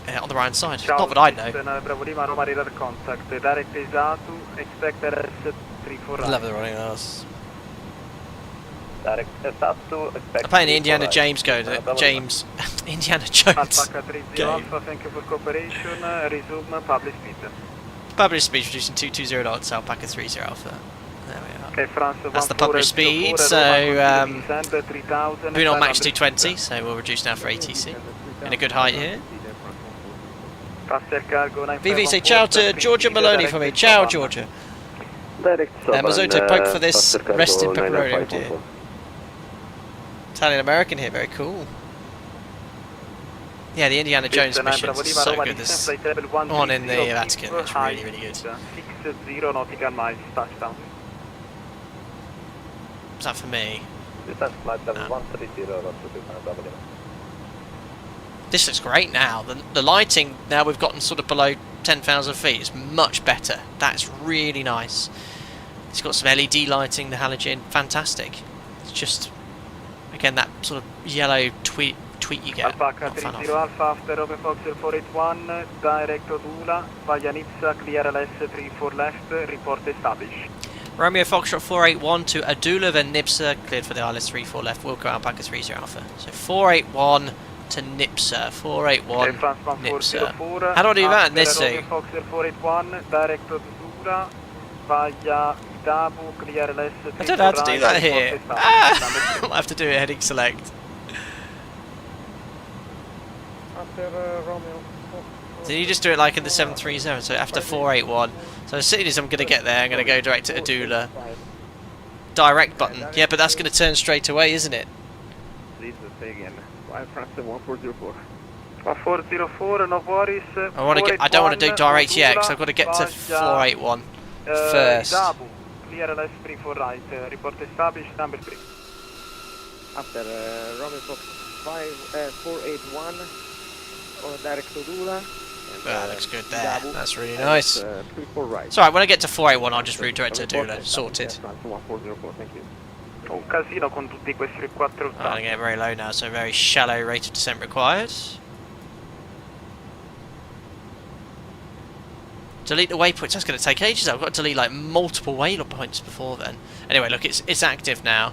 on the right side. Not that I know. Contact. Direct esatto, expect RS34. I love the running hours. Direct esatto, expect. I'm playing the Indiana James go. James, Indiana Jones. Alpha 30 Alpha, thank you for cooperation. Resume public speed. Published speed reducing 220 knots, Alpaca 30 Alpha. There we are. Okay, France, That's the published speed, so we're on max 220, so we'll reduce now for ATC. In a good height here. VV say ciao to Georgia Maloney for me. Ciao, Georgia. Mazzoto poke for this. Rest in pepperoni, oh dear. Italian American here, very cool. Yeah, the Indiana Jones missions are so good. There's one in the Vatican, it's really, really good. 60 nautical miles, touchdown. Is that for me? This looks great now. The lighting, now we've gotten sort of below 10,000 feet, is much better. That's really nice. It's got some LED lighting, the halogen, fantastic. It's just, again, that sort of yellow tweet you get. Alpha 30 Alpha after Rome Foxtrot 481, direct Odula, via Nizza, clear LS 34 left, report established. Romeo Foxtrot 481 to Adula, then Nipsa, cleared for the ILS 34 left, Wilco Alpaca 30 Alpha. So 481 to Nipsa, 481 Nipsa. How do I do that in this thing? Foxtrot 481, direct Odula, via Dabu, clear LS 34 I don't know how to do that here. Ah! I'll have to do it heading select. So you just do it like in the 737, so after 481. So as soon as I'm going to get there, I'm going to go direct to Adula. Direct button. Yeah, but that's going to turn straight away, isn't it? Please say again. 1404. 1404, no worries. I don't want to do direct yet, because I've got to get to 481 first. Dabu, clear LS 34 right, report established, number 3. After Rome Fox 481. Direct to Dula. That looks good there. That's really nice. Right. It's alright, when I get to 481 I'll just redirect to Adula. Sorted. Thank you. Un casino con tutti questi 480. I'm going to get very low now, so very shallow rate of descent required. Delete the waypoints, that's going to take ages. I've got to delete like multiple waypoints before then. Anyway, look, it's active now.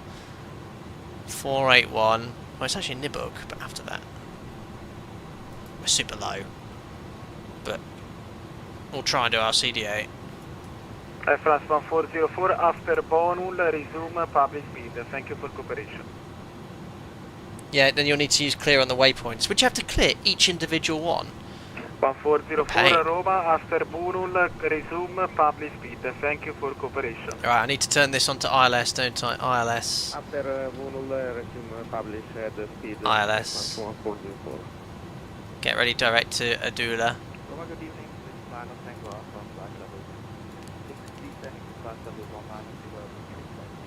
481. Well, it's actually Nibuk, but after that we're super low. But we'll try and do our CDA. France 1404, after Bonul, resume public speed. Thank you for cooperation. Yeah, then you'll need to use clear on the waypoints. Would you have to clear each individual one? 1404, Roma, after Bonul, resume public speed. Thank you for cooperation. Alright, I need to turn this onto ILS, don't I? ILS. After Bonul, resume public speed. ILS. 1404. Get ready direct to Adula.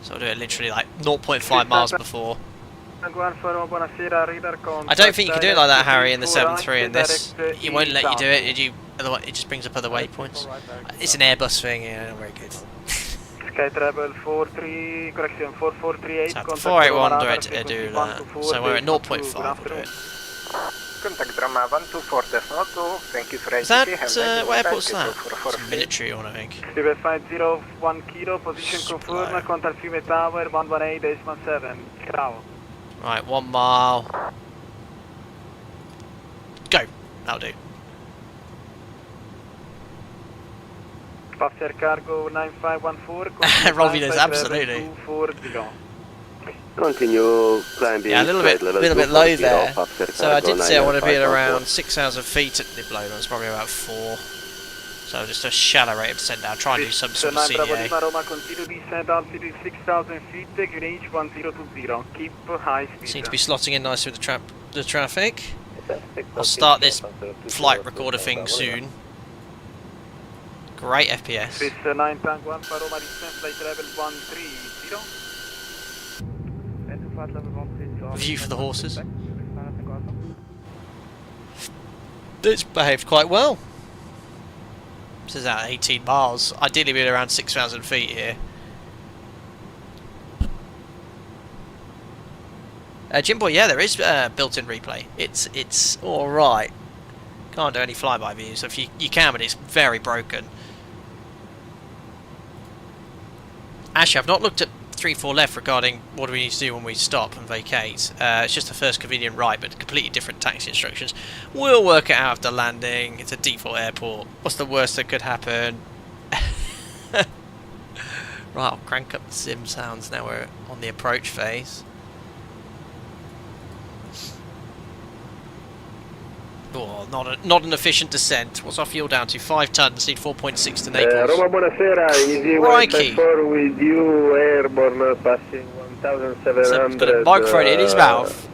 So I'll do it literally like 0.5 miles before. I don't think you can do it like that, Harry, in the 7.3 and this. It won't let you do it, otherwise it just brings up other waypoints. It's an Airbus thing, yeah, not very good. Sky Travel 43, correction, 4438. So 481 direct to Adula, so we're at 0.5, we'll do it. Contact drama 124, thank you for Is that, what airport's that? It's a military one, I think. River 501 kilo, position confirmed, contact Fiume Tower, 118.7, Bravo. Right, 1 mile. Go, that'll do. Passenger cargo 9514, Rovinus, absolutely. 240. Continue climbing. Yeah, a little bit low there. So I did say I want to be at around 6,000 feet at Niblow. It's probably about 4. So just a shallow rate of descent now. Try and do some sort of CDA. Roma, continue descent altitude 6,000 feet, QNH 1020. Keep high speed. Seem to be slotting in nicely with the traffic. I'll start this flight recorder thing soon. Great FPS. Swiss 9 Tango Alpha Roma distance flight level 130. View for the horses. It's behaved quite well. This is at 18 miles. Ideally we'd around 6,000 feet here. Jimboy, yeah, there is built-in replay. It's all right. Can't do any flyby views. If you can, but it's very broken. Actually, I've not looked at 3-4 left regarding what do we need to do when we stop and vacate. It's just the first convenient right, but completely different taxi instructions. We'll work it out after landing. It's a default airport. What's the worst that could happen? Right, I'll crank up the sim sounds now we're on the approach phase. Oh, not an efficient descent. What's our fuel down to? 5 tons, need 4.6 to Naples. Roma, buonasera, easy Crikey. 154 with you, airborne, passing 1,700. Got a microphone in his mouth.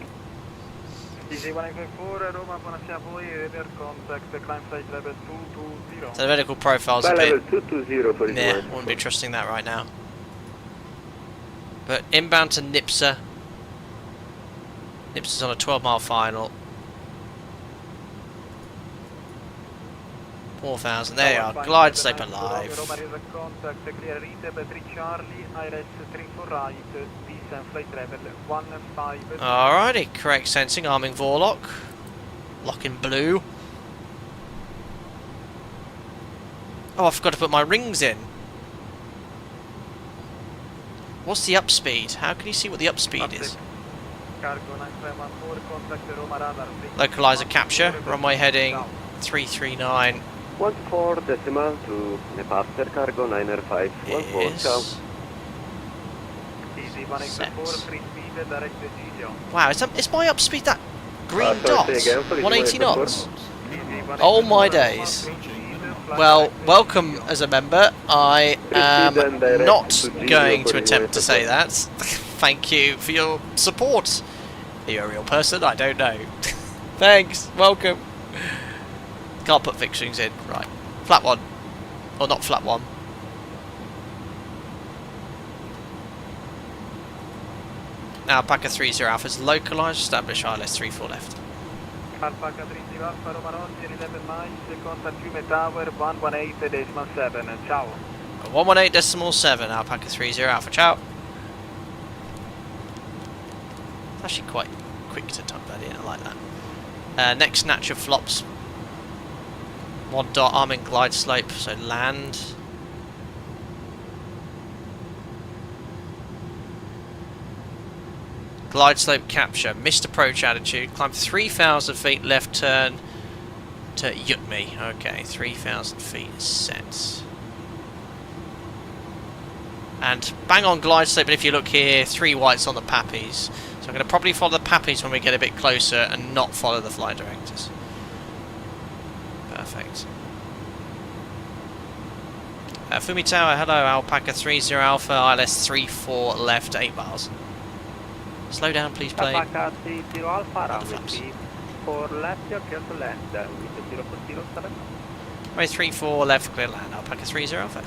Easy 154, Roma, buonasera a voi, radar contact, climb flight level 220. So the medical profile's a Level bit... 220 for Nah, this wouldn't be trusting that right now. But inbound to Nipsa. Nipsa's on a 12-mile final. 4,000, there you are, glide slope alive. Alrighty, correct sensing, arming Vorlock. Locking blue. Oh, I forgot to put my rings in. What's the up speed? How can you see what the up speed is? Localizer capture, runway heading 339. 14 decimal to Nepal cargo 905. 14, ciao. Wow, is my up speed that green dot? 180 knots? Oh my days. Well, welcome as a member. I am not going to attempt to say that. Thank you for your support. Are you a real person? I don't know. Thanks, welcome. Can't put fixings in. Right. Flat one. Or not flat one. Now Alpaca 30 Alpha's localised, establish ILS 34 left. Alpaca 30 Alpha Roma Rossi 11 miles, contact Fiume Tower 118.7. Ciao. 118.7, Alpaca 30 Alpha, ciao. It's actually quite quick to type that in, I like that. Next snatch of flops. 1 dot arming glide slope, so land. Glide slope capture, missed approach attitude, climb 3,000 feet, left turn to Yutmi. Okay, 3,000 feet is set. And bang on glide slope, but if you look here, 3 whites on the Pappies. So I'm going to probably follow the Pappies when we get a bit closer and not follow the flight directors. Perfect. Fumi Tower, hello, Alpaca 30 Alpha, ILS 34 left, 8 miles. Slow down, please, plane. Alpaca 30 Alpha, runway 4 left, you're clear to land. With 040 Runway 34 left, clear land, Alpaca 30 Alpha.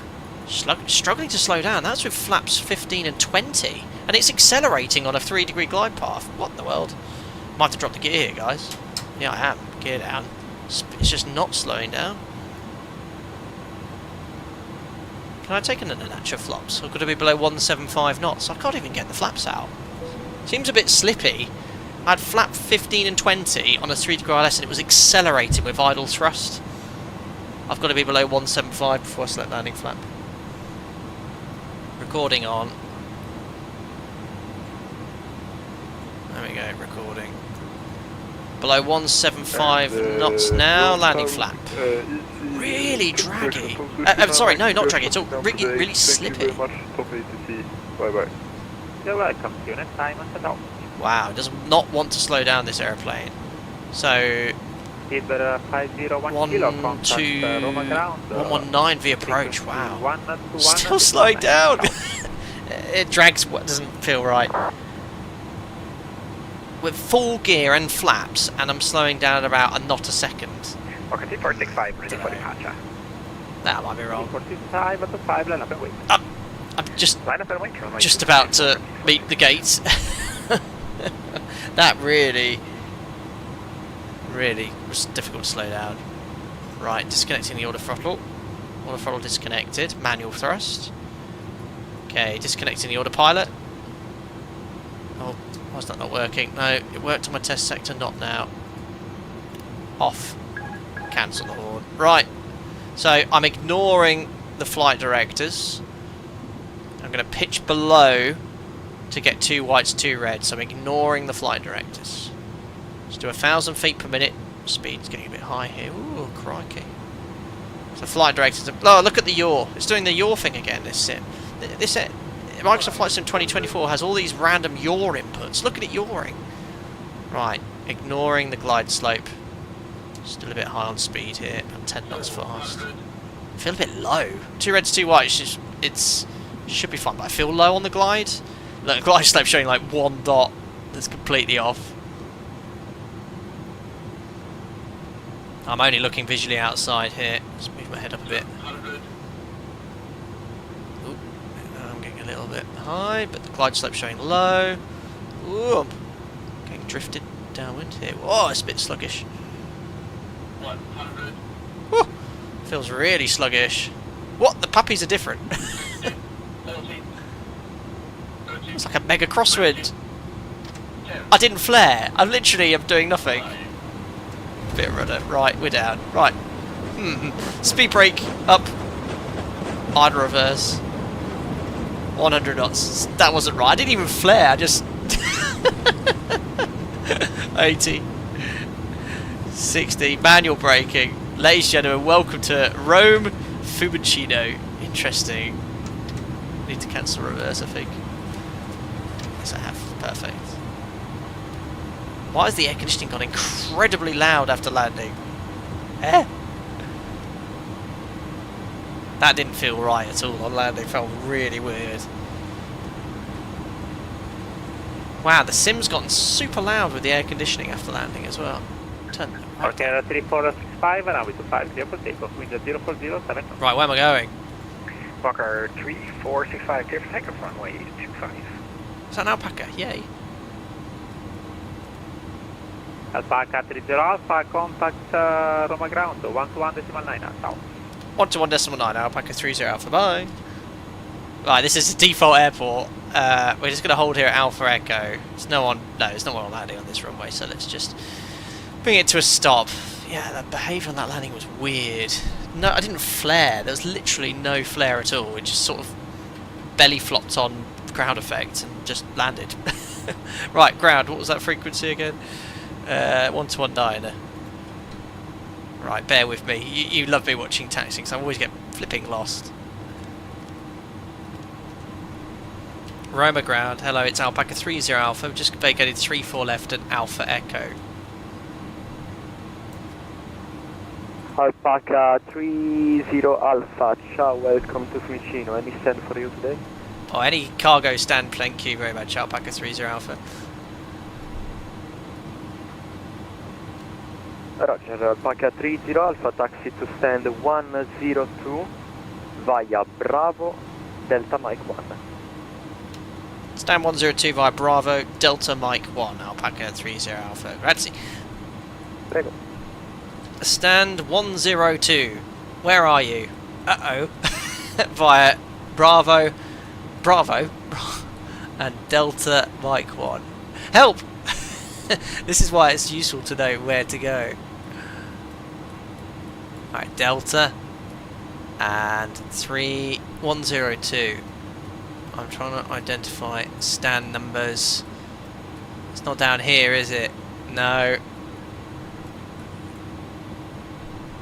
Struggling to slow down, that's with flaps 15 and 20. And it's accelerating on a 3-degree glide path. What in the world? Might have to drop the gear here, guys. Yeah, I am. Gear down. It's just not slowing down. Can I take an unnatural flops? I've got to be below 175 knots. I can't even get the flaps out. Seems a bit slippy. I had flap 15 and 20 on a 3-degree ILS and it was accelerating with idle thrust. I've got to be below 175 before I select landing flap. Recording on. There we go, recording. Below 175 knots now, landing flap. Really draggy. Sorry, no, not draggy, it's all really slippy. Bye-bye. You're welcome, see you next time. Wow, it does not want to slow down, this aeroplane. So, 119 V approach, wow. Still slowing down! It drags what doesn't feel right. With full gear and flaps, and I'm slowing down at about a knot a second. Okay, 465, ready for departure. That might be wrong. 45 at the 5 line up and wait. I'm just Line up and wait. Runway just about to meet the gates. That really was difficult to slow down. Right, disconnecting the auto throttle. Auto throttle disconnected. Manual thrust. Okay, disconnecting the autopilot. Oh, why is that not working? No, it worked on my test sector, not now. Off. Cancel the horn. Right, so I'm ignoring the flight directors. I'm going to pitch below to get 2 whites, 2 reds. So I'm ignoring the flight directors. Let's do 1,000 feet per minute. Speed's getting a bit high here. Ooh, crikey. So flight directors. Oh, look at the yaw. It's doing the yaw thing again, this sim. Microsoft Flight Sim 2024 has all these random yaw inputs. Look at it yawing. Right, ignoring the glide slope. Still a bit high on speed here. About 10 knots fast. I feel a bit low. 2 reds, 2 whites. It's should be fun, but I feel low on the glide. Look, glide slope showing like 1 dot. That's completely off. I'm only looking visually outside here. Let's move my head up a bit. Ooh, I'm getting a little bit high, but the glide slope showing low. Ooh, I'm getting drifted downwind here. Whoa, it's a bit sluggish. 100. Woo, feels really sluggish. What? The puppies are different. It's like a mega crosswind. I didn't flare. I literally am doing nothing. Bit of rudder. Right, we're down. Right. Speed brake up. Hard reverse. 100 knots. That wasn't right. I didn't even flare. I just 80. 60. Manual braking. Ladies and gentlemen, welcome to Rome Fiumicino. Interesting. Need to cancel reverse, I think. Yes, I have. Perfect. Why has the air conditioning gone incredibly loud after landing? Eh? That didn't feel right at all on landing. It felt really weird. Wow, the sim's gotten super loud with the air conditioning after landing as well. Turn that right. Okay, 3465 and now with 50 for takeoff. Wind 0407. Right, where am I going? Walker 3465, clear for takeoff, runway 25. Is that an alpaca? Yay. Alpaca 30 Alpha, contact Roma ground, 121.9 now. 121.9, alpaca 30 Alpha, bye. Right, this is the default airport. We're just going to hold here at Alpha Echo. There's no one on landing on this runway, so let's just bring it to a stop. Yeah, the behaviour on that landing was weird. No, I didn't flare. There was literally no flare at all. It just sort of belly flopped on ground effect and just landed. Right, ground. What was that frequency again? 121.9. Right, bear with me. You love me watching taxiing, so I always get flipping lost. Roma ground. Hello, it's Alpaca 30 Alpha. We've just vacated 34 left at Alpha Echo. Alpaca 30 Alpha, ciao, welcome to Fiumicino. Any stand for you today? Oh, any cargo stand, thank you very much, Alpaca 30 Alpha. Roger, Alpaca 30 Alpha, taxi to stand 102 via Bravo, Delta Mike 1. Stand 102 via Bravo, Delta Mike 1, Alpaca 30 Alpha. Grazie. Prego. Stand 102. Where are you? Uh-oh. Via Bravo, and Delta Mike 1. Help! This is why it's useful to know where to go. Alright, Delta and 3102. I'm trying to identify stand numbers. It's not down here, is it? No.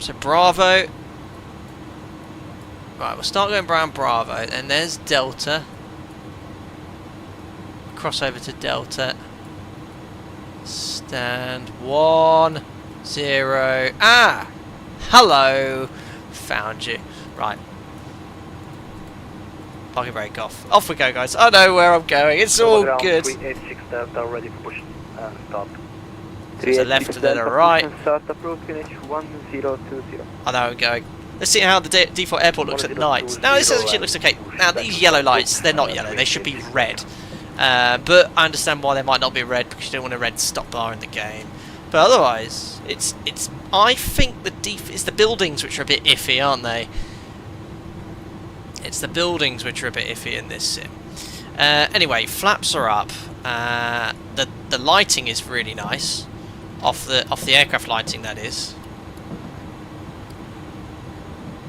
So Bravo. Right, we'll start going around Bravo, and there's Delta. Cross over to Delta. Stand 1 0. Ah! Hello! Found you. Right. Parking brake off. Off we go, guys. I know where I'm going. It's all good. 386 Delta ready for push. Stop. There's a left and then a right. Start approach finish 1020. I know I'm going. Let's see how the default airport looks at night. Now this actually looks okay. Now these yellow lights, they're not yellow, they should be red. But I understand why they might not be red, because you don't want a red stop bar in the game. But otherwise, it's. I think it's the buildings which are a bit iffy, aren't they? It's the buildings which are a bit iffy in this sim. Anyway, flaps are up. The lighting is really nice, off the aircraft lighting, that is.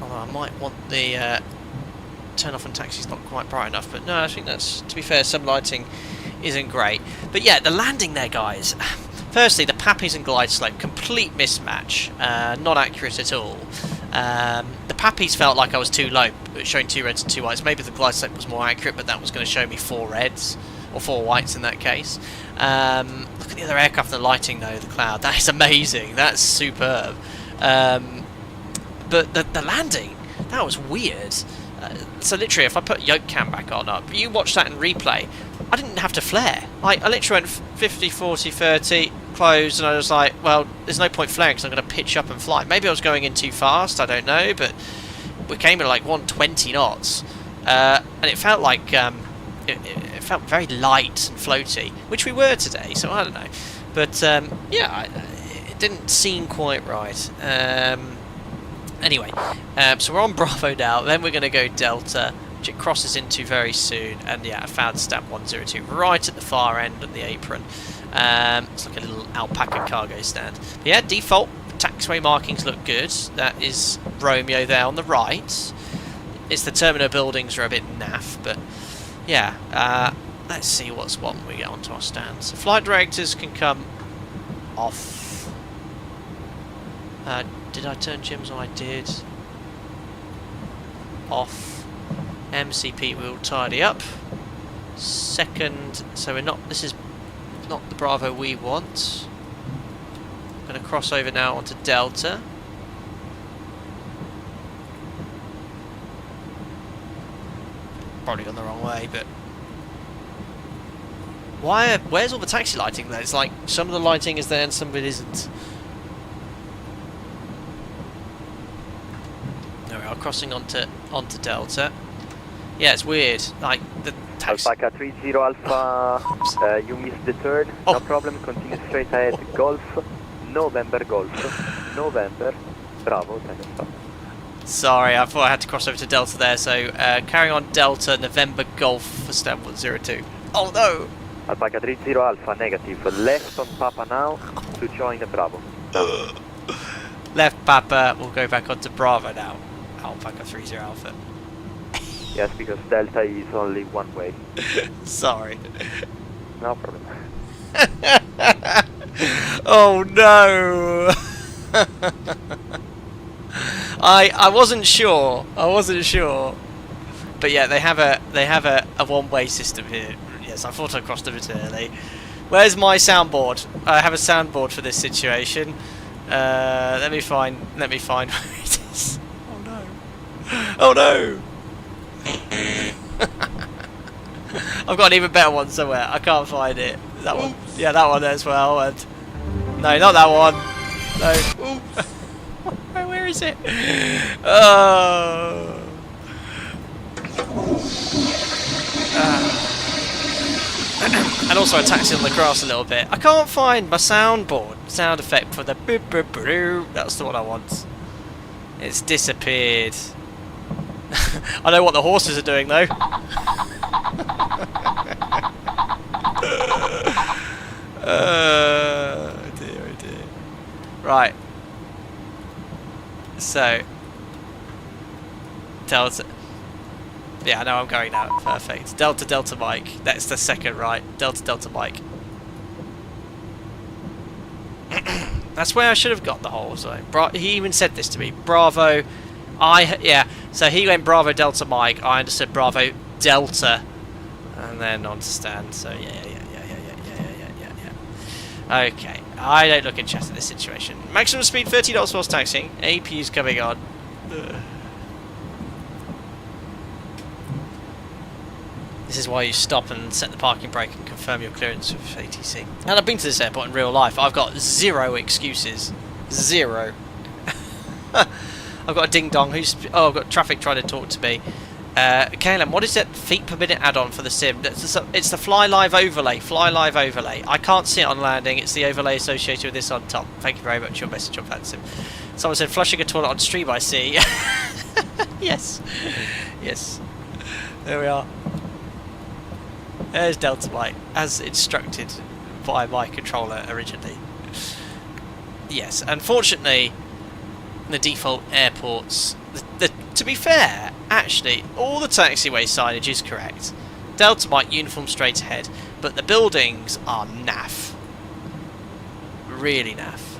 Although I might want the turn off and taxi's not quite bright enough, but no, I think that's, to be fair, some lighting isn't great. But yeah, the landing there, guys. Firstly, the Pappies and glide slope, complete mismatch, not accurate at all. The Pappies felt like I was too low, showing 2 reds and 2 whites. Maybe the glide slope was more accurate, but that was going to show me 4 reds, or 4 whites in that case. Look at the other aircraft and the lighting though, the cloud. That is amazing, that's superb. But the landing, that was weird. So literally, if I put yoke cam back on up, you watch that in replay, I didn't have to flare. I literally went 50, 40, 30, closed, and I was like, well, there's no point flaring because I'm going to pitch up and fly. Maybe I was going in too fast, I don't know, but we came at like 120 knots, and it felt like, it felt very light and floaty, which we were today, so I don't know. But, yeah, it didn't seem quite right. Anyway, so we're on Bravo now, then we're going to go Delta, which it crosses into very soon, and yeah, I found stamp 102 right at the far end of the apron. It's like a little alpaca cargo stand. But yeah, default taxiway markings look good. That is Romeo there on the right. It's the terminal buildings are a bit naff, but yeah, let's see what's what when we get onto our stand. So flight directors can come off. Did I turn Jim's on? I did. Off. MCP will tidy up. Second, so we're not, this is not the Bravo we want. I'm going to cross over now onto Delta. Probably gone the wrong way, but where's all the taxi lighting there? It's like some of the lighting is there and some of it isn't. There we are, crossing onto Delta. Yeah, it's weird. Like the taxi. Alpaca 30 Alpha, you missed the turn. Oh. No problem. Continue straight ahead. Golf, November Golf, November, Bravo. Stop. Sorry, I thought I had to cross over to Delta there. So carrying on Delta, November Golf for stamp 102. Oh no! Alpaca 30 Alpha, negative. Left on Papa now to join the Bravo. Left Papa. We'll go back onto Bravo now. Alpaca 30 Alpha. Yes, because Delta is only one way. Sorry. No problem. Oh no! I wasn't sure. But yeah, they have a one-way system here. Yes, I thought I crossed a bit early. Where's my soundboard? I have a soundboard for this situation. Let me find where it is. Oh no! Oh no! I've got an even better one somewhere. I can't find it. That one. Yeah, that one as well. And no, not that one. No. Where is it? Oh. And also I taxi on the grass a little bit. I can't find my soundboard. Sound effect for the boop boop boop. That's the one I want. It's disappeared. I know what the horses are doing though. Oh dear, oh dear. Right. So Delta. Yeah, I know I'm going now. Perfect. Delta Mike. That's the second right. Delta Mike. That's where I should have got the whole zone. He even said this to me. Bravo. Yeah. So he went Bravo Delta Mike. I understood Bravo Delta, and then on to stand. So yeah. Okay. I don't look interested in this situation. Maximum speed 30 knots whilst taxiing. APU's coming on. This is why you stop and set the parking brake and confirm your clearance with ATC. And I've been to this airport in real life. I've got zero excuses. Zero. I've got a ding dong. I've got traffic trying to talk to me. Caleb, what is that feet per minute add-on for the sim? It's the Fly Live overlay. Fly Live overlay. I can't see it on landing. It's the overlay associated with this on top. Thank you very much for your message on VATSIM. Someone said flushing a toilet on stream. I see. Yes. Yes. There we are. There's Delta Mike, as instructed by my controller originally. Yes. Unfortunately, the default airports. To be fair, actually, all the taxiway signage is correct. Delta Mike uniform straight ahead, but the buildings are naff. Really naff.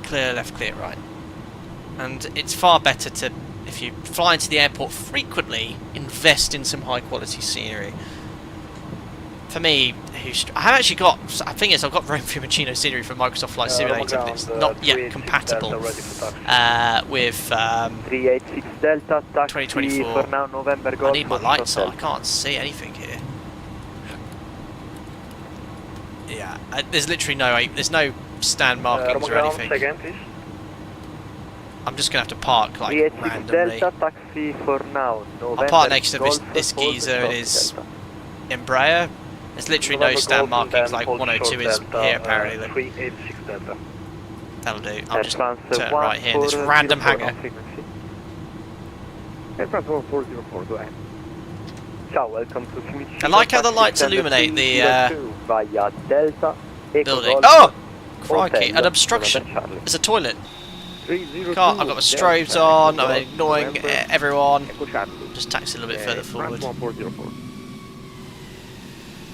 Clear left, clear right. And it's far better to, if you fly into the airport frequently, invest in some high quality scenery. For me, I have actually got, I think I've got Rome Fiumicino scenery from Microsoft Flight Simulator, but it's not yet compatible with 386 Delta, taxi 2024. for now, November I Golf. need my lights on, I can't see anything here. Yeah, there's literally there's no stand markings or anything. Again, please. I'm just going to have to park like 386 randomly. Delta, taxi for now, November I'll park next to Golf, this hold geezer and short his Delta. Embraer. There's literally no stand markings like 102 is here apparently. Look. 386 Delta. That'll do. I'll just Advance turn right here in this 1404 random on hangar. frequency. Advance 1404, go ahead. Ciao, welcome to Fiumicino. I like how the taxi lights stand illuminate the 302 via Delta, Echo building. Golf, Oh! Crikey, Hotel, an obstruction. November Charlie. There's a toilet. 302, I've got my strobes Delta, on, Echo I'm Golf, ignoring November, everyone. Echo Charlie. Just taxi a little bit further forward. Advance 1404.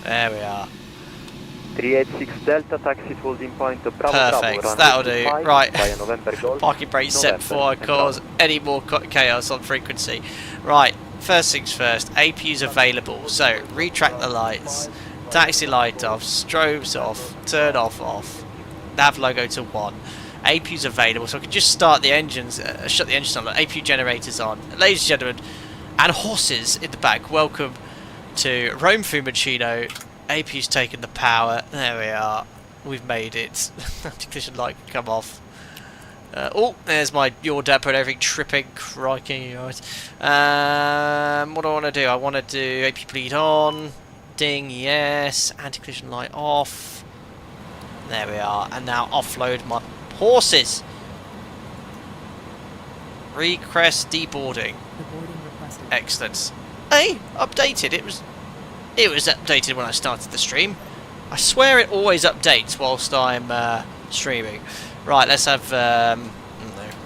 There we are. 386 Delta, taxi to holding point Bravo Perfect, Bravo, that'll runway do. 25 Right. via November Golf, Parking brake set before I November, cause any more chaos on frequency. Right, first things first, APU's available. So, retract the lights, taxi light off, strobes off, turn off, nav logo to 1. APU's available, so I can just start the engines, shut the engines on, the APU generators on. Ladies and gentlemen, and horses in the back, welcome to Rome Fiumicino. APU's taken the power. There we are. We've made it. Anti-collision light can come off. Oh, there's my yaw damper and everything tripping. Crikey. Right. What do I want to do? I want to do AP bleed on. Ding, yes. Anti-collision light off. There we are. And now offload my horses. Request deboarding. Excellent. Hey, updated. It was updated when I started the stream. I swear it always updates whilst I'm streaming. Right, let's have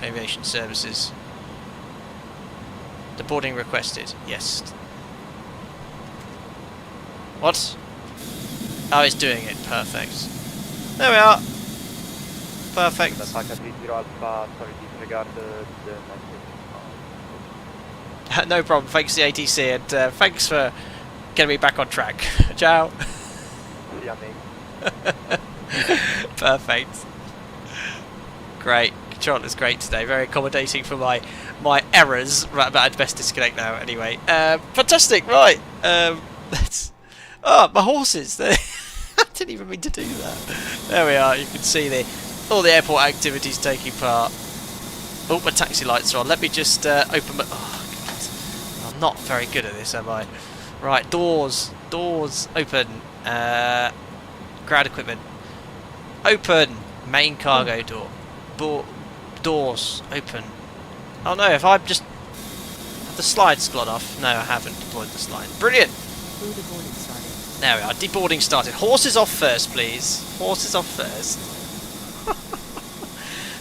aviation services. The boarding requested. Yes. What? Oh, it's doing it. Perfect. There we are. Perfect. Alpha, sorry, disregard the No problem. Thanks to the ATC and thanks for getting me back on track. Ciao. yeah, mate. Perfect. Great. Controller's great today. Very accommodating for my errors. Right, but I'd best disconnect now anyway. Fantastic. Right. Let's. Oh, my horses. I didn't even mean to do that. There we are. You can see all the airport activities taking part. Oh, my taxi lights are on. Let me just open my. Oh, God. I'm not very good at this, am I? Right, doors open. Ground equipment open. Main cargo door. Doors open. Oh no, if I just have the slides gone off. No, I haven't deployed the slide. Brilliant. There we are. Deboarding started. Horses off first, please. Horses off first.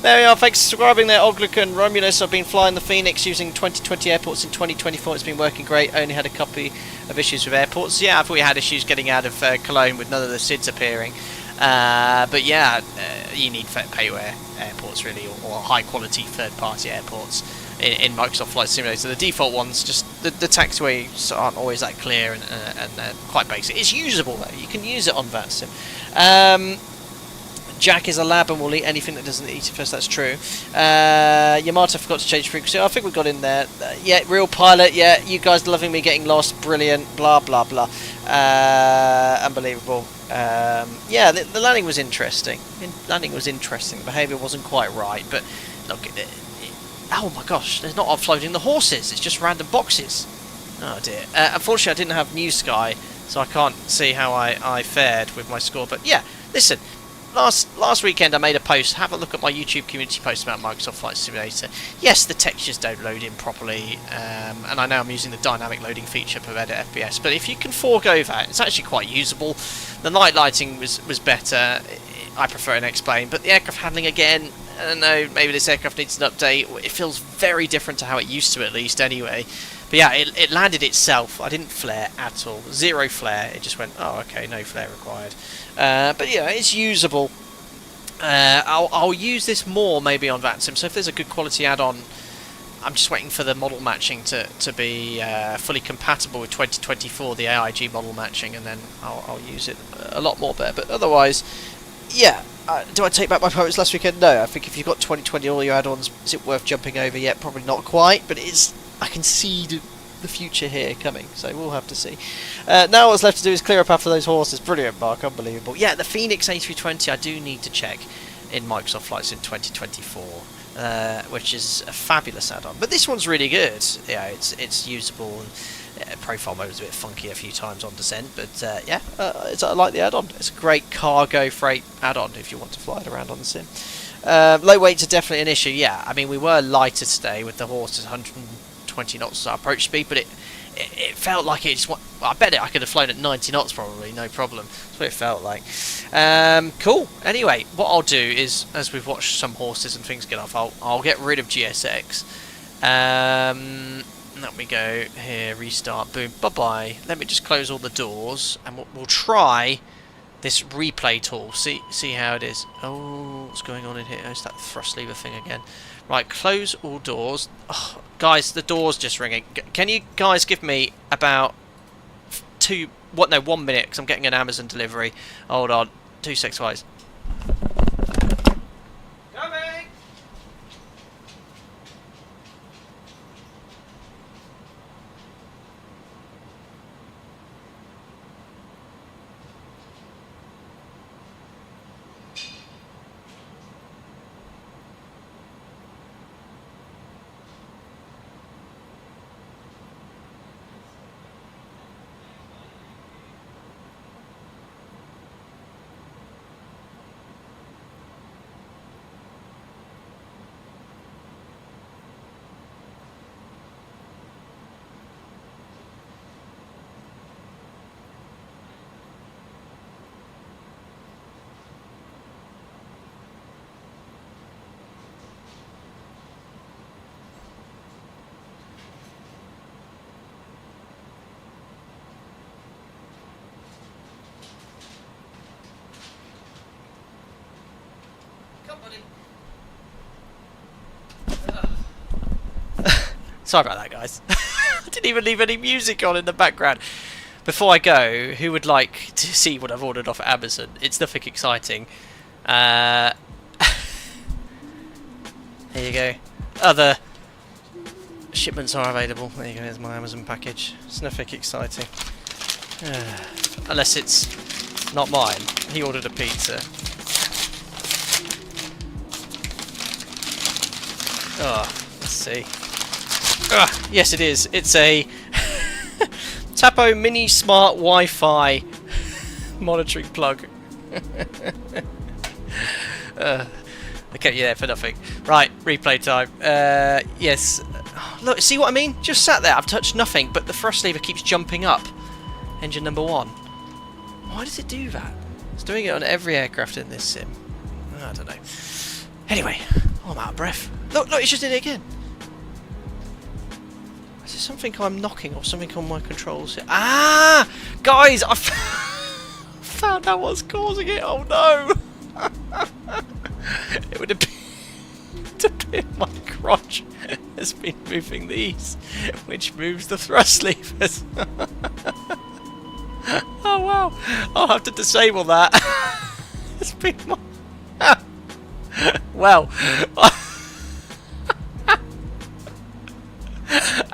There we are. Thanks for subscribing there, Oglic and Romulus. I've been flying the Phoenix using 2020 airports in 2024. It's been working great. Only had a couple of issues with airports. Yeah, I thought we had issues getting out of Cologne with none of the SIDs appearing. But yeah, you need payware airports really, or high quality third party airports in Microsoft Flight Simulator. The default ones, just the taxiways aren't always that clear and quite basic. It's usable though. You can use it on VATSIM. Jack is a lab and will eat anything that doesn't eat it first. That's true. Yamato forgot to change frequency. I think we got in there. Yeah, real pilot. Yeah, you guys loving me getting lost. Brilliant. Blah blah blah. Unbelievable. Yeah, the landing was interesting. The behaviour wasn't quite right, but look, oh my gosh, they're not offloading the horses. It's just random boxes. Oh dear. Unfortunately, I didn't have New Sky, so I can't see how I fared with my score. But yeah, listen. Last weekend I made a post. Have a look at my YouTube community post about Microsoft Flight Simulator. Yes, the textures don't load in properly, and I know I'm using the dynamic loading feature for edit FPS, but if you can forego that, it's actually quite usable. The night lighting was better. I prefer an X-plane, but the aircraft handling again, I don't know, maybe this aircraft needs an update. It feels very different to how it used to, at least, anyway. But yeah, it landed itself. I didn't flare at all. Zero flare. It just went, oh, okay, no flare required. But yeah, it's usable. I'll use this more maybe on VATSIM. So if there's a good quality add-on, I'm just waiting for the model matching to be fully compatible with 2024, the AIG model matching, and then I'll use it a lot more there. But otherwise, yeah. Do I take back my comments last weekend? No. I think if you've got 2020 all your add-ons, is it worth jumping over yet? Probably not quite, but it is. I can see the future here coming, so we'll have to see. Now what's left to do is clear up after those horses. Brilliant, Mark, unbelievable. Yeah, the Phoenix A320 I do need to check in Microsoft Flight Sim 2024, which is a fabulous add-on. But this one's really good. Yeah, it's usable. And, profile mode was a bit funky a few times on descent, but yeah, I like the add-on. It's a great cargo freight add-on if you want to fly it around on the sim. Low weights are definitely an issue. Yeah, I mean we were lighter today with the horses 120 knots our approach speed, but it felt like it just. Well, I bet I could have flown at 90 knots probably, no problem. That's what it felt like. Cool. Anyway, what I'll do is, as we've watched some horses and things get off, I'll get rid of GSX. Let me go here, restart, boom, bye-bye. Let me just close all the doors, and we'll try this replay tool. See how it is. Oh, what's going on in here? Oh, it's that thrust lever thing again. Right, close all doors. Oh, guys, the door's just ringing. Can you guys give me about 1 minute, because I'm getting an Amazon delivery. Hold on, 2 seconds, guys. Coming! Sorry about that, guys. I didn't even leave any music on in the background. Before I go, who would like to see what I've ordered off Amazon? It's nothing exciting. Here you go. Other shipments are available. There you go, there's my Amazon package. It's nothing exciting. Unless it's not mine. He ordered a pizza. Oh, let's see. Yes, it is. It's a Tapo Mini Smart Wi-Fi monitoring plug. They kept you there for nothing. Right, replay time. Yes. Look, see what I mean? Just sat there. I've touched nothing, but the thrust lever keeps jumping up. Engine number 1. Why does it do that? It's doing it on every aircraft in this sim. I don't know. Anyway, I'm out of breath. Look, it's just did it again. Is it something I'm knocking or something on my controls here? Ah! Guys, I found out what's causing it. Oh no! It would appear my crotch has been moving these, which moves the thrust levers. Oh wow! I'll have to disable that. It's been my... Well...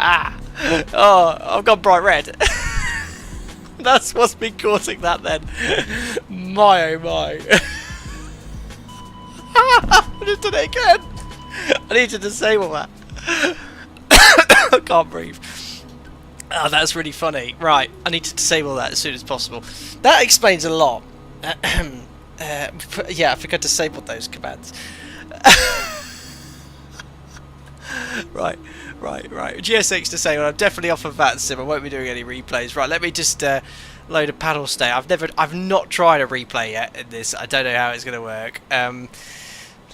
Ah! Oh, I've gone bright red. That's what's been causing that then. My oh my. I just did it again. I need to disable that. I can't breathe. Oh, that's really funny. Right, I need to disable that as soon as possible. That explains a lot. Yeah, I think I disabled those commands. Right. GSX disabled. I'm definitely off of VATSIM. I won't be doing any replays. Right, let me just load a panel state. I've not tried a replay yet in this. I don't know how it's going to work.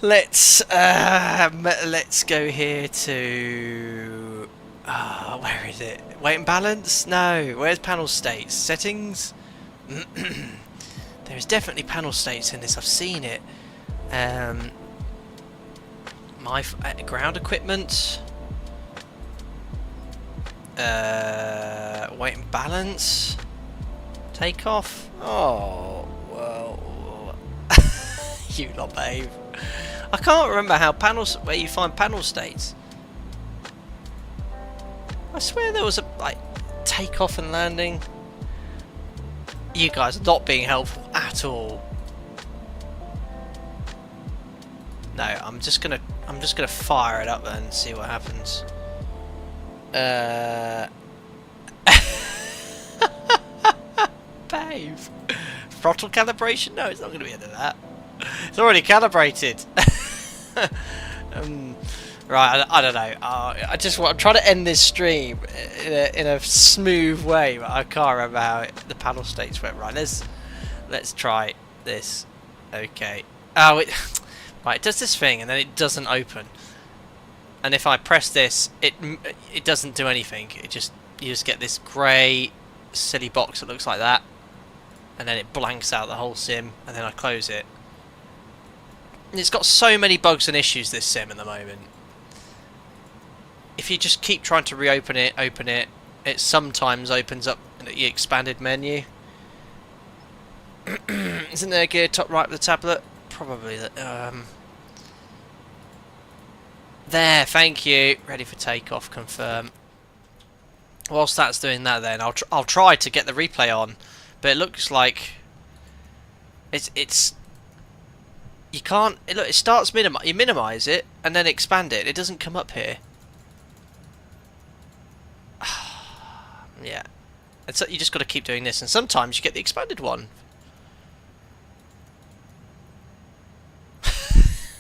Let's go here to where is it? Weight and balance? No. Where's panel states? Settings? There's definitely panel states in this. I've seen it. My ground equipment. Weight and balance. Takeoff. Oh well. You lot behave. I can't remember how panels where you find panel states. I swear there was a like takeoff and landing. You guys are not being helpful at all. No, I'm just gonna fire it up and see what happens. Babe. Throttle calibration? No, it's not gonna be into that. It's already calibrated. Right, I don't know. I'm trying to end this stream in a smooth way, but I can't remember how the panel states went. Right, let's try this. Okay. Oh, right. It does this thing and then it doesn't open. And if I press this, it doesn't do anything. You just get this grey silly box that looks like that, and then it blanks out the whole sim, and then I close it. And it's got so many bugs and issues, this sim at the moment. If you just keep trying to reopen it, it sometimes opens up the expanded menu. Isn't there a gear top right of the tablet? Probably. There, thank you. Ready for takeoff, confirm. Whilst that's doing that then, I'll try to get the replay on. But it looks like... It's... You can't... Look, it starts you minimise it, and then expand it. It doesn't come up here. Yeah. And so you just got to keep doing this, and sometimes you get the expanded one.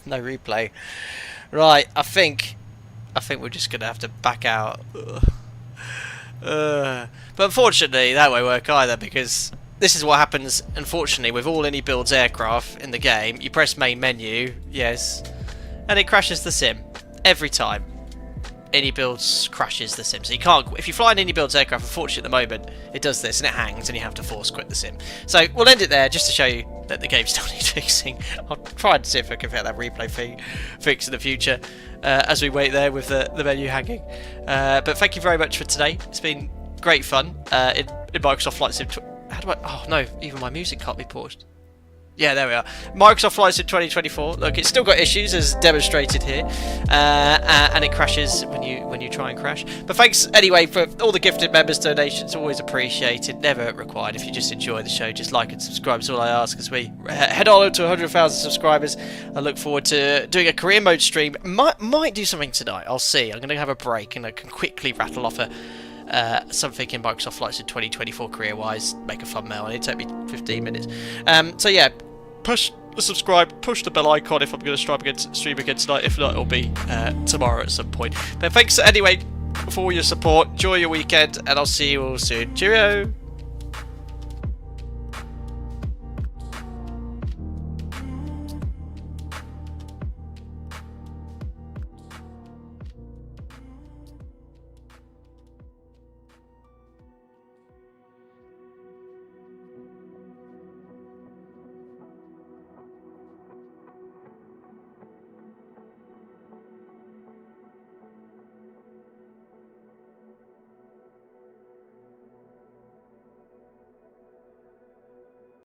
No replay. Right, I think we're just gonna have to back out. But unfortunately, that won't work either, because this is what happens. Unfortunately, with all iniBuilds aircraft in the game, you press main menu, yes, and it crashes the sim every time. iniBuilds crashes the sim, so you can't. If you fly an iniBuilds aircraft, unfortunately, at the moment, it does this and it hangs, and you have to force quit the sim. So we'll end it there, just to show you that the game still needs fixing. I'll try and see if I can get that replay thing fixed in the future as we wait there with the menu hanging. But thank you very much for today. It's been great fun in Microsoft Flight Sim. How do I? Oh no, even my music can't be paused. Yeah, there we are. Microsoft Flight Sim 2024. Look, it's still got issues as demonstrated here, and it crashes when you try and crash. But thanks anyway for all the gifted members' donations. Always appreciated, never required. If you just enjoy the show, just like and subscribe is all I ask as we head on to 100,000 subscribers. I look forward to doing a career mode stream. Might do something tonight. I'll see. I'm going to have a break and I can quickly rattle off something in Microsoft Flight Sim 2024 career-wise, make a thumbnail, and it'll take me 15 minutes. So yeah, push the subscribe, push the bell icon if I'm going to stream again tonight. If not, it'll be tomorrow at some point. But thanks anyway for all your support. Enjoy your weekend, and I'll see you all soon. Cheerio!